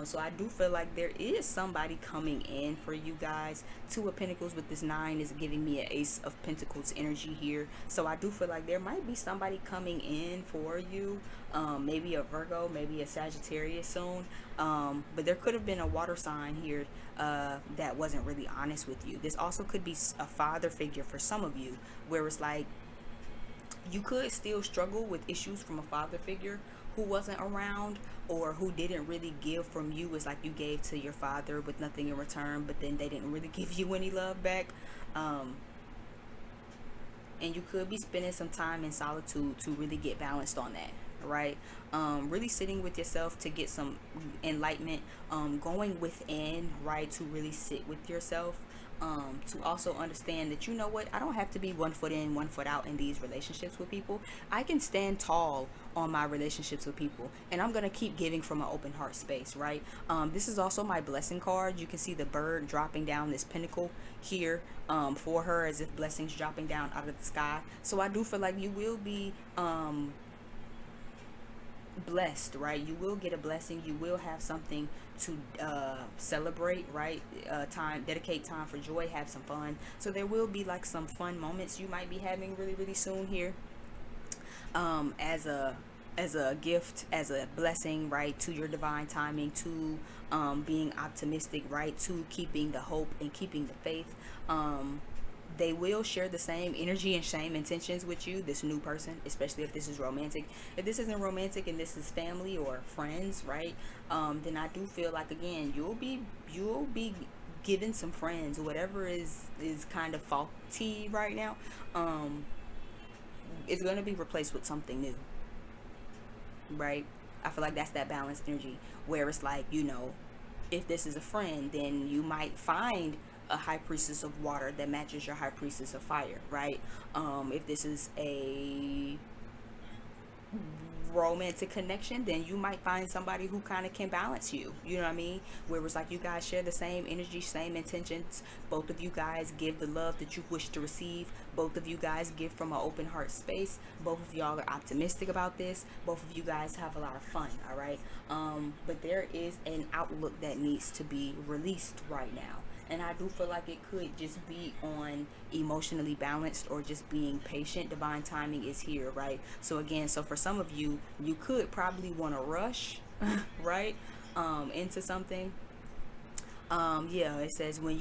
So I do feel like there is somebody coming in for you guys. Two of Pentacles with this 9 is giving me an Ace of Pentacles energy here. So I do feel like there might be somebody coming in for you. Maybe a Virgo, maybe a Sagittarius soon. But there could have been a water sign here that wasn't really honest with you. This also could be a father figure for some of you, where it's like you could still struggle with issues from a father figure who wasn't around, or who didn't really give from you. It's like you gave to your father with nothing in return, but then they didn't really give you any love back. And you could be spending some time in solitude to really get balanced on that, right? Really sitting with yourself to get some enlightenment, going within, right, to really sit with yourself, to also understand that, you know what, I don't have to be 1 foot in, 1 foot out in these relationships with people. I can stand tall on my relationships with people, and I'm gonna keep giving from an open heart space, right? This is also my blessing card. You can see the bird dropping down this pentacle here, for her, as if blessings dropping down out of the sky. So I do feel like you will be blessed, right? You will get a blessing. You will have something to celebrate, right? Dedicate time for joy, have some fun. So there will be like some fun moments you might be having really soon here, as a gift, as a blessing, right, to your divine timing, to being optimistic, right, to keeping the hope and keeping the faith. They will share the same energy and same intentions with you, this new person, especially if this is romantic. If this isn't romantic and this is family or friends, right, then I do feel like, again, you'll be given some friends, whatever is kind of faulty right now, it's going to be replaced with something new, right? I feel like that's that balanced energy where it's like, you know, if this is a friend, then you might find a high priestess of water that matches your high priestess of fire, right? If this is a romantic connection, then you might find somebody who kind of can balance you, you know what I mean, where it's like you guys share the same energy, same intentions, both of you guys give the love that you wish to receive, both of you guys give from an open heart space, both of y'all are optimistic about this, both of you guys have a lot of fun, all right. But there is an outlook that needs to be released right now, and I do feel like it could just be on emotionally balanced or just being patient. Divine timing is here, right? So again, so for some of you, you could probably want to rush right, into something. Yeah, it says when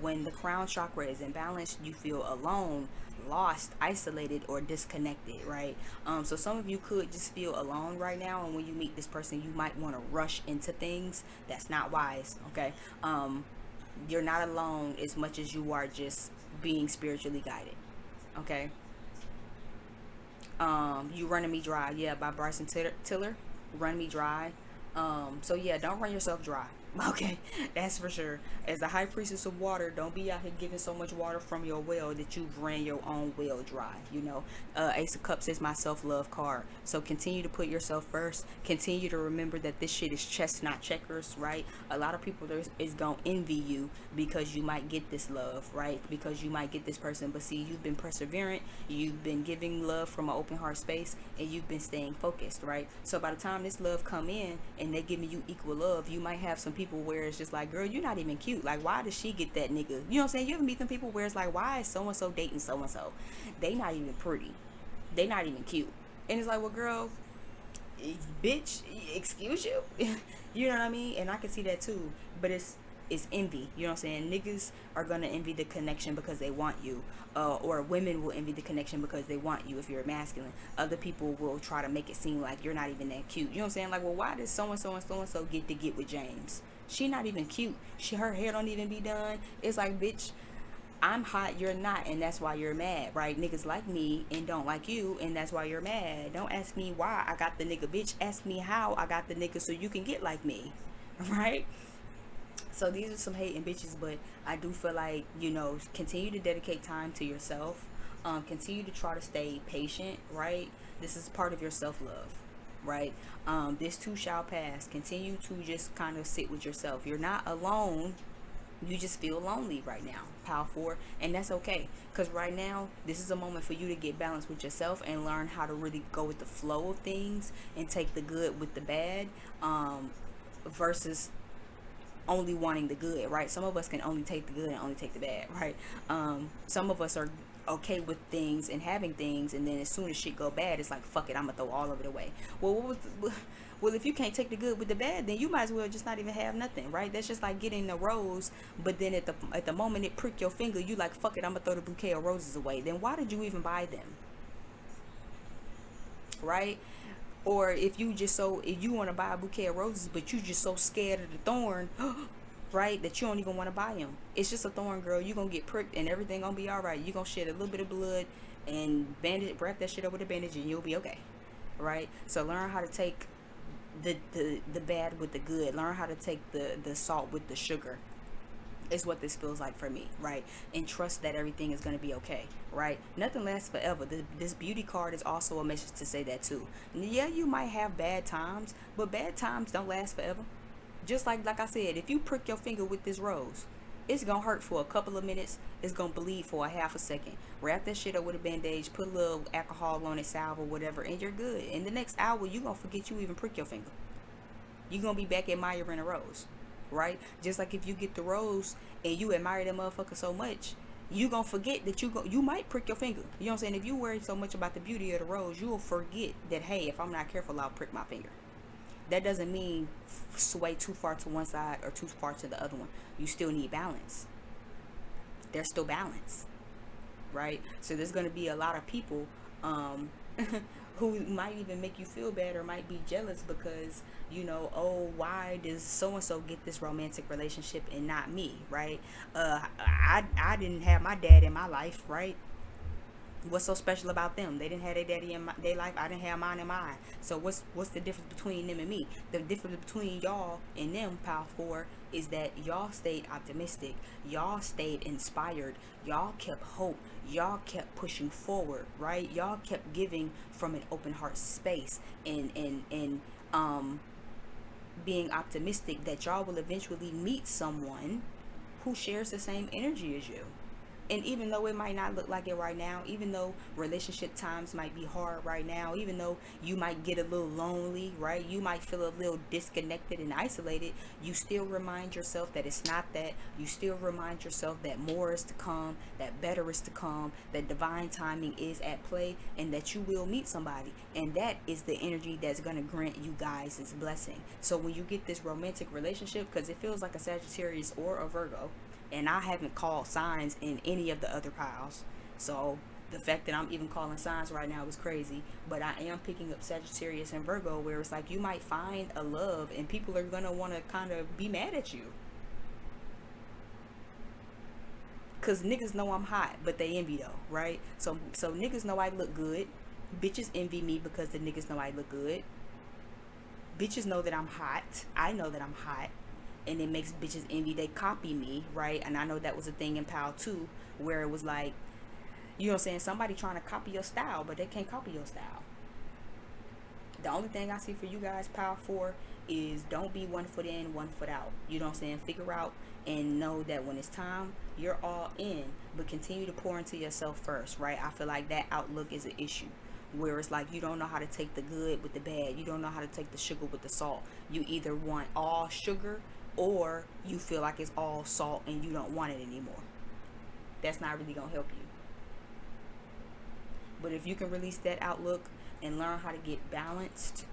when the crown chakra is imbalanced, you feel alone, lost, isolated, or disconnected, right? So some of you could just feel alone right now, and when you meet this person, you might want to rush into things. That's not wise, okay? You're not alone as much as you are just being spiritually guided, okay? You running me dry, yeah, by Bryson Tiller. Run me dry. So yeah, don't run yourself dry. Okay, that's for sure. As the high priestess of water, don't be out here giving so much water from your well that you've ran your own well dry, you know. Ace of Cups is my self-love card, so continue to put yourself first. Continue to remember that this shit is chess, not checkers, right? A lot of people is gonna envy you because you might get this love, right? Because you might get this person, but see, you've been perseverant, you've been giving love from an open heart space, and you've been staying focused, right? So by the time this love come in and they giving you equal love, you might have some people where it's just like, girl, you're not even cute. Like, why does she get that nigga? You know what I'm saying? You ever meet them people where it's like, why is so-and-so dating so-and-so? They not even pretty. They not even cute. And it's like, well, girl, bitch, excuse you. You know what I mean? And I can see that too. But it's envy. You know what I'm saying? Niggas are gonna envy the connection because they want you. Or women will envy the connection because they want you if you're masculine. Other people will try to make it seem like you're not even that cute. You know what I'm saying? Like, well, why does so-and-so and so-and-so get with James? She not even cute. Her hair don't even be done. It's like, bitch, I'm hot, you're not, and that's why you're mad, right? Niggas like me and don't like you, and that's why you're mad. Don't ask me why I got the nigga, bitch. Ask me how I got the nigga so you can get like me, right? So these are some hating bitches, but I do feel like, you know, continue to dedicate time to yourself. Continue to try to stay patient, right? This is part of your self-love, right? This too shall pass. Continue to just kind of sit with yourself. You're not alone. You just feel lonely right now, pile 4, and that's okay, because right now this is a moment for you to get balanced with yourself and learn how to really go with the flow of things and take the good with the bad, versus only wanting the good, right? Some of us can only take the good and only take the bad, right? Some of us are okay with things and having things, and then as soon as shit go bad, it's like, fuck it, I'm gonna throw all of it away. Well, if you can't take the good with the bad, then you might as well just not even have nothing, right? That's just like getting a rose, but then at the moment it prick your finger, you like, fuck it, I'm gonna throw the bouquet of roses away. Then why did you even buy them, right? Or if you want to buy a bouquet of roses, but you just so scared of the thorn, right, that you don't even want to buy them. It's just a thorn, girl. You gonna get pricked and everything gonna be all right. You gonna shed a little bit of blood and wrap that shit up with a bandage, and you'll be okay, right? So learn how to take the bad with the good. Learn how to take the salt with the sugar, is what this feels like for me, right? And trust that everything is going to be okay, right? Nothing lasts forever. This beauty card is also a message to say that too. Yeah, you might have bad times, but bad times don't last forever. Just like I said, if you prick your finger with this rose, it's gonna hurt for a couple of minutes. It's gonna bleed for a half a second. Wrap that shit up with a bandage, put a little alcohol on it, salve or whatever, and you're good. In the next hour, you gonna forget you even prick your finger. You gonna be back admiring a rose, right? Just like if you get the rose and you admire that motherfucker so much, you gonna forget that you might prick your finger. You know what I'm saying? If you worry so much about the beauty of the rose, you will forget that, hey, if I'm not careful, I'll prick my finger. That doesn't mean sway too far to one side or too far to the other one. You still need balance. There's still balance. right? So there's going to be a lot of people um who might even make you feel bad or might be jealous because, you know, oh, why does so and so get this romantic relationship and not me, right? I didn't have my dad in my life, right? What's so special about them? They didn't have their daddy in their life. I didn't have mine in mine. So what's the difference between them and me? The difference between y'all and them, Power 4, is that y'all stayed optimistic. Y'all stayed inspired. Y'all kept hope. Y'all kept pushing forward, right? Y'all kept giving from an open heart space and being optimistic that y'all will eventually meet someone who shares the same energy as you. And even though it might not look like it right now, even though relationship times might be hard right now, even though you might get a little lonely, right? You might feel a little disconnected and isolated. You still remind yourself that it's not that. You still remind yourself that more is to come, that better is to come, that divine timing is at play, and that you will meet somebody. And that is the energy that's going to grant you guys this blessing. So when you get this romantic relationship, because it feels like a Sagittarius or a Virgo, and I haven't called signs in any of the other piles, so the fact that I'm even calling signs right now is crazy. But I am picking up Sagittarius and Virgo, where it's like you might find a love and people are gonna want to kind of be mad at you because niggas know I'm hot, but they envy though, right? So niggas know I look good. Bitches envy me because the niggas know I look good. Bitches know that I'm hot. I know that I'm hot, and it makes bitches envy. They copy me, right? And I know that was a thing in Pal 2, where it was like, you know what I'm saying, somebody trying to copy your style, but they can't copy your style. The only thing I see for you guys, Pal 4, is don't be 1 foot in, 1 foot out. You know what I'm saying? Figure out and know that when it's time, you're all in, but continue to pour into yourself first, right? I feel like that outlook is an issue, where it's like you don't know how to take the good with the bad. You don't know how to take the sugar with the salt. You either want all sugar or you feel like it's all salt and you don't want it anymore. That's not really gonna help you. But if you can release that outlook and learn how to get balanced,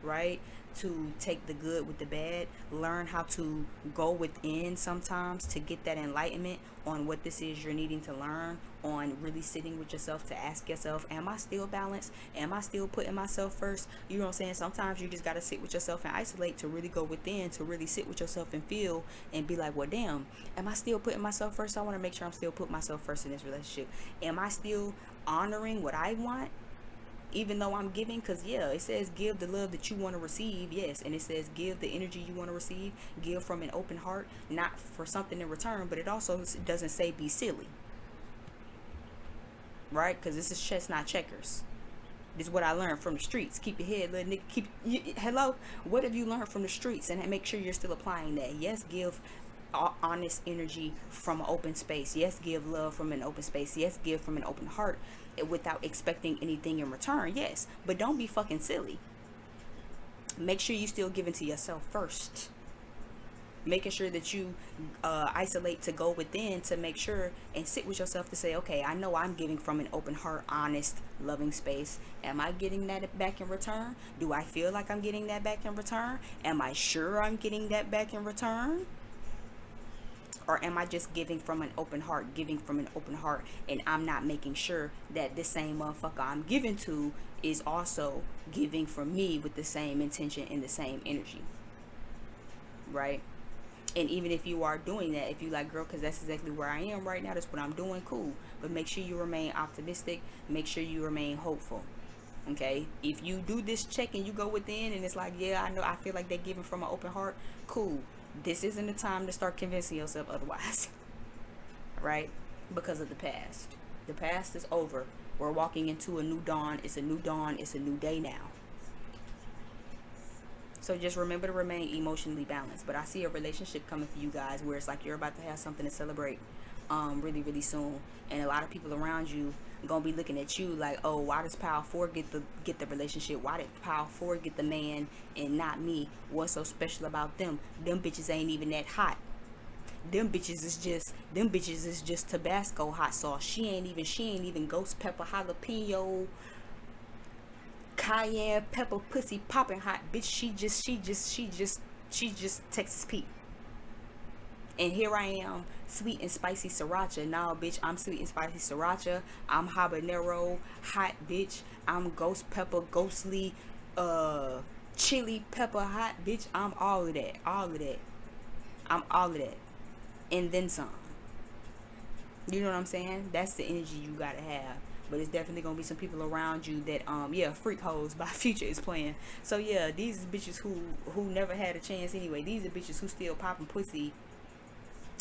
right, to take the good with the bad, learn how to go within sometimes to get that enlightenment on what this is you're needing to learn, on really sitting with yourself to ask yourself, am I still balanced? Am I still putting myself first? You know what I'm saying? Sometimes you just got to sit with yourself and isolate to really go within, to really sit with yourself and feel and be like, well, damn, am I still putting myself first? I want to make sure I'm still putting myself first in this relationship. Am I still honoring what I want, even though I'm giving? Because yeah, it says give the love that you want to receive, yes, and it says give the energy you want to receive, give from an open heart, not for something in return. But it also doesn't say be silly, right? Because this is chess, not checkers. This is what I learned from the streets. Keep your head, little nigga. Hello, what have you learned from the streets? And make sure you're still applying that. Yes, give honest energy from an open space. Yes, give love from an open space. Yes, give from an open heart without expecting anything in return. Yes, but don't be fucking silly. Make sure you still giving to yourself first. Making sure that you isolate to go within, to make sure and sit with yourself to say, okay, I know I'm giving from an open heart, honest, loving space. Am I getting that back in return? Do I feel like I'm getting that back in return? Am I sure I'm getting that back in return? Or am I just giving from an open heart, and I'm not making sure that this same motherfucker I'm giving to is also giving from me with the same intention and the same energy, right? And even if you are doing that, if you like, girl, because that's exactly where I am right now, that's what I'm doing, cool. But make sure you remain optimistic. Make sure you remain hopeful. Okay? If you do this check and you go within and it's like, yeah, I know, I feel like they're giving from an open heart, cool. This isn't the time to start convincing yourself otherwise. Right? Because of the past. The past is over. We're walking into a new dawn. It's a new dawn. It's a new day now. So just remember to remain emotionally balanced. But I see a relationship coming for you guys where it's like you're about to have something to celebrate really, really soon. And a lot of people around you gonna be looking at you like, oh, why does Power 4 get the relationship? Why did Power 4 get the man and not me? What's so special about them? Them bitches ain't even that hot. Them bitches is just Tabasco hot sauce. She ain't even ghost pepper, jalapeno, cayenne pepper, pussy popping hot. Bitch, she just Texas Pete. And here I am, sweet and spicy sriracha. Nah, bitch, I'm sweet and spicy sriracha. I'm habanero, hot bitch. I'm ghost pepper, ghostly, chili pepper hot bitch. I'm all of that. All of that. I'm all of that. And then some. You know what I'm saying? That's the energy you gotta have. But it's definitely gonna be some people around you that yeah, freak hoes by Future is playing. So yeah, these bitches who never had a chance anyway. These are bitches who still popping pussy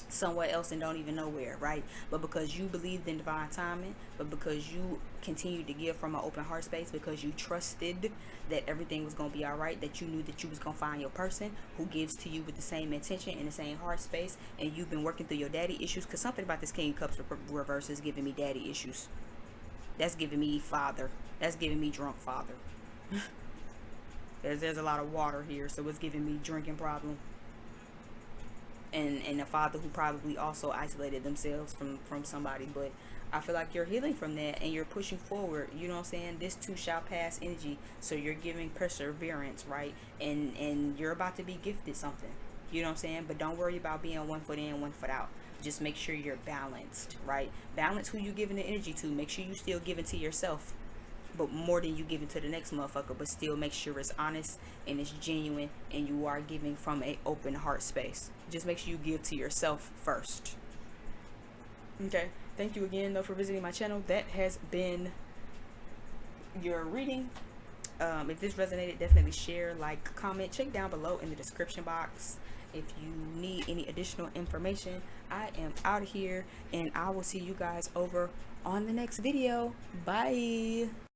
somewhere else and don't even know where, right? But because you believed in divine timing, but because you continued to give from an open heart space, because you trusted that everything was going to be all right, that you knew that you was going to find your person who gives to you with the same intention in the same heart space, and you've been working through your daddy issues, because something about this King of Cups reverse is giving me daddy issues. That's giving me father. That's giving me drunk father. There's a lot of water here, so it's giving me drinking problem. And a father who probably also isolated themselves from somebody. But I feel like you're healing from that and you're pushing forward. You know what I'm saying? This too shall pass energy. So you're giving perseverance, right? And you're about to be gifted something. You know what I'm saying? But don't worry about being 1 foot in, 1 foot out. Just make sure you're balanced, right? Balance who you giving the energy to. Make sure you still giving to yourself, but more than you giving to the next motherfucker. But still make sure it's honest and it's genuine and you are giving from a open heart space. Just make sure you give to yourself first. Okay, thank you again though for visiting my channel. That has been your reading. If this resonated, definitely share, like, comment, check down below in the description box if you need any additional information. I am out of here and I will see you guys over on the next video. Bye.